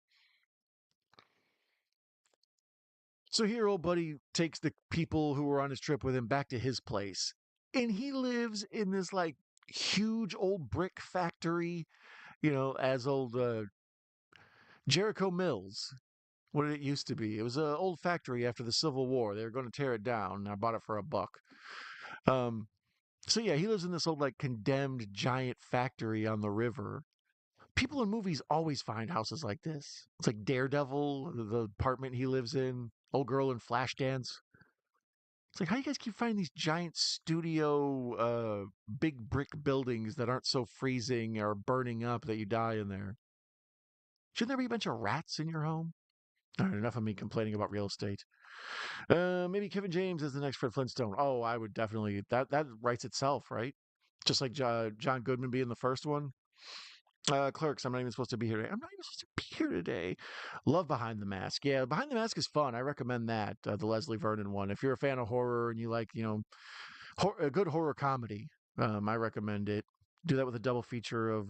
So here, old buddy takes the people who were on his trip with him back to his place, and he lives in this like huge old brick factory, as old Jericho Mills. What did it used to be? It was an old factory after the Civil War. They were going to tear it down. And I bought it for $1. Um, so yeah, he lives in this old like condemned giant factory on the river. People in movies always find houses like this. It's like Daredevil, the apartment he lives in, old girl in Flashdance. It's like how you guys keep finding these giant studio, big brick buildings that aren't so freezing or burning up that you die in there. Shouldn't there be a bunch of rats in your home? All right, enough of me complaining about real estate. Maybe Kevin James is the next Fred Flintstone. Oh, I would definitely that writes itself, right? Just like John Goodman being the first one. Clerks, I'm not even supposed to be here today. I'm not even supposed to be here today. Love Behind the Mask. Yeah, Behind the Mask is fun. I recommend that, the Leslie Vernon one. If you're a fan of horror and you like, a good horror comedy, I recommend it. Do that with a double feature of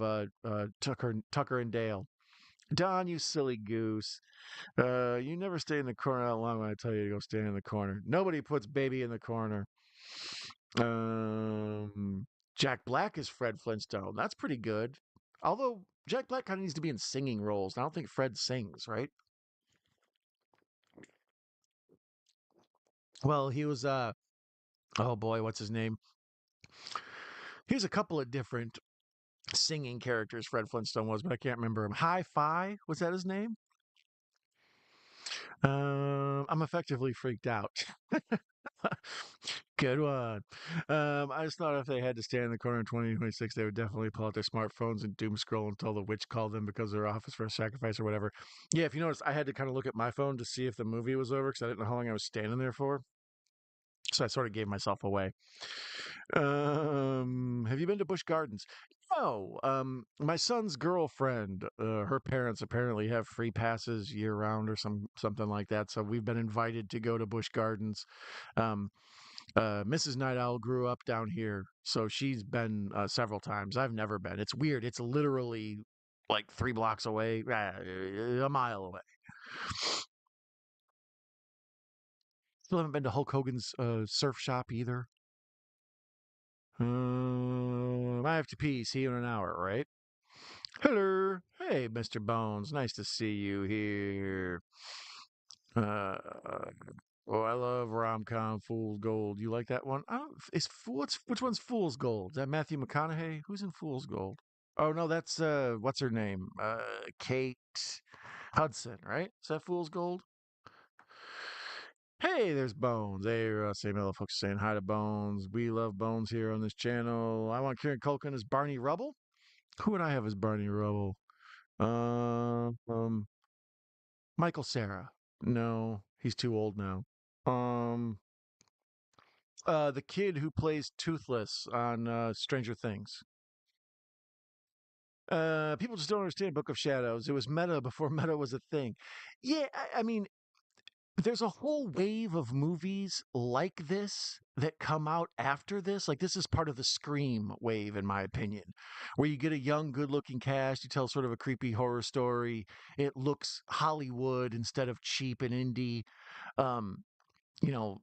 Tucker and Dale. Don, you silly goose. You never stay in the corner that long when I tell you to go stand in the corner. Nobody puts baby in the corner. Um, Jack Black is Fred Flintstone. That's pretty good. Although Jack Black kind of needs to be in singing roles. I don't think Fred sings, right? Well, he was oh boy, what's his name? Here's a couple of different singing characters Fred Flintstone was, but I can't remember him. Hi Fi, was that his name? I'm effectively freaked out. Good one. I just thought if they had to stand in the corner in 2026, they would definitely pull out their smartphones and doom scroll until the witch called them because their office for a sacrifice or whatever. Yeah, if you notice, I had to kind of look at my phone to see if the movie was over because I didn't know how long I was standing there for. So I sort of gave myself away. Have you been to Busch Gardens? No. My son's girlfriend, her parents apparently have free passes year round or something like that. So we've been invited to go to Busch Gardens. Um, Mrs. Night Owl grew up down here, so she's been several times. I've never been. It's weird. It's literally like 3 blocks away, a mile away. Still haven't been to Hulk Hogan's surf shop either. I have to pee. See you in an hour, right? Hello. Hey, Mr. Bones. Nice to see you here. Uh, oh, I love rom-com Fool's Gold. You like that one? I don't, is which one's Fool's Gold? Is that Matthew McConaughey? Who's in Fool's Gold? Oh no, that's what's her name? Kate Hudson, right? Is that Fool's Gold? Hey, there's Bones. Hey, Samuel folks saying hi to Bones. We love Bones here on this channel. I want Kieran Culkin as Barney Rubble. Who would I have as Barney Rubble? Um, Michael Sarah. No, he's too old now. Um, the kid who plays Toothless on Stranger Things. People just don't understand Book of Shadows. It was meta before meta was a thing. Yeah, I mean, there's a whole wave of movies like this that come out after this. Like, this is part of the Scream wave, in my opinion, where you get a young, good looking cast, you tell sort of a creepy horror story. It looks Hollywood instead of cheap and indie. Um, you know,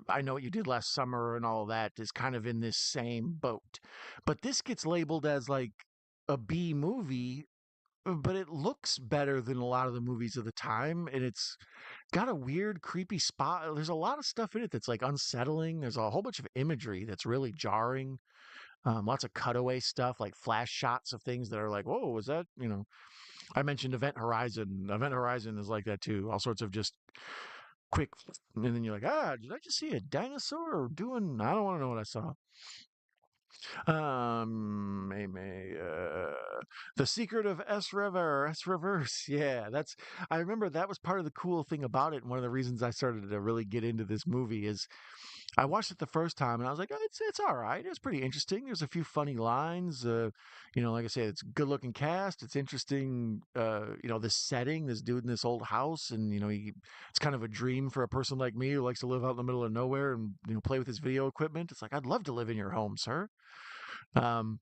I Know What You Did Last Summer and all of that is kind of in this same boat. But this gets labeled as like a B movie, but it looks better than a lot of the movies of the time. And it's got a weird, creepy spot. There's a lot of stuff in it that's like unsettling. There's a whole bunch of imagery that's really jarring. Lots of cutaway stuff, like flash shots of things that are like, whoa, was that? I mentioned Event Horizon. Event Horizon is like that too. All sorts of just quick, and then you're like, did I just see a dinosaur doing? I don't want to know what I saw. The Secret of S Reverse. Yeah, that's. I remember that was part of the cool thing about it. And one of the reasons I started to really get into this movie is I watched it the first time and I was like, it's all right. It's pretty interesting. There's a few funny lines. Like I said, it's good looking cast. It's interesting. This setting, this dude in this old house, and it's kind of a dream for a person like me who likes to live out in the middle of nowhere and play with his video equipment. It's like I'd love to live in your home, sir. Um,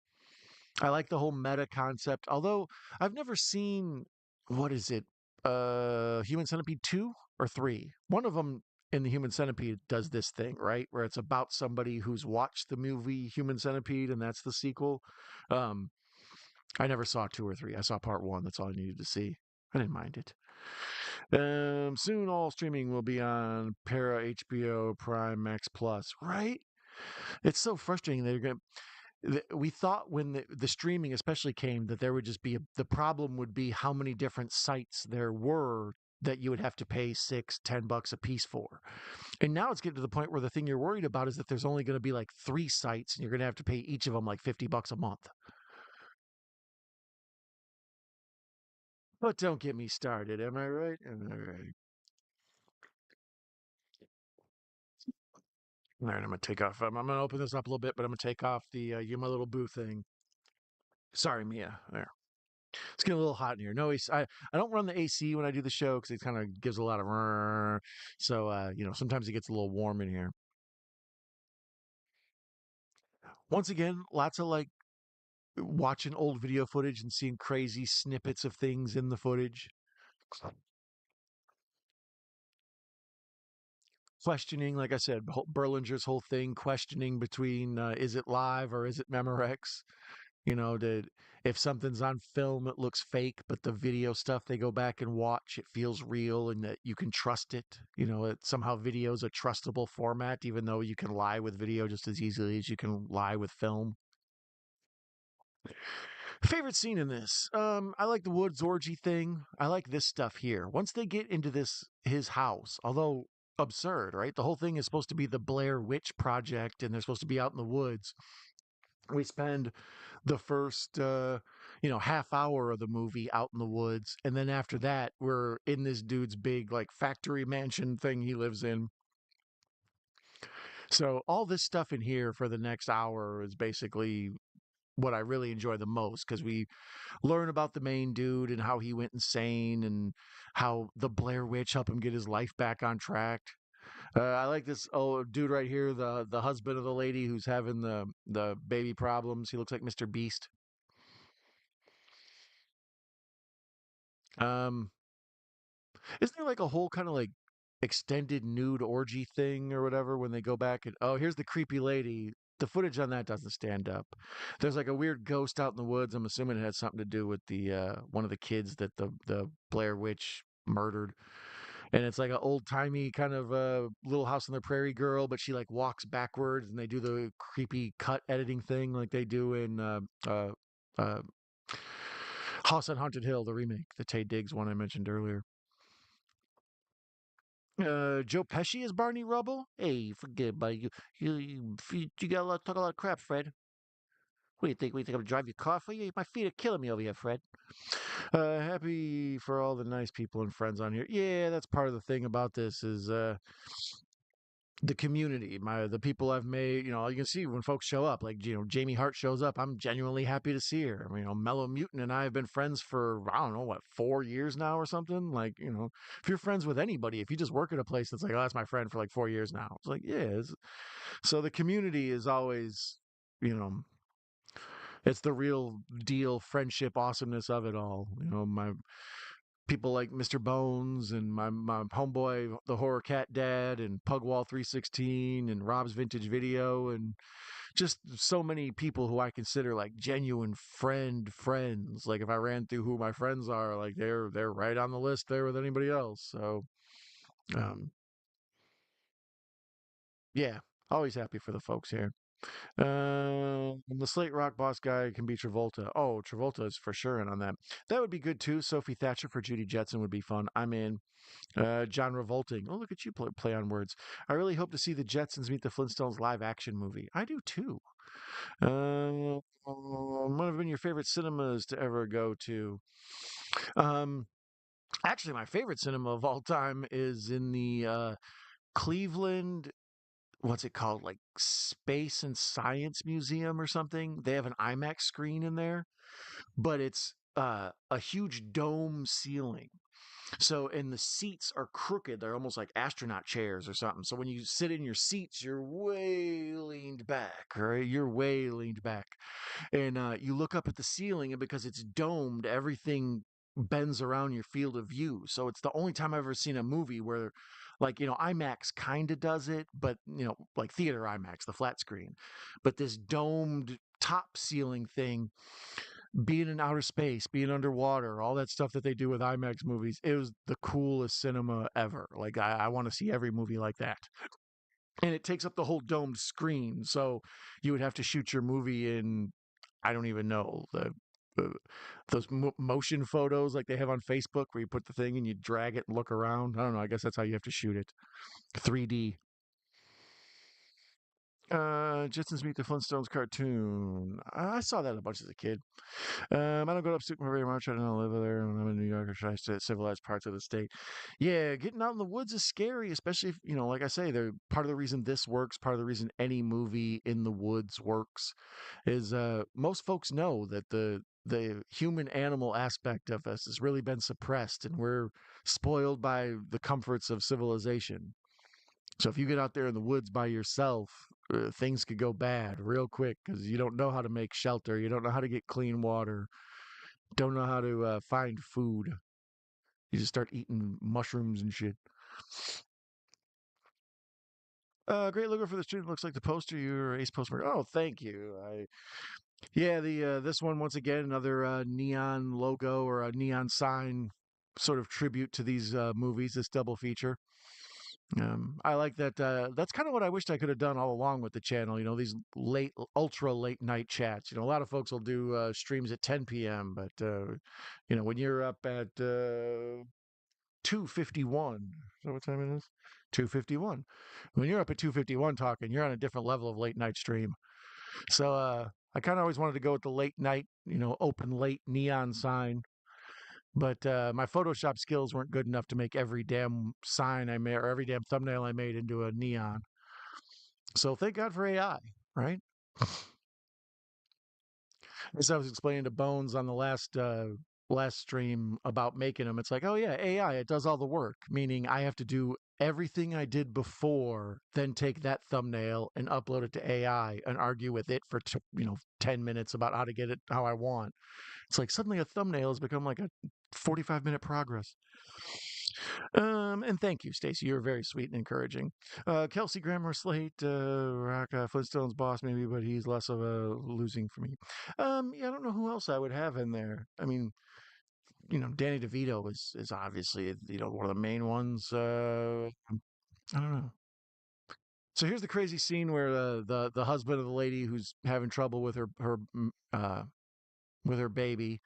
I like the whole meta concept, although I've never seen what is it, Human Centipede 2 or 3. One of them in the Human Centipede does this thing, right? Where it's about somebody who's watched the movie Human Centipede and that's the sequel. Um, I never saw 2 or 3. I saw part 1. That's all I needed to see. I didn't mind it. Soon all streaming will be on Para, HBO, Prime, Max Plus, right? It's so frustrating that you're going to we thought when the streaming especially came that there would just be the problem would be how many different sites there were that you would have to pay $6-10 a piece for. And now it's getting to the point where the thing you're worried about is that there's only going to be like 3 sites and you're going to have to pay each of them like $50 a month. But don't get me started, am I right? Am I right? All right, I'm gonna take off. I'm gonna open this up a little bit, but I'm gonna take off the "you my little boo" thing. Sorry, Mia. There. It's getting a little hot in here. No AC. I don't run the AC when I do the show because it kind of gives a lot of. So sometimes it gets a little warm in here. Once again, lots of like watching old video footage and seeing crazy snippets of things in the footage. Questioning, like I said, Berlinger's whole thing, questioning between is it live or is it Memorex? Did if something's on film, it looks fake, but the video stuff they go back and watch, it feels real and that you can trust it. Somehow video is a trustable format, even though you can lie with video just as easily as you can lie with film. Favorite scene in this? I like the woods orgy thing. I like this stuff here. Once they get into his house, although absurd, right? The whole thing is supposed to be the Blair Witch Project, and they're supposed to be out in the woods. We spend the first half hour of the movie out in the woods, and then after that we're in this dude's big like factory mansion thing he lives in. So all this stuff in here for the next hour is basically what I really enjoy the most, because we learn about the main dude and how he went insane and how the Blair Witch helped him get his life back on track. I like this dude right here, the husband of the lady who's having the baby problems. He looks like Mr. Beast. Um, isn't there like a whole kind of like extended nude orgy thing or whatever when they go back and here's the creepy lady. The footage on that doesn't stand up. There's like a weird ghost out in the woods. I'm assuming it had something to do with the one of the kids that the Blair Witch murdered. And it's like an old timey kind of Little House on the Prairie girl, but she like walks backwards, and they do the creepy cut editing thing like they do in uh, House on Haunted Hill, the remake, the Tay Diggs one I mentioned earlier. Joe Pesci is Barney Rubble. Hey, forget about it. You got talk a lot of crap, Fred. What do you think? What do you think I'm gonna drive your car for you? My feet are killing me over here, Fred. Happy for all the nice people and friends on here. Yeah, that's part of the thing about this is the community, the people I've made. You can see when folks show up, like Jamie Hart shows up. I'm genuinely happy to see her. I mean, Mellow Mutant and I have been friends for I don't know what 4 years now or something. Like if you're friends with anybody, if you just work at a place that's like, oh, that's my friend for like 4 years now. It's like, yeah. So the community is always, you know, it's the real deal friendship awesomeness of it all. My people like Mr. Bones and my homeboy, the horror cat dad, and Pugwall 316 and Rob's Vintage Video, and just so many people who I consider like genuine friends. Like if I ran through who my friends are, like they're right on the list there with anybody else. So um, yeah, always happy for the folks here. The Slate Rock boss guy can be Travolta. Oh, Travolta is for sure in on that. That would be good too. Sophie Thatcher for Judy Jetson would be fun. I'm in. John Revolting. Oh, look at you play on words. I really hope to see the Jetsons meet the Flintstones live action movie. I do too. What have been your favorite cinemas to ever go to? Um, Actually, my favorite cinema of all time is in the Cleveland. What's it called? Like Space and Science Museum or something. They have an IMAX screen in there, but it's a huge dome ceiling. So, and the seats are crooked. They're almost like astronaut chairs or something. So when you sit in your seats, you're way leaned back, right? You're way leaned back. And you look up at the ceiling, and because it's domed, everything bends around your field of view. So it's the only time I've ever seen a movie where, like, IMAX kind of does it, but, like theater IMAX, the flat screen. But this domed top ceiling thing, being in outer space, being underwater, all that stuff that they do with IMAX movies, it was the coolest cinema ever. Like, I want to see every movie like that. And it takes up the whole domed screen. So you would have to shoot your movie in, I don't even know, the those motion photos like they have on Facebook where you put the thing and you drag it and look around. I don't know. I guess that's how you have to shoot it. 3D. Jetsons Meet the Flintstones cartoon. I saw that a bunch as a kid. I don't go to upstate very much. I don't live there when I'm in New York or try to civilized parts of the state. Yeah, getting out in the woods is scary, especially if, like I say, they're part of the reason this works, part of the reason any movie in the woods works is most folks know that the human animal aspect of us has really been suppressed and we're spoiled by the comforts of civilization. So if you get out there in the woods by yourself, things could go bad real quick because you don't know how to make shelter, you don't know how to get clean water, don't know how to find food. You just start eating mushrooms and shit. Great logo for the student. Looks like the poster. Your ace postmark. Oh, thank you. Yeah, the this one once again another neon logo or a neon sign, sort of tribute to these movies. This double feature. I like that. That's kind of what I wished I could have done all along with the channel. These late, ultra late night chats. A lot of folks will do streams at 10 p.m., but when you're up at 2:51, is that what time it is? 2:51. When you're up at 2:51 talking, you're on a different level of late night stream. So I kind of always wanted to go with the late night, open late neon sign. But my Photoshop skills weren't good enough to make every damn sign I made or every damn thumbnail I made into a neon. So thank God for AI, right? As I was explaining to Bones on the last stream about making them, it's like, oh yeah, AI, it does all the work. Meaning I have to do everything I did before, then take that thumbnail and upload it to AI and argue with it for 10 minutes about how to get it how I want. It's like suddenly a thumbnail has become like a 45-minute progress. And thank you, Stacy. You're very sweet and encouraging. Kelsey Grammer Slate, Rock Flintstones boss maybe, but he's less of a losing for me. Yeah, I don't know who else I would have in there. I mean, Danny DeVito is obviously one of the main ones. I don't know. So here's the crazy scene where the husband of the lady who's having trouble with with her baby,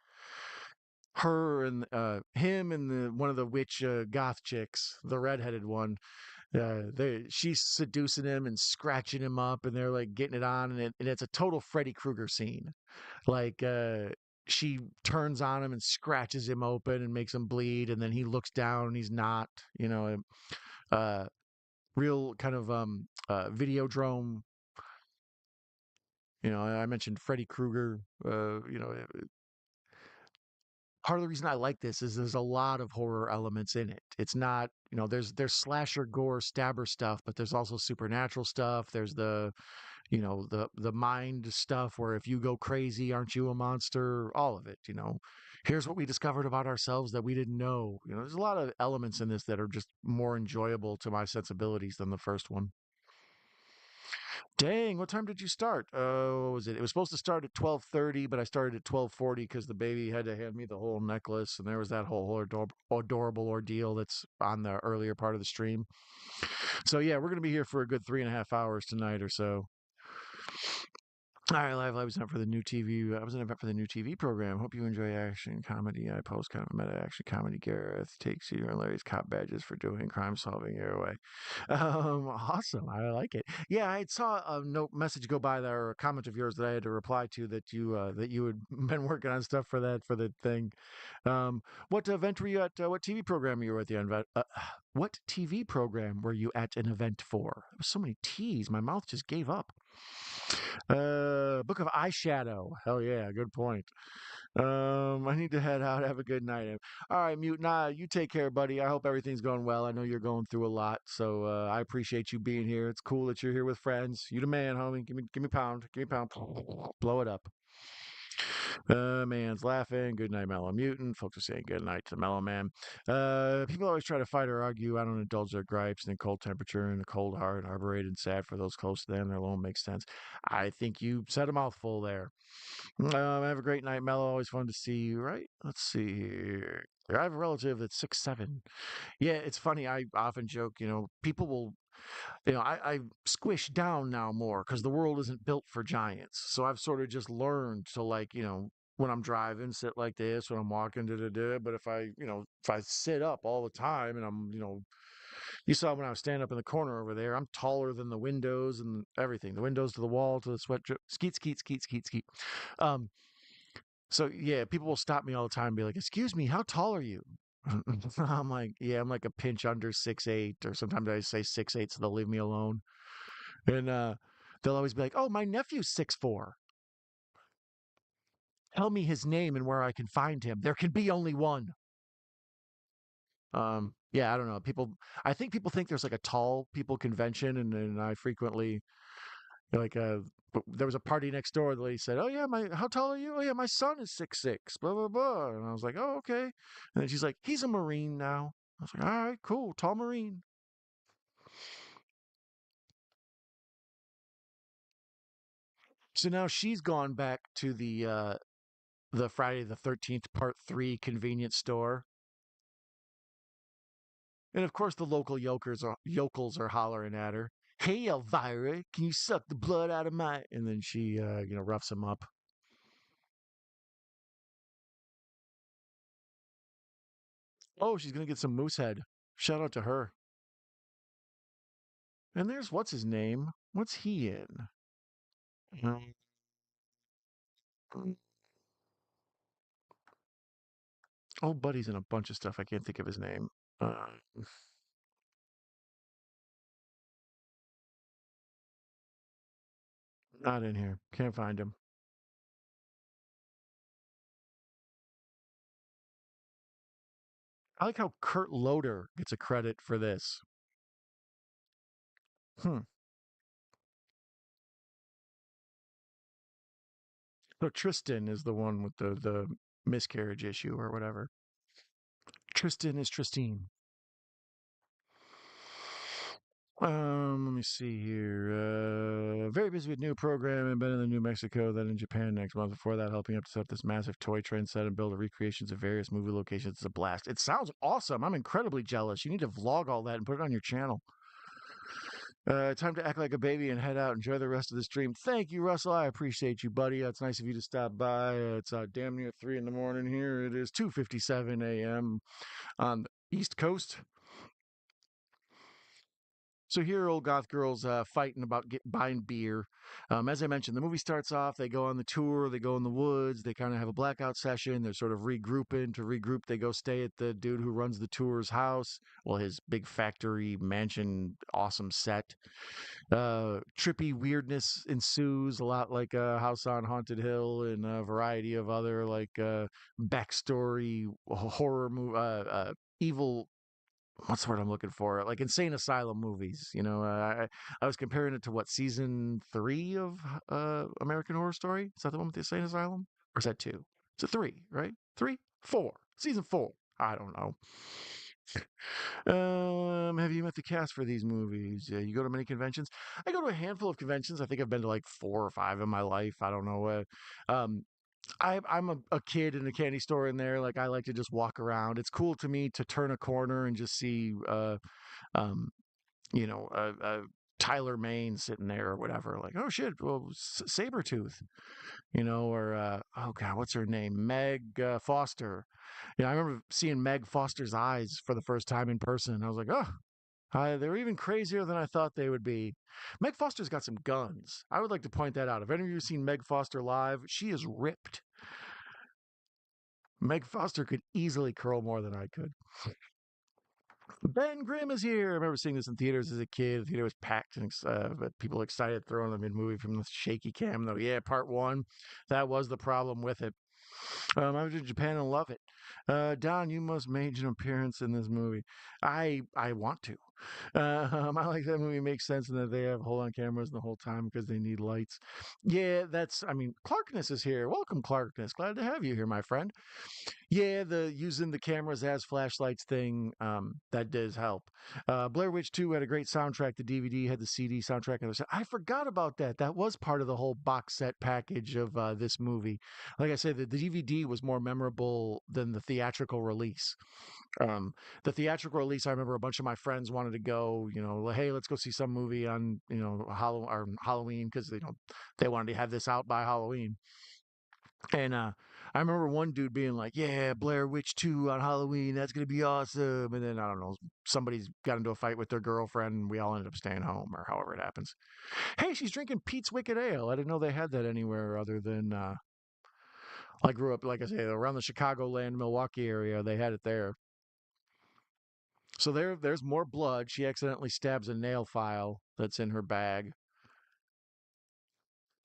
her and him and the one of the witch goth chicks, the redheaded one. She's seducing him and scratching him up, and they're like getting it on, and it's a total Freddy Krueger scene. Like she turns on him and scratches him open and makes him bleed, and then he looks down and he's not, you know. Uh, real kind of videodrome. I mentioned Freddy Krueger. Part of the reason I like this is there's a lot of horror elements in it. It's not, there's slasher gore stabber stuff, but there's also supernatural stuff. There's the mind stuff where if you go crazy, aren't you a monster? All of it. Here's what we discovered about ourselves that we didn't know. There's a lot of elements in this that are just more enjoyable to my sensibilities than the first one. Dang, what time did you start? What was it? It was supposed to start at 12:30, but I started at 12:40 because the baby had to hand me the whole necklace, and there was that whole adorable ordeal that's on the earlier part of the stream. So yeah, we're gonna be here for a good 3.5 hours tonight or so. All right, Live Live was not for the new TV. I was an event for the new TV program. Hope you enjoy action comedy. I post kind of a meta action comedy. Gareth takes you and Larry's cop badges for doing crime solving your way. Awesome. I like it. Yeah, I saw a note message go by there, or a comment of yours that I had to reply to that you had been working on stuff for the thing. What event were you at? What TV program were you at the event? What TV program were you at an event for? There was so many T's, my mouth just gave up. Book of Eyeshadow. Hell yeah, good point. I need to head out. Have a good night. All right, Mute. Nah, you take care, buddy. I hope everything's going well. I know you're going through a lot, so I appreciate you being here. It's cool that you're here with friends. You the man, homie. Give me pound. Give me pound. Blow it up. Man's laughing. Good night, Mellow Mutant. Folks are saying good night to Mellow Man. People always try to fight or argue. I don't indulge their gripes in a cold temperature and a cold heart. Arborated and sad for those close to them. Their alone makes sense. I think you said a mouthful there. Have a great night, Mellow. Always fun to see you, right? Let's see here. I have a relative that's 6'7". Yeah, it's funny. I often joke, people will I squish down now more because the world isn't built for giants. So I've sort of just learned to when I'm driving, sit like this, when I'm walking, da da da. But if I sit up all the time and you saw when I was standing up in the corner over there, I'm taller than the windows and everything, the windows to the wall to the sweat drip, skeet, skeet, skeet, skeet, skeet. Um, so yeah, people will stop me all the time and be like, "Excuse me, how tall are you?" I'm like, "Yeah, I'm like a pinch under 6'8", or sometimes I say 6'8", so they'll leave me alone. And they'll always be like, "Oh, my nephew's 6'4". Tell me his name and where I can find him. There can be only one. Yeah, I don't know. I think people think there's like a tall people convention, and I frequently like there was a party next door. The lady said, "Oh yeah, how tall are you? Oh yeah, my son is 6'6". Blah blah blah. And I was like, "Oh okay." And then she's like, "He's a Marine now." I was like, "All right, cool, tall Marine." So now she's gone back to the Friday the 13th Part 3 convenience store. And of course, the local yokels are hollering at her, "Hey, Elvira, can you suck the blood out of my?" And then she, roughs him up. Oh, she's gonna get some moose head. Shout out to her. And there's what's his name? What's he in? Um, Old buddy's in a bunch of stuff. I can't think of his name. Uh, Not in here. Can't find him. I like how Kurt Loder gets a credit for this. Hmm. So Tristan is the one with the miscarriage issue or whatever. Tristan is Tristine. Let me see here. Very busy with new program and been in the New Mexico, then in Japan next month. Before that, helping up to set up this massive toy train set and build recreations of various movie locations. It's a blast. It sounds awesome. I'm incredibly jealous. You need to vlog all that and put it on your channel. Time to act like a baby and head out. Enjoy the rest of the stream. Thank you, Russell. I appreciate you, buddy. It's nice of you to stop by. It's damn near 3 in the morning here. It is 2:57 a.m. on the East Coast. So here, old goth girls fighting about buying beer. As I mentioned, the movie starts off. They go on the tour. They go in the woods. They kind of have a blackout session. They're sort of regrouping. To regroup, they go stay at the dude who runs the tour's house. Well, his big factory mansion, awesome set. Trippy weirdness ensues, a lot like House on Haunted Hill and a variety of other like backstory horror evil, what's the word I'm looking for? Like insane asylum movies. I was comparing it to what, season three of American Horror Story? Is that the one with the insane asylum, or is that two? It's a three, right? Three, four, season four. I don't know. Have you met the cast for these movies? You go to many conventions? I go to a handful of conventions. I think I've been to like four or five in my life. I don't know. Um, I'm a kid in a candy store in there. Like I like to just walk around. It's cool to me to turn a corner and just see, um, you know, Tyler Maine sitting there or whatever. Like, oh shit, well, Sabretooth, or oh god, what's her name? Meg Foster. I remember seeing Meg Foster's eyes for the first time in person. I was like, oh, they're even crazier than I thought they would be. Meg Foster's got some guns. I would like to point that out. If any of you have seen Meg Foster live, she is ripped. Meg Foster could easily curl more than I could. Ben Grimm is here. I remember seeing this in theaters as a kid. The theater was packed and but people excited throwing them in movie from the shaky cam, though. Yeah, part one, that was the problem with it. I went to Japan and love it. Don, you must make an appearance in this movie. I want to. I like that movie. Makes sense in that they have hold on cameras the whole time because they need lights. Yeah, I mean, Clarkness is here. Welcome, Clarkness. Glad to have you here, my friend. Yeah, the using the cameras as flashlights thing, that does help. Blair Witch 2 had a great soundtrack. The DVD had the CD soundtrack. And I forgot about that. That was part of the whole box set package of this movie. Like I said, the DVD was more memorable than the theatrical release. Um, the theatrical release, I remember a bunch of my friends wanted to go, hey, let's go see some movie on, Halloween because they wanted to have this out by Halloween. And I remember one dude being like, "Yeah, Blair Witch 2 on Halloween, that's gonna be awesome." And then I don't know, somebody's got into a fight with their girlfriend, and we all ended up staying home, or however it happens. Hey, she's drinking Pete's Wicked Ale. I didn't know they had that anywhere other than. I grew up, like I say, around the Chicagoland, Milwaukee area. They had it there. So there's more blood. She accidentally stabs a nail file that's in her bag.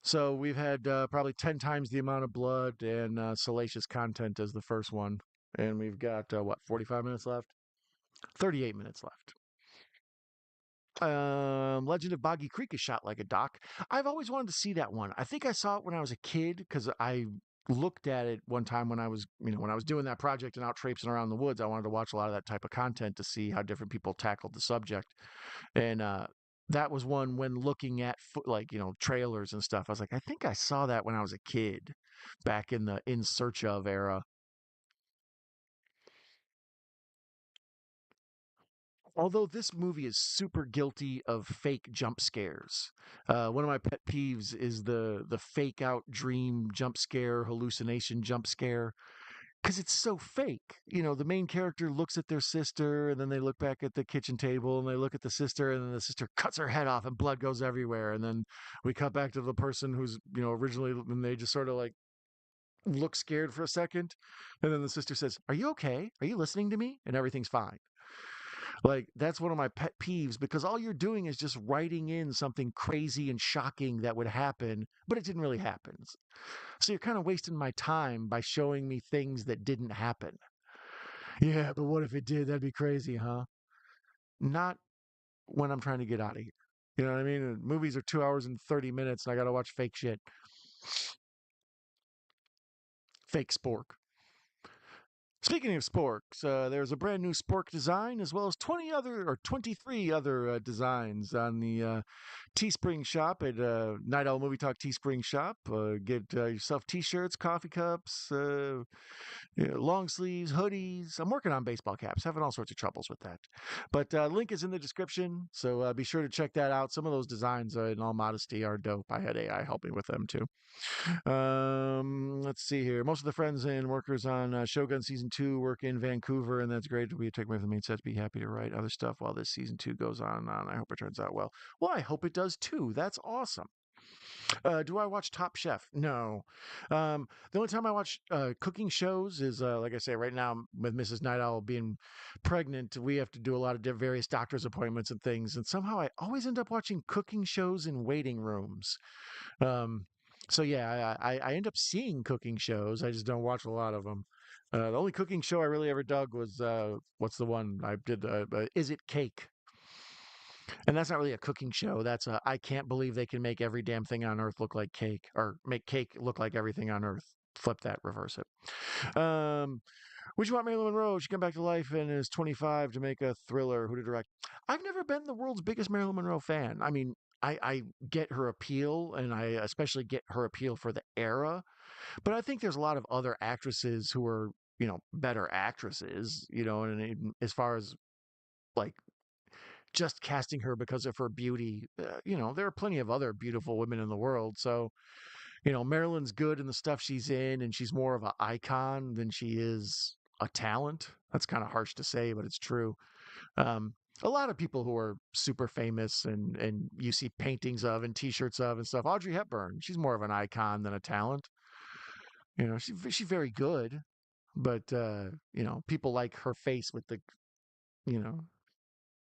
So we've had probably 10 times the amount of blood and salacious content as the first one. And we've got, 45 minutes left? 38 minutes left. Legend of Boggy Creek is shot like a doc. I've always wanted to see that one. I think I saw it when I was a kid because I looked at it one time when I was, when I was doing that project and out traipsing around the woods. I wanted to watch a lot of that type of content to see how different people tackled the subject. And that was one when looking at trailers and stuff. I was like, I think I saw that when I was a kid, back in the In Search of era. Although this movie is super guilty of fake jump scares. One of my pet peeves is the fake out dream jump scare, hallucination jump scare, because it's so fake. The main character looks at their sister, and then they look back at the kitchen table, and they look at the sister, and then the sister cuts her head off, and blood goes everywhere. And then we cut back to the person who's originally, and they just sort of like look scared for a second, and then the sister says, "Are you okay? Are you listening to me?" And everything's fine. Like, that's one of my pet peeves because all you're doing is just writing in something crazy and shocking that would happen, but it didn't really happen. So you're kind of wasting my time by showing me things that didn't happen. Yeah, but what if it did? That'd be crazy, huh? Not when I'm trying to get out of here. You know what I mean? Movies are 2 hours and 30 minutes, and I got to watch fake shit. Fake spork. Speaking of sporks, there's a brand new spork design as well as 23 other designs on the Teespring shop at Night Owl Movie Talk Teespring shop. Get yourself t-shirts, coffee cups, long sleeves, hoodies. I'm working on baseball caps, having all sorts of troubles with that. But link is in the description, so be sure to check that out. Some of those designs, in all modesty, are dope. I had AI help me with them too. let's see here. Most of the friends and workers on Shogun season two work in Vancouver, and that's great. We take away from the main set. Be happy to write other stuff while this season two goes on and on. I hope it turns out well. Well, I hope it does too. That's awesome. Do I watch Top Chef? No. The only time I watch cooking shows is, like I say, right now with Mrs. Night Owl being pregnant, we have to do a lot of various doctor's appointments and things. And somehow I always end up watching cooking shows in waiting rooms. Um, so yeah, I end up seeing cooking shows. I just don't watch a lot of them. The only cooking show I really ever dug was what's the one I did? Is It Cake? And that's not really a cooking show. That's a I can't believe they can make every damn thing on earth look like cake, or make cake look like everything on earth. Flip that, reverse it. Would you want Marilyn Monroe? She come back to life and is 25 to make a thriller. Who to direct? I've never been the world's biggest Marilyn Monroe fan. I mean, I get her appeal, and I especially get her appeal for the era. But I think there's a lot of other actresses who are, better actresses, and as far as like just casting her because of her beauty. There are plenty of other beautiful women in the world. So, Marilyn's good in the stuff she's in, and she's more of an icon than she is a talent. That's kind of harsh to say, but it's true. Um, a lot of people who are super famous and you see paintings of and T-shirts of and stuff. Audrey Hepburn, she's more of an icon than a talent. She's very good, but people like her face with the you know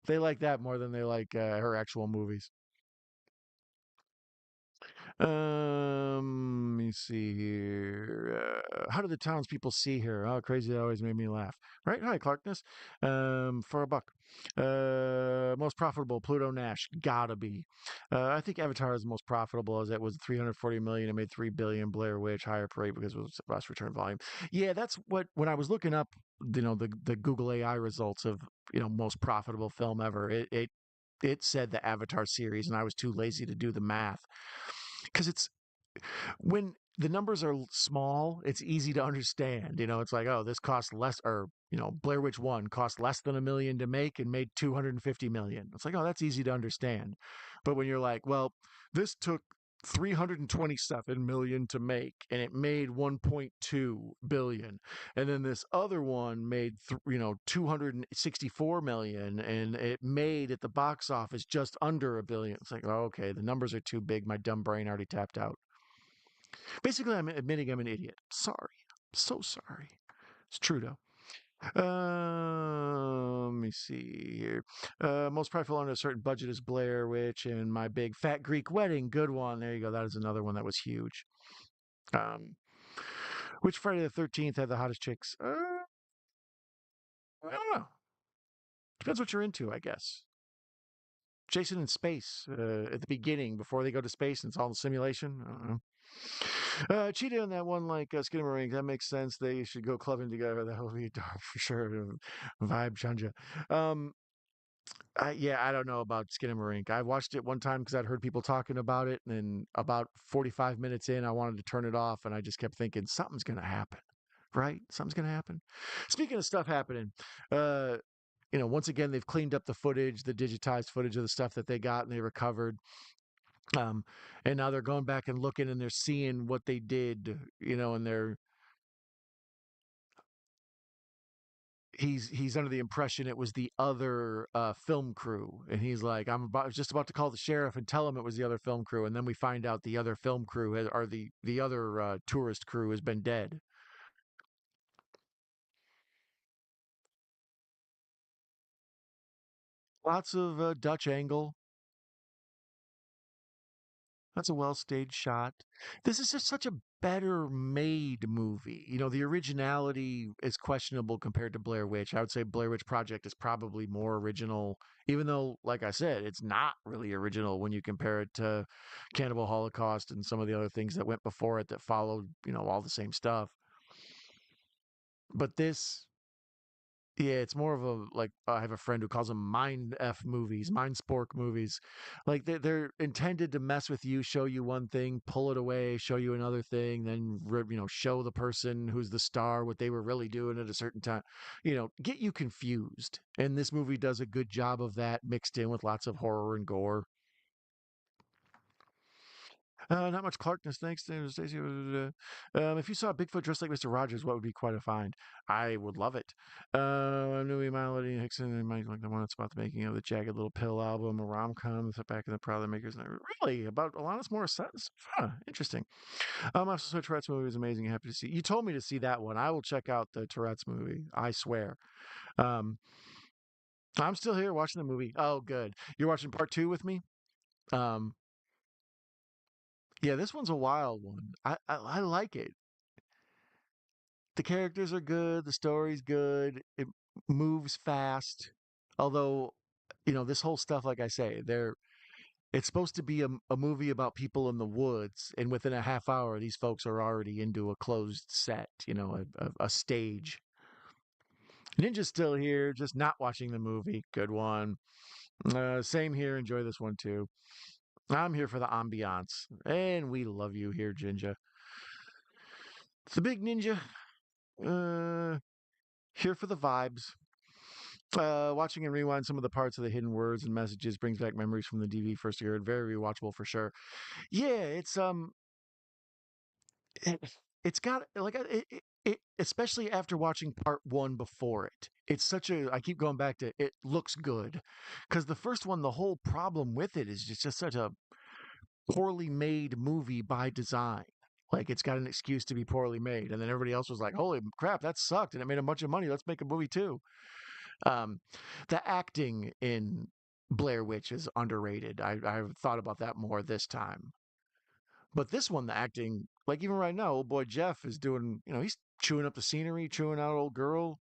they like that more than they like her actual movies. Let me see here. How do the townspeople see her? Oh, crazy! That always made me laugh. Right? Hi, Clarkness. For a buck. Most profitable, Pluto Nash. Gotta be. I think Avatar is the most profitable, as it was 340 million. It made 3 billion. Blair Witch higher rate because it was less return volume. Yeah, that's what when I was looking up, the Google AI results of most profitable film ever. It said the Avatar series, and I was too lazy to do the math because it's when the numbers are small, it's easy to understand. It's like, oh, this cost less, or Blair Witch One cost less than 1 million to make and made 250 million. It's like, oh, that's easy to understand. But when you're like, well, this took 327 million to make and it made 1.2 billion, and then this other one made 264 million and it made at the box office just under a billion. It's like, oh, okay, the numbers are too big, my dumb brain already tapped out. Basically, I'm admitting I'm an idiot. Sorry. So sorry. It's true, though. Let me see here. Most prideful under a certain budget is Blair Witch and My Big Fat Greek Wedding. Good one. There you go. That is another one that was huge. Um, which Friday the 13th had the hottest chicks? I don't know. Depends what you're into, I guess. Jason in space at the beginning before they go to space and it's all in simulation. I don't know. Cheetah on that one, like Skinamarink, that makes sense. They should go clubbing together. That would be dark for sure. Vibe Chanja. Um, yeah, I don't know about Skinamarink. I watched it one time because I'd heard people talking about it, and about 45 minutes in, I wanted to turn it off, and I just kept thinking something's gonna happen, right? Something's gonna happen. Speaking of stuff happening, uh, once again, they've cleaned up the footage, the digitized footage of the stuff that they got and they recovered. Um, and now they're going back and looking and they're seeing what they did, and he's under the impression it was the other film crew, and he's like, just about to call the sheriff and tell him it was the other film crew, and then we find out the other film crew or the other tourist crew has been dead. Lots of Dutch angle. That's a well staged shot. This is just such a better made movie. The originality is questionable compared to Blair Witch. I would say Blair Witch Project is probably more original, even though, like I said, it's not really original when you compare it to Cannibal Holocaust and some of the other things that went before it that followed, all the same stuff. But this yeah, it's more of a like I have a friend who calls them mind f movies, mind spork movies. Like they're intended to mess with you, show you one thing, pull it away, show you another thing, then show the person who's the star what they were really doing at a certain time. Get you confused. And this movie does a good job of that, mixed in with lots of horror and gore. Not much Clarkness, thanks to Stacey. If you saw Bigfoot dressed like Mr. Rogers, what would be quite a find? I would love it. Newey, Melody, Hickson, and Mike, like the one that's about the making of the Jagged Little Pill album, a rom com, set back in the Proud of the Makers. Really? About Alanis Morissette? Huh, interesting. Also, Tourette's movie was amazing. Happy to see. You told me to see that one. I will check out the Tourette's movie. I swear. Um, I'm still here watching the movie. Oh, good. You're watching part two with me? Um, yeah, this one's a wild one. I like it. The characters are good. The story's good. It moves fast. Although, this whole stuff, like I say, it's supposed to be a movie about people in the woods, and within a half hour, these folks are already into a closed set, a stage. Ninja's still here, just not watching the movie. Good one. Same here. Enjoy this one too. I'm here for the ambiance, and we love you here, Jinja. It's the big ninja. Uh, Here for the vibes. Watching and rewind some of the parts of the hidden words and messages brings back memories from the DV first year. Very rewatchable for sure. Yeah, it, it's got like especially after watching part one before it. It's such a. I keep going back to it. Looks good because the first one, the whole problem with it is just such a poorly made movie by design. Like it's got an excuse to be poorly made, and then everybody else was like, "Holy crap, that sucked!" and it made a bunch of money. Let's make a movie too. Um, the acting in Blair Witch is underrated. I've thought about that more this time. But this one, the acting, like even right now, old boy Jeff is doing, he's chewing up the scenery, chewing out old girl.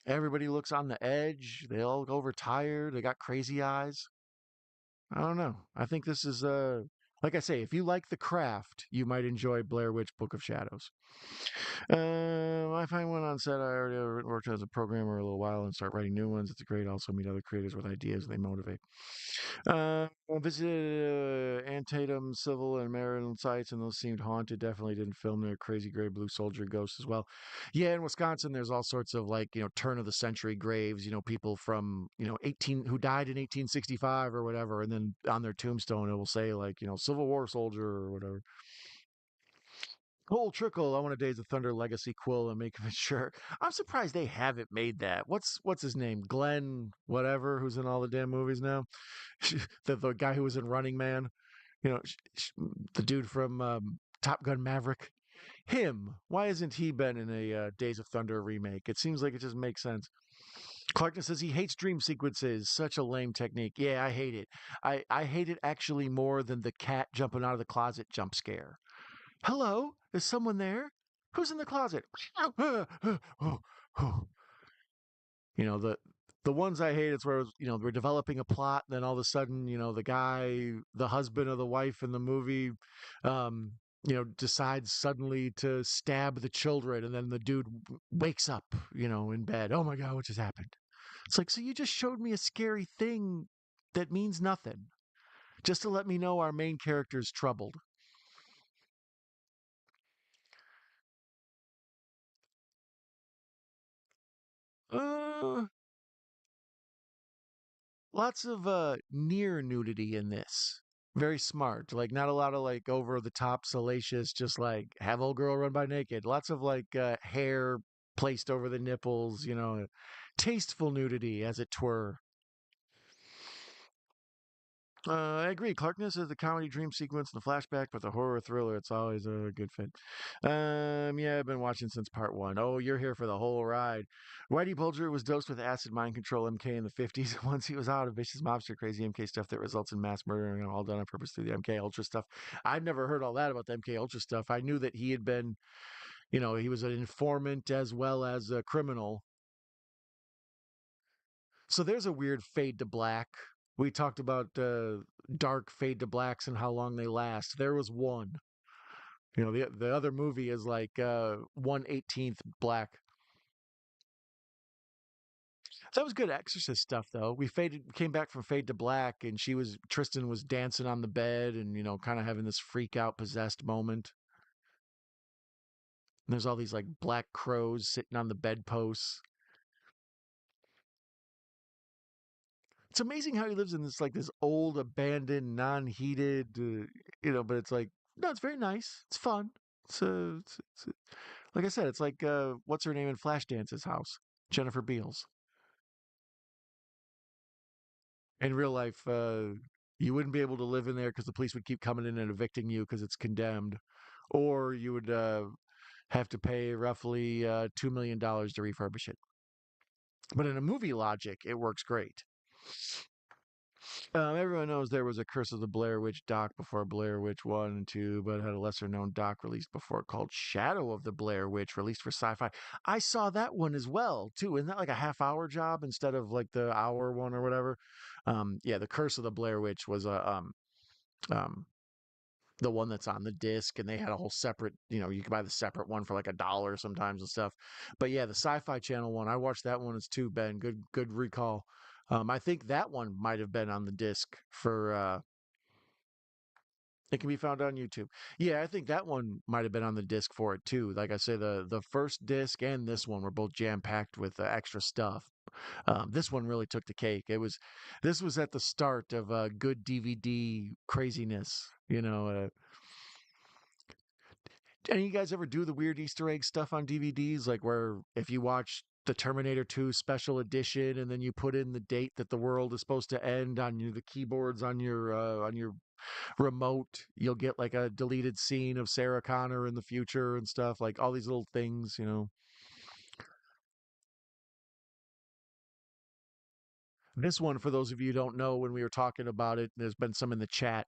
Everybody looks on the edge. They all look overtired. They got crazy eyes. I don't know. I think this is like I say, if you like the craft, you might enjoy Blair Witch Book of Shadows. I find one on set. I already worked as a programmer a little while and start writing new ones. It's great. Also meet other creators with ideas and they motivate. Visited Antietam Civil and Maryland sites, and those seemed haunted. Definitely didn't film there. Crazy gray blue soldier ghosts as well. Yeah, in Wisconsin, there's all sorts of like turn of the century graves. People from 18 who died in 1865 or whatever, and then on their tombstone it will say like Civil War soldier or whatever. Cole Trickle, I want to Days of Thunder Legacy Quill and make it sure. I'm surprised they haven't made that. What's his name? Glenn, whatever, who's in all the damn movies now. the guy who was in Running Man. You know, the dude from Top Gun Maverick. Him. Why hasn't he been in a Days of Thunder remake? It seems like it just makes sense. Clarkness says he hates dream sequences. Such a lame technique. Yeah, I hate it. I hate it actually more than the cat jumping out of the closet jump scare. Hello, is someone there? Who's in the closet? The ones I hate, it's where we're developing a plot, and then all of a sudden, the guy, the husband of the wife in the movie, um, decides suddenly to stab the children, and then the dude wakes up, in bed. Oh my god, what just happened? It's like, so you just showed me a scary thing that means nothing, just to let me know our main character's troubled. Uh, Lots of near nudity in this. Very smart. Like not a lot of like over the top salacious, just like have old girl run by naked. Lots of like hair placed over the nipples, tasteful nudity as it were. I agree. Clarkness is the comedy dream sequence and the flashback, but the horror thriller, it's always a good fit. Yeah, I've been watching since part one. Oh, you're here for the whole ride. Whitey Bulger was dosed with acid mind control MK in the 50s. Once he was out of vicious mobster, crazy MK stuff that results in mass murder and all done on purpose through the MK Ultra stuff. I've never heard all that about the MK Ultra stuff. I knew that he had been, he was an informant as well as a criminal. So there's a weird fade to black. We talked about dark fade to blacks and how long they last. There was one. The other movie is like 1/18 black. That was good Exorcist stuff though. Came back from fade to black, and Tristan was dancing on the bed and kind of having this freak out possessed moment. And there's all these like black crows sitting on the bedposts. it's amazing how he lives in this like this old, abandoned, non-heated, but it's like no, it's very nice. It's fun. It's like I said, it's like what's her name in Flashdance?'s house, Jennifer Beals. In real life, you wouldn't be able to live in there because the police would keep coming in and evicting you because it's condemned, or you would have to pay roughly $2 million to refurbish it. But in a movie logic, it works great. Everyone knows there was a Curse of the Blair Witch doc before Blair Witch 1 and 2, but had a lesser known doc released before called Shadow of the Blair Witch, released for sci fi. I saw that one as well, too. Isn't that like a half-hour job instead of like the hour one or whatever? Yeah, the Curse of the Blair Witch was um, the one that's on the disc, and they had a whole separate, you could buy the separate one for like $1 sometimes and stuff. But yeah, the Sci-Fi Channel one, I watched that one as too, Ben. Good recall. I think that one might have been on the disc for. It can be found on YouTube. Yeah, I think that one might have been on the disc for it too. Like I say, the first disc and this one were both jam packed with extra stuff. This one really took the cake. This was at the start of good DVD craziness. Any of you guys ever do the weird Easter egg stuff on DVDs? Like where if you watch the Terminator 2 special edition and then you put in the date that the world is supposed to end on the keyboards on your remote, you'll get like a deleted scene of Sarah Connor in the future and stuff, like all these little things. This one, for those of you who don't know, when we were talking about it, there's been some in the chat.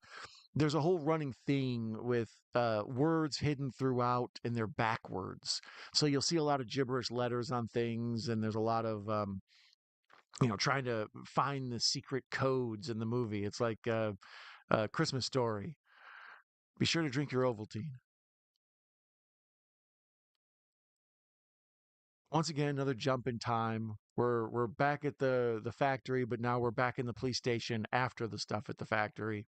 There's a whole running thing with words hidden throughout and they're backwards. So you'll see a lot of gibberish letters on things, and there's a lot of, trying to find the secret codes in the movie. It's like Christmas Story. Be sure to drink your Ovaltine. Once again, another jump in time. We're back at the factory, but now we're back in the police station after the stuff at the factory.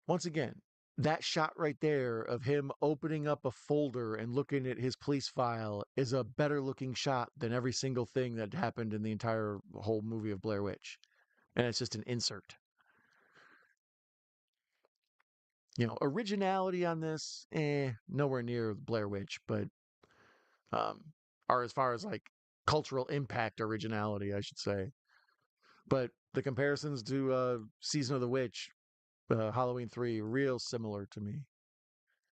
Once again, that shot right there of him opening up a folder and looking at his police file is a better looking shot than every single thing that happened in the entire whole movie of Blair Witch. And it's just an insert. Originality on this, nowhere near Blair Witch, but um, or as far as like cultural impact originality, I should say. But the comparisons to Season of the Witch, Halloween 3, real similar to me.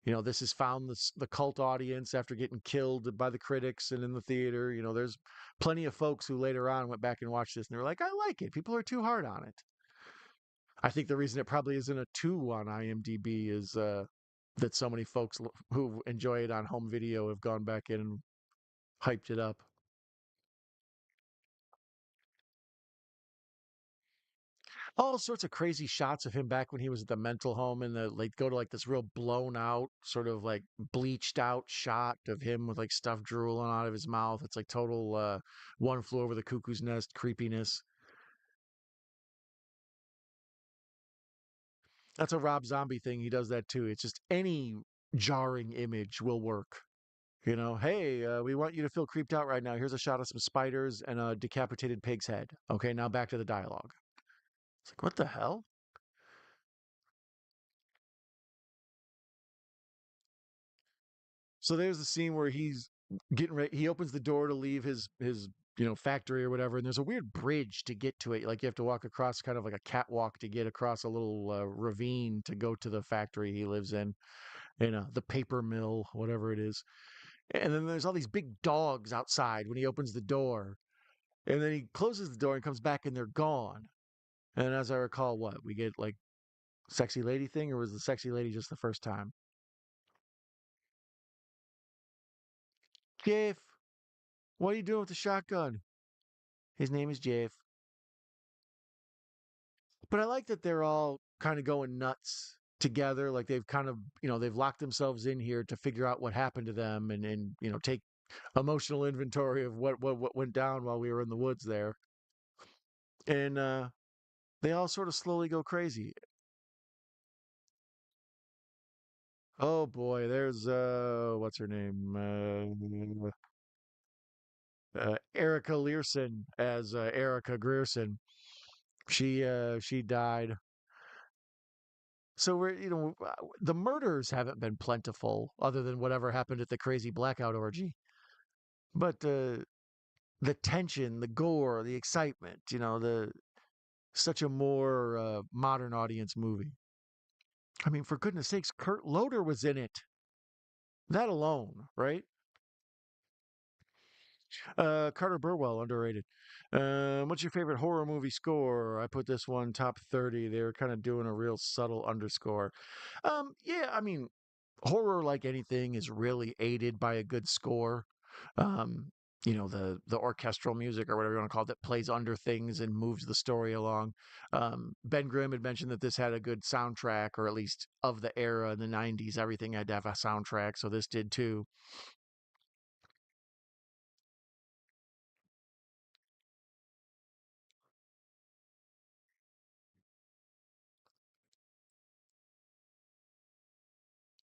This has found the cult audience after getting killed by the critics and in the theater. There's plenty of folks who later on went back and watched this and they were like, I like it. People are too hard on it. I think the reason it probably isn't a 2 on IMDb is that so many folks who enjoy it on home video have gone back in and hyped it up. All sorts of crazy shots of him back when he was at the mental home, and like go to like this real blown out, sort of like bleached out shot of him with like stuff drooling out of his mouth. It's like total One Flew Over the Cuckoo's Nest creepiness. That's a Rob Zombie thing. He does that too. It's just any jarring image will work. Hey, we want you to feel creeped out right now. Here's a shot of some spiders and a decapitated pig's head. Okay, now back to the dialogue. It's like, what the hell? So there's the scene where he's getting ready. He opens the door to leave his factory or whatever, and there's a weird bridge to get to it. Like you have to walk across kind of like a catwalk to get across a little ravine to go to the factory he lives in, the paper mill, whatever it is. And then there's all these big dogs outside when he opens the door, and then he closes the door and comes back, and they're gone. And as I recall, what we get like sexy lady thing, or was the sexy lady just the first time? Jeff, what are you doing with the shotgun? His name is Jeff. But I like that they're all kind of going nuts together. Like they've kind of, they've locked themselves in here to figure out what happened to them and take emotional inventory of what went down while we were in the woods there. And they all sort of slowly go crazy. Oh boy, there's what's her name? Erica Learson as Erica Grierson. She died. So we're the murders haven't been plentiful, other than whatever happened at the crazy blackout orgy. But the tension, the gore, the excitement, the such a more modern audience movie. I mean, for goodness sakes, Kurt Loder was in it. That alone, right? Carter Burwell, underrated. What's your favorite horror movie score? I put this one top 30. They were kind of doing a real subtle underscore. Yeah, I mean, horror, like anything, is really aided by a good score. Um, the orchestral music or whatever you want to call it that plays under things and moves the story along. Ben Grimm had mentioned that this had a good soundtrack, or at least of the era in the '90s. Everything had to have a soundtrack, so this did too.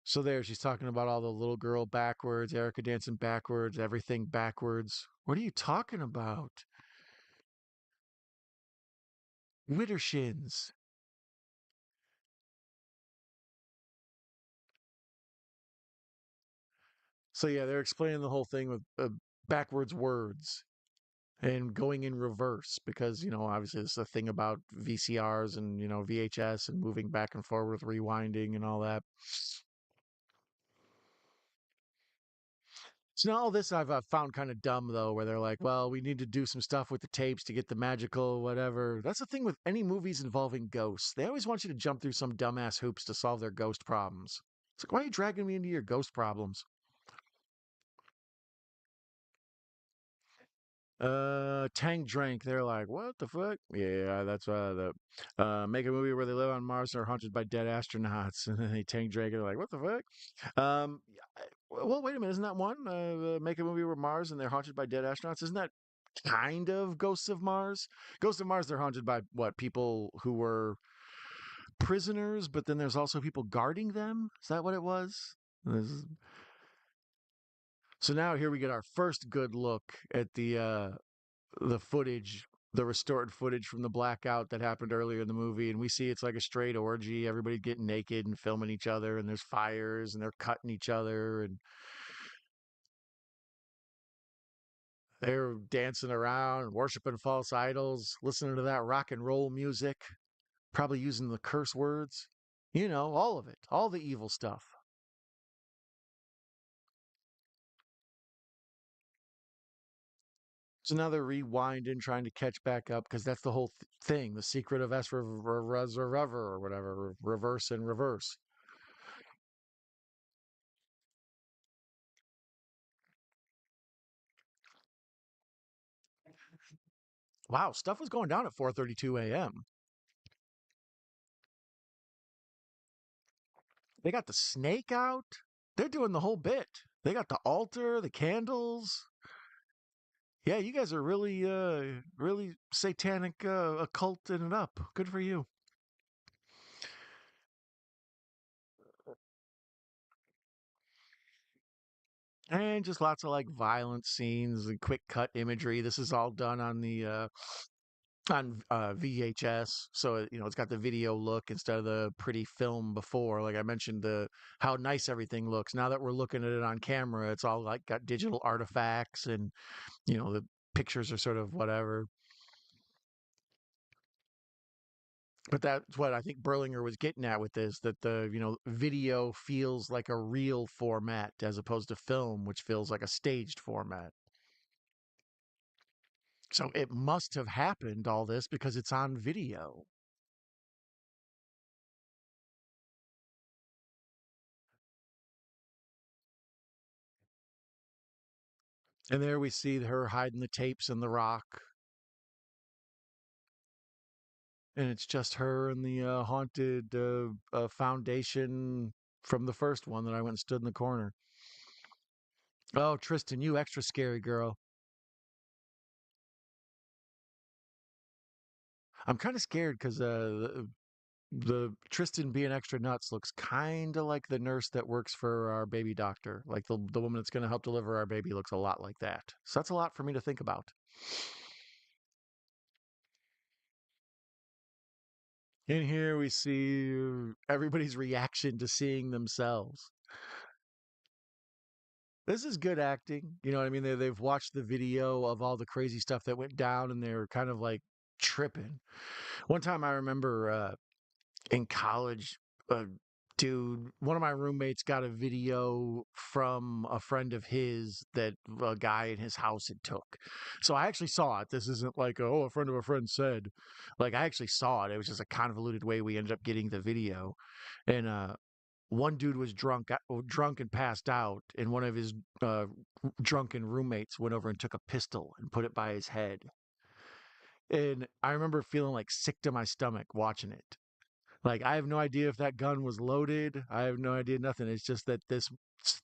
So there, she's talking about all the little girl backwards, Erica dancing backwards, everything backwards. What are you talking about? Widdershins. So yeah, they're explaining the whole thing with backwards words and going in reverse because obviously this is a thing about VCRs and VHS and moving back and forth, rewinding and all that. So now all this I've found kind of dumb though, where they're like, well, we need to do some stuff with the tapes to get the magical whatever. That's the thing with any movies involving ghosts. They always want you to jump through some dumbass hoops to solve their ghost problems. It's like, why are you dragging me into your ghost problems? Tank Drank. They're like, what the fuck? Yeah, that's the make a movie where they live on Mars and are haunted by dead astronauts. And then they Tank Drank. And they're like, what the fuck? Well, wait a minute. Isn't that one? Make a movie where Mars and they're haunted by dead astronauts. Isn't that kind of Ghosts of Mars? Ghosts of Mars. They're haunted by what? People who were prisoners, but then there's also people guarding them. Is that what it was? This So now here we get our first good look at the footage, the restored footage from the blackout that happened earlier in the movie, and we see it's like a straight orgy. Everybody's getting naked and filming each other, and there's fires, and they're cutting each other, and they're dancing around, worshiping false idols, listening to that rock and roll music, probably using the curse words. All of it, all the evil stuff. So now they're rewinding, trying to catch back up because that's the whole thing, the secret of S or whatever, reverse and reverse. Wow, stuff was going down at 4:32 a.m. They got the snake out. They're doing the whole bit. They got the altar, the candles. Yeah, you guys are really, really satanic, occulting it up. Good for you. And just lots of like violent scenes and quick cut imagery. This is all done on VHS, so it's got the video look instead of the pretty film before. Like I mentioned, the how nice everything looks. Now that we're looking at it on camera, it's all like got digital artifacts and the pictures are sort of whatever. But that's what I think Berlinger was getting at with this, that the video feels like a real format as opposed to film, which feels like a staged format. So it must have happened all this because it's on video. And there we see her hiding the tapes in the rock, and it's just her and the haunted foundation from the first one that I went and stood in the corner. Oh, Tristan, you extra scary girl. I'm kind of scared because the Tristan being extra nuts looks kind of like the nurse that works for our baby doctor. Like the woman that's going to help deliver our baby looks a lot like that. So that's a lot for me to think about. In here, we see everybody's reaction to seeing themselves. This is good acting. You know what I mean? They've watched the video of all the crazy stuff that went down and they're kind of like tripping. One time I remember in college, uh, dude, one of my roommates got a video from a friend of his that a guy in his house had took. So I actually saw it. This isn't like, oh, a friend of a friend said. Like I actually saw it. It was just a convoluted way we ended up getting the video. And one dude was drunk and passed out, and one of his uh, drunken roommates went over and took a pistol and put it by his head. And I remember feeling like sick to my stomach watching it. Like I have no idea if that gun was loaded. I have no idea nothing. It's just that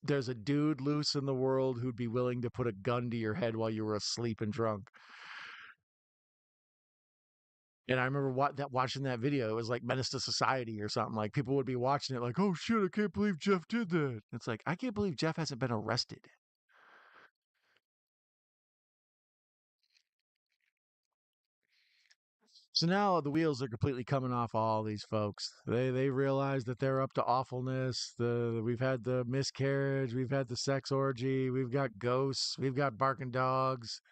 there's a dude loose in the world who'd be willing to put a gun to your head while you were asleep and drunk. And I remember watching that video. It was like Menace to Society or something. Like people would be watching it like, "Oh shit, I can't believe Jeff did that." It's like, I can't believe Jeff hasn't been arrested. So now the wheels are completely coming off all these folks. They realize that they're up to awfulness. We've had the miscarriage, we've had the sex orgy, we've got ghosts, we've got barking dogs,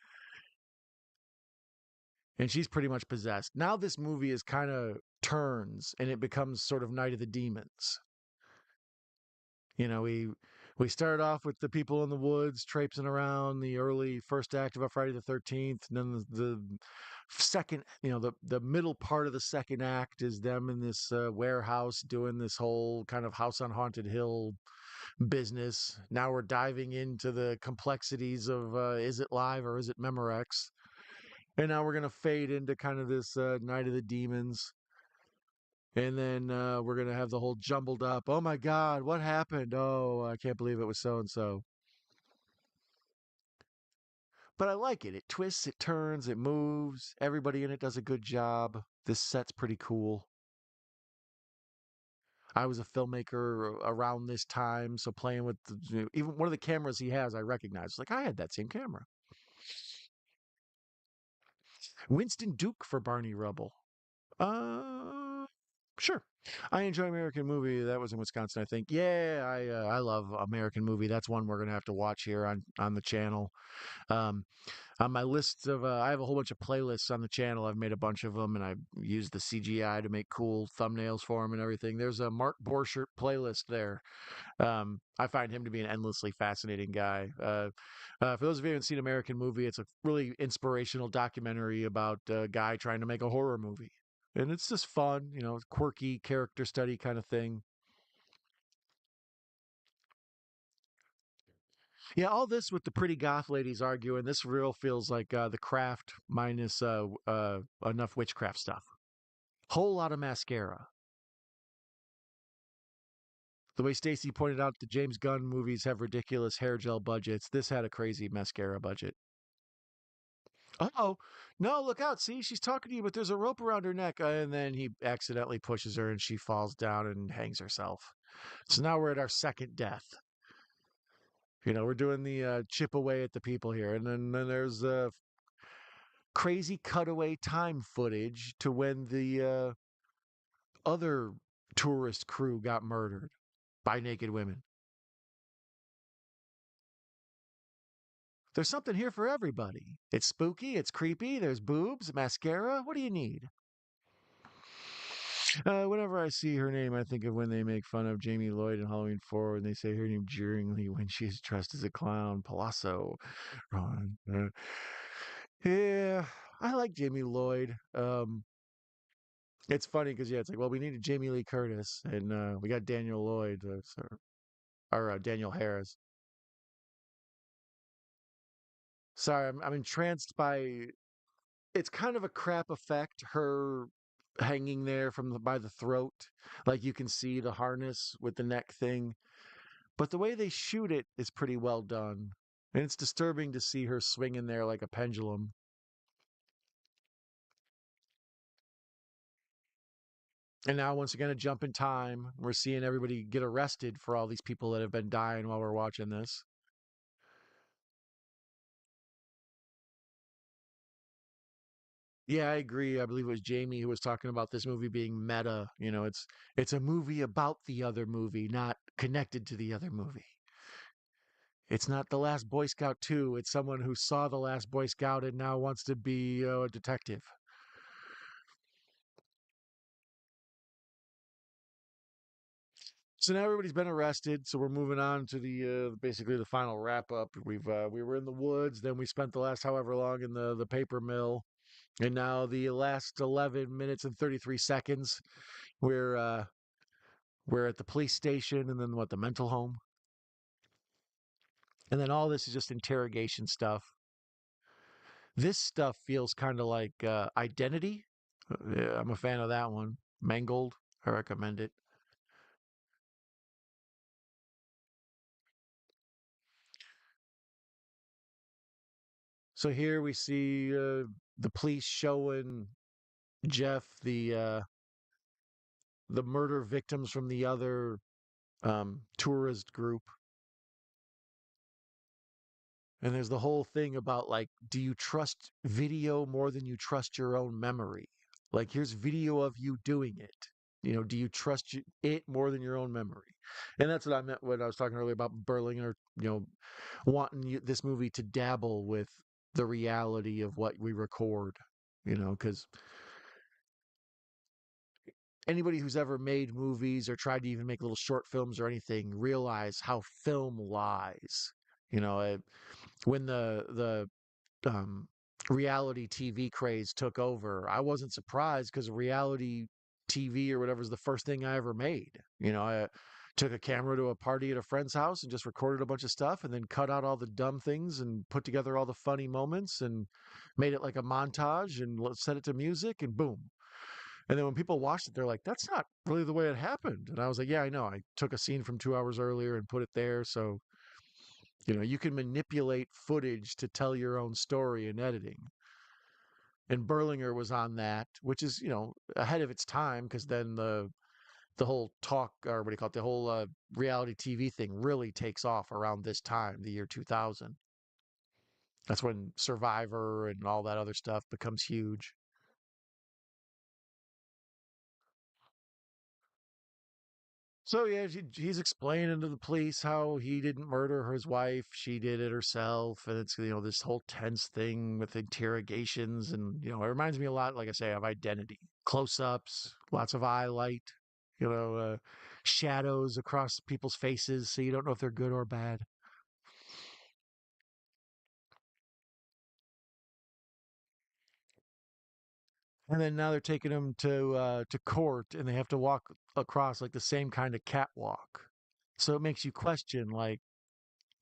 and she's pretty much possessed. Now this movie is kind of turns and it becomes sort of Night of the Demons. You know, we started off with the people in the woods traipsing around the early first act of a Friday the 13th, and then the second, the middle part of the second act is them in this warehouse doing this whole kind of house on haunted hill business. Now we're diving into the complexities of is it live or is it Memorex? And now we're gonna fade into kind of this Night of the Demons. And then we're going to have the whole jumbled up. Oh my God, what happened? Oh, I can't believe it was so and so. But I like it. It twists, it turns, it moves. Everybody in it does a good job. This set's pretty cool. I was a filmmaker around this time, so playing with even one of the cameras he has, I recognize. Like I had that same camera. Winston Duke for Barney Rubble. Uh, sure. I enjoy American movie. That was in Wisconsin, I think. Yeah, I love American movie. That's one we're gonna have to watch here on the channel. Um, on my list of, I have a whole bunch of playlists on the channel. I've made a bunch of them, and I use the CGI to make cool thumbnails for them and everything. There's a Mark Borchardt playlist there. I find him to be an endlessly fascinating guy. For those of you who haven't seen American Movie, it's a really inspirational documentary about a guy trying to make a horror movie. And it's just fun, quirky character study kind of thing. Yeah, all this with the pretty goth ladies arguing, this real feels like The Craft minus enough witchcraft stuff. Whole lot of mascara. The way Stacy pointed out, the James Gunn movies have ridiculous hair gel budgets. This had a crazy mascara budget. Oh, no, look out. See, she's talking to you, but there's a rope around her neck. And then he accidentally pushes her and she falls down and hangs herself. So now we're at our second death. We're doing the chip away at the people here. And then there's crazy cutaway time footage to when the other tourist crew got murdered by naked women. There's something here for everybody. It's spooky, it's creepy, there's boobs, mascara. What do you need? Whenever I see her name, I think of when they make fun of Jamie Lloyd in Halloween 4 and they say her name jeeringly when she's dressed as a clown. Palazzo. Ron. Yeah, I like Jamie Lloyd. It's funny because, yeah, it's like, well, we needed Jamie Lee Curtis and we got Daniel Lloyd, or Daniel Harris. Sorry, I'm entranced by it's kind of a crap effect, her hanging there by the throat. Like you can see the harness with the neck thing. But the way they shoot it is pretty well done. And it's disturbing to see her swinging there like a pendulum. And now, once again, a jump in time. We're seeing everybody get arrested for all these people that have been dying while we're watching this. Yeah, I agree. I believe it was Jamie who was talking about this movie being meta. It's a movie about the other movie, not connected to the other movie. It's not The Last Boy Scout 2. It's someone who saw The Last Boy Scout and now wants to be a detective. So now everybody's been arrested. So we're moving on to the basically the final wrap up. We were in the woods, then we spent the last however long in the paper mill, and now the last 11 minutes and 33 seconds we're uh we're at the police station, and then what, the mental home, and then all this is just interrogation stuff. This stuff feels kind of like Identity. Yeah, I'm a fan of that one. Mangold. I recommend it. So here we see the police showing Jeff the murder victims from the other tourist group. And there's the whole thing about, like, do you trust video more than you trust your own memory? Like, here's video of you doing it. Do you trust it more than your own memory? And that's what I meant when I was talking earlier about Berlinger, wanting this movie to dabble with the reality of what we record, because anybody who's ever made movies or tried to even make little short films or anything realize how film lies. You know, uh, when the reality TV craze took over, I wasn't surprised because reality TV or whatever is the first thing I ever made. I took a camera to a party at a friend's house and just recorded a bunch of stuff and then cut out all the dumb things and put together all the funny moments and made it like a montage and set it to music, and boom. And then when people watched it, they're like, that's not really the way it happened. And I was like, yeah, I know. I took a scene from 2 hours earlier and put it there. So, you can manipulate footage to tell your own story in editing. And Berlinger was on that, which is, ahead of its time, because then the whole talk, or what do you call it, the whole reality TV thing really takes off around this time, the year 2000. That's when Survivor and all that other stuff becomes huge. So yeah, he's explaining to the police how he didn't murder his wife; she did it herself, and it's this whole tense thing with interrogations, and it reminds me a lot, like I say, of Identity. Close-ups, lots of eye light, you know, uh, shadows across people's faces, so you don't know if they're good or bad. And then now they're taking him to court, and they have to walk across like the same kind of catwalk. So it makes you question, like,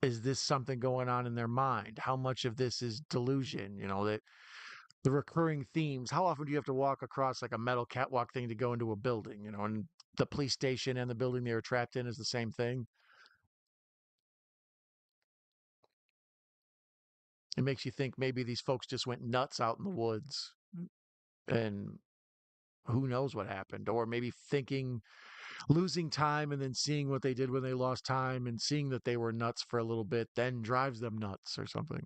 is this something going on in their mind? How much of this is delusion? That the recurring themes. How often do you have to walk across like a metal catwalk thing to go into a building? And the police station and the building they were trapped in is the same thing. It makes you think maybe these folks just went nuts out in the woods, and who knows what happened, or maybe thinking, losing time and then seeing what they did when they lost time and seeing that they were nuts for a little bit then drives them nuts or something.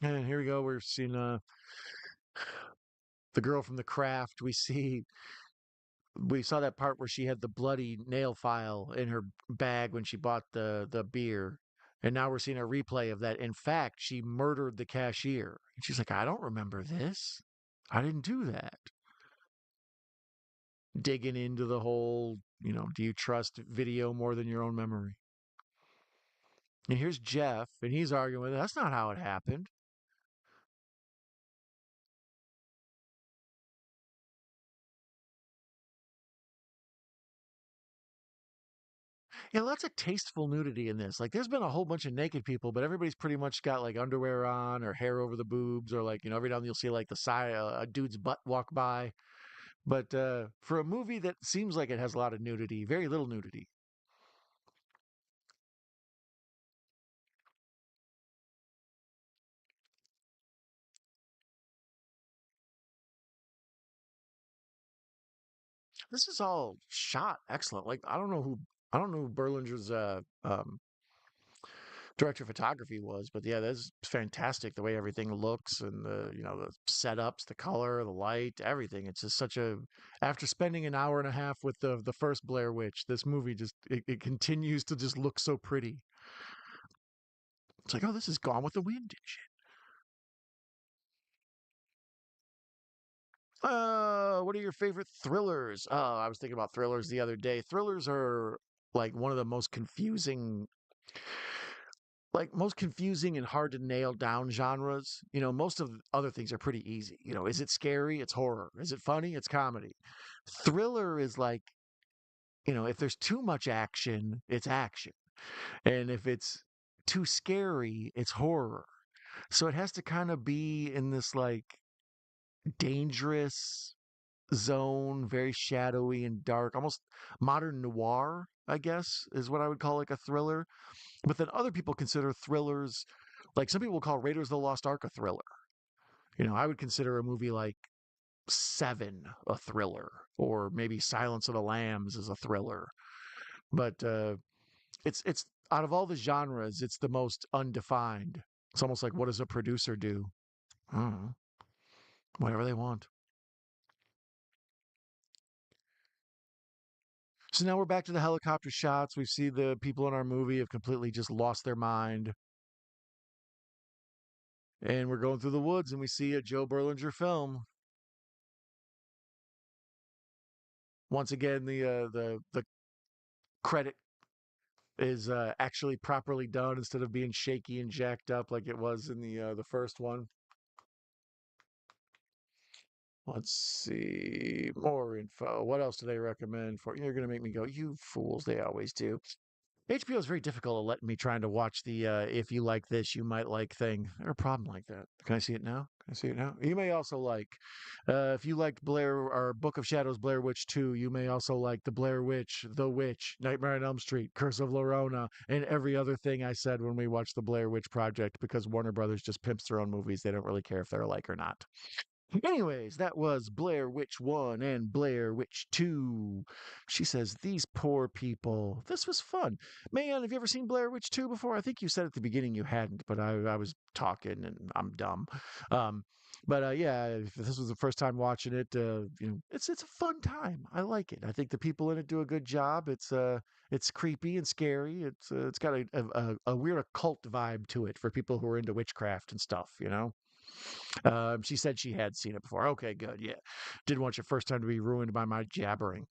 And here we go. We're seeing the girl from the craft. We saw that part where she had the bloody nail file in her bag when she bought the beer. And now we're seeing a replay of that. In fact, she murdered the cashier. And she's like, I don't remember this. I didn't do that. Digging into the whole, do you trust video more than your own memory? And here's Jeff, and he's arguing with it. That's not how it happened. Yeah, lots of tasteful nudity in this. Like, there's been a whole bunch of naked people, but everybody's pretty much got like underwear on or hair over the boobs, or like, every now and then you'll see like the side a dude's butt walk by. But for a movie that seems like it has a lot of nudity, very little nudity. this is all shot excellent. Like I don't know who Berlinger's director of photography was, but yeah, that's fantastic. The way everything looks and the the setups, the color, the light, everything. It's just such a. After spending an hour and a half with the first Blair Witch, this movie just it continues to just look so pretty. It's like, oh, this is Gone with the Wind and shit. What are your favorite thrillers? Oh, I was thinking about thrillers the other day. Thrillers are like one of the most confusing and hard to nail down genres. Most of the other things are pretty easy. Is it scary? It's horror. Is it funny? It's comedy. Thriller is like, if there's too much action, it's action. And if it's too scary, it's horror. So it has to kind of be in this like dangerous zone, very shadowy and dark, almost modern noir, I guess, is what I would call like a thriller. But then other people consider thrillers, like some people call Raiders of the Lost Ark a thriller. I would consider a movie like Seven a thriller, or maybe Silence of the Lambs is a thriller. But it's out of all the genres, it's the most undefined. It's almost like, what does a producer do? I don't know, whatever they want. So now we're back to the helicopter shots. We see the people in our movie have completely just lost their mind. And we're going through the woods and we see a Joe Berlinger film. Once again, the credit is actually properly done instead of being shaky and jacked up like it was in the first one. Let's see more info. What else do they recommend for? You're gonna make me go, you fools! They always do. HBO is very difficult at letting me trying to watch the if you like this, you might like thing. They're a problem like that. Can I see it now? Can I see it now? You may also like, if you liked Blair or Book of Shadows, Blair Witch 2, you may also like The Blair Witch, The Witch, Nightmare on Elm Street, Curse of La Llorona, and every other thing I said when we watched The Blair Witch Project because Warner Brothers just pimps their own movies. They don't really care if they're alike or not. Anyways, that was Blair Witch 1 and Blair Witch 2. She says, these poor people. This was fun. Man, have you ever seen Blair Witch 2 before? I think you said at the beginning you hadn't, but I was talking and I'm dumb. Um, but yeah, if this was the first time watching it, it's a fun time. I like it. I think the people in it do a good job. It's creepy and scary. It's got a weird occult vibe to it for people who are into witchcraft and stuff. She said she had seen it before. Okay, good. Yeah. Didn't want your first time to be ruined by my jabbering.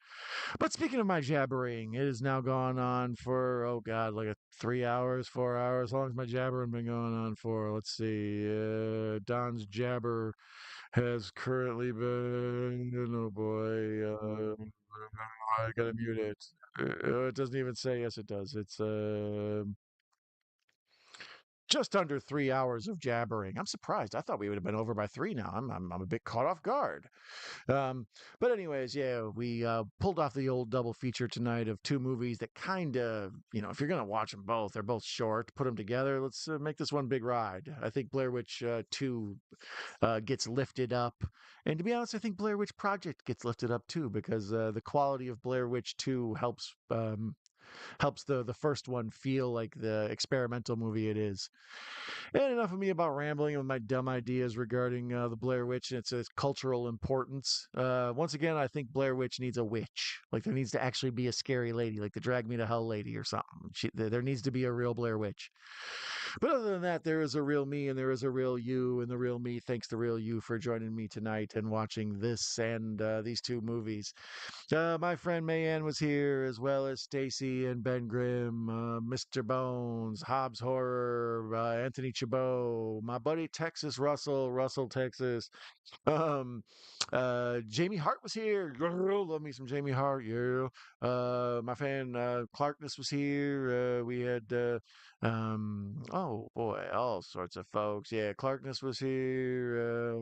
But speaking of my jabbering, it has now gone on for, oh God, like 3 hours, 4 hours. How long has my jabbering been going on for? Let's see. Don's jabber has currently been, oh boy, I gotta mute it. It doesn't even say, yes, it does. It's, just under 3 hours of jabbering. I'm surprised. I thought we would have been over by three now. I'm a bit caught off guard. Um, but anyways, yeah, we pulled off the old double feature tonight of two movies that kind of, if you're gonna watch them both, they're both short. Put them together. Let's make this one big ride. I think Blair Witch 2 gets lifted up, and to be honest, I think Blair Witch Project gets lifted up too because the quality of Blair Witch 2 helps the first one feel like the experimental movie it is. And enough of me about rambling with my dumb ideas regarding the Blair Witch and its cultural importance. Once again, I think Blair Witch needs a witch. Like there needs to actually be a scary lady, like the Drag Me to Hell lady or something. There needs to be a real Blair Witch. But other than that, there is a real me and there is a real you, and the real me thanks the real you for joining me tonight and watching this and these two movies. My friend Mayanne was here, as well as Stacy and Ben Grimm, Mr. Bones, Hobbs Horror, Anthony Chabot, my buddy Texas Russell Texas. Um, Jamie Hart was here. Love me some Jamie Hart. Yeah. My fan Clarkness was here. We had oh boy, all sorts of folks. Yeah, Clarkness was here.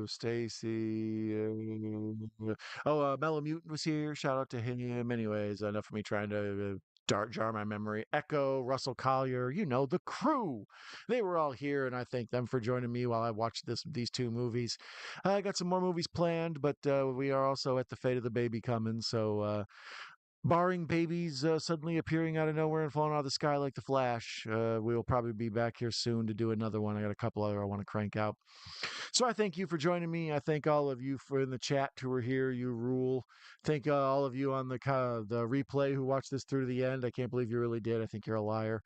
Stacy. Oh, Mellow Mutant was here. Shout out to him. Anyways, enough of me trying to jar my memory. Echo, Russell Collier, the crew. They were all here, and I thank them for joining me while I watched these two movies. I got some more movies planned, but we are also at the fate of the baby coming, so barring babies suddenly appearing out of nowhere and falling out of the sky like the Flash, we'll probably be back here soon to do another one. I got a couple other I want to crank out. So I thank you for joining me. I thank all of you for in the chat who were here. You rule. Thank all of you on the replay who watched this through to the end. I can't believe you really did. I think you're a liar.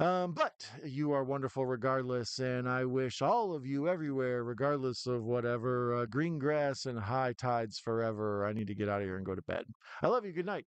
But you are wonderful regardless, and I wish all of you everywhere, regardless of whatever, green grass and high tides forever. I need to get out of here and go to bed. I love you. Good night.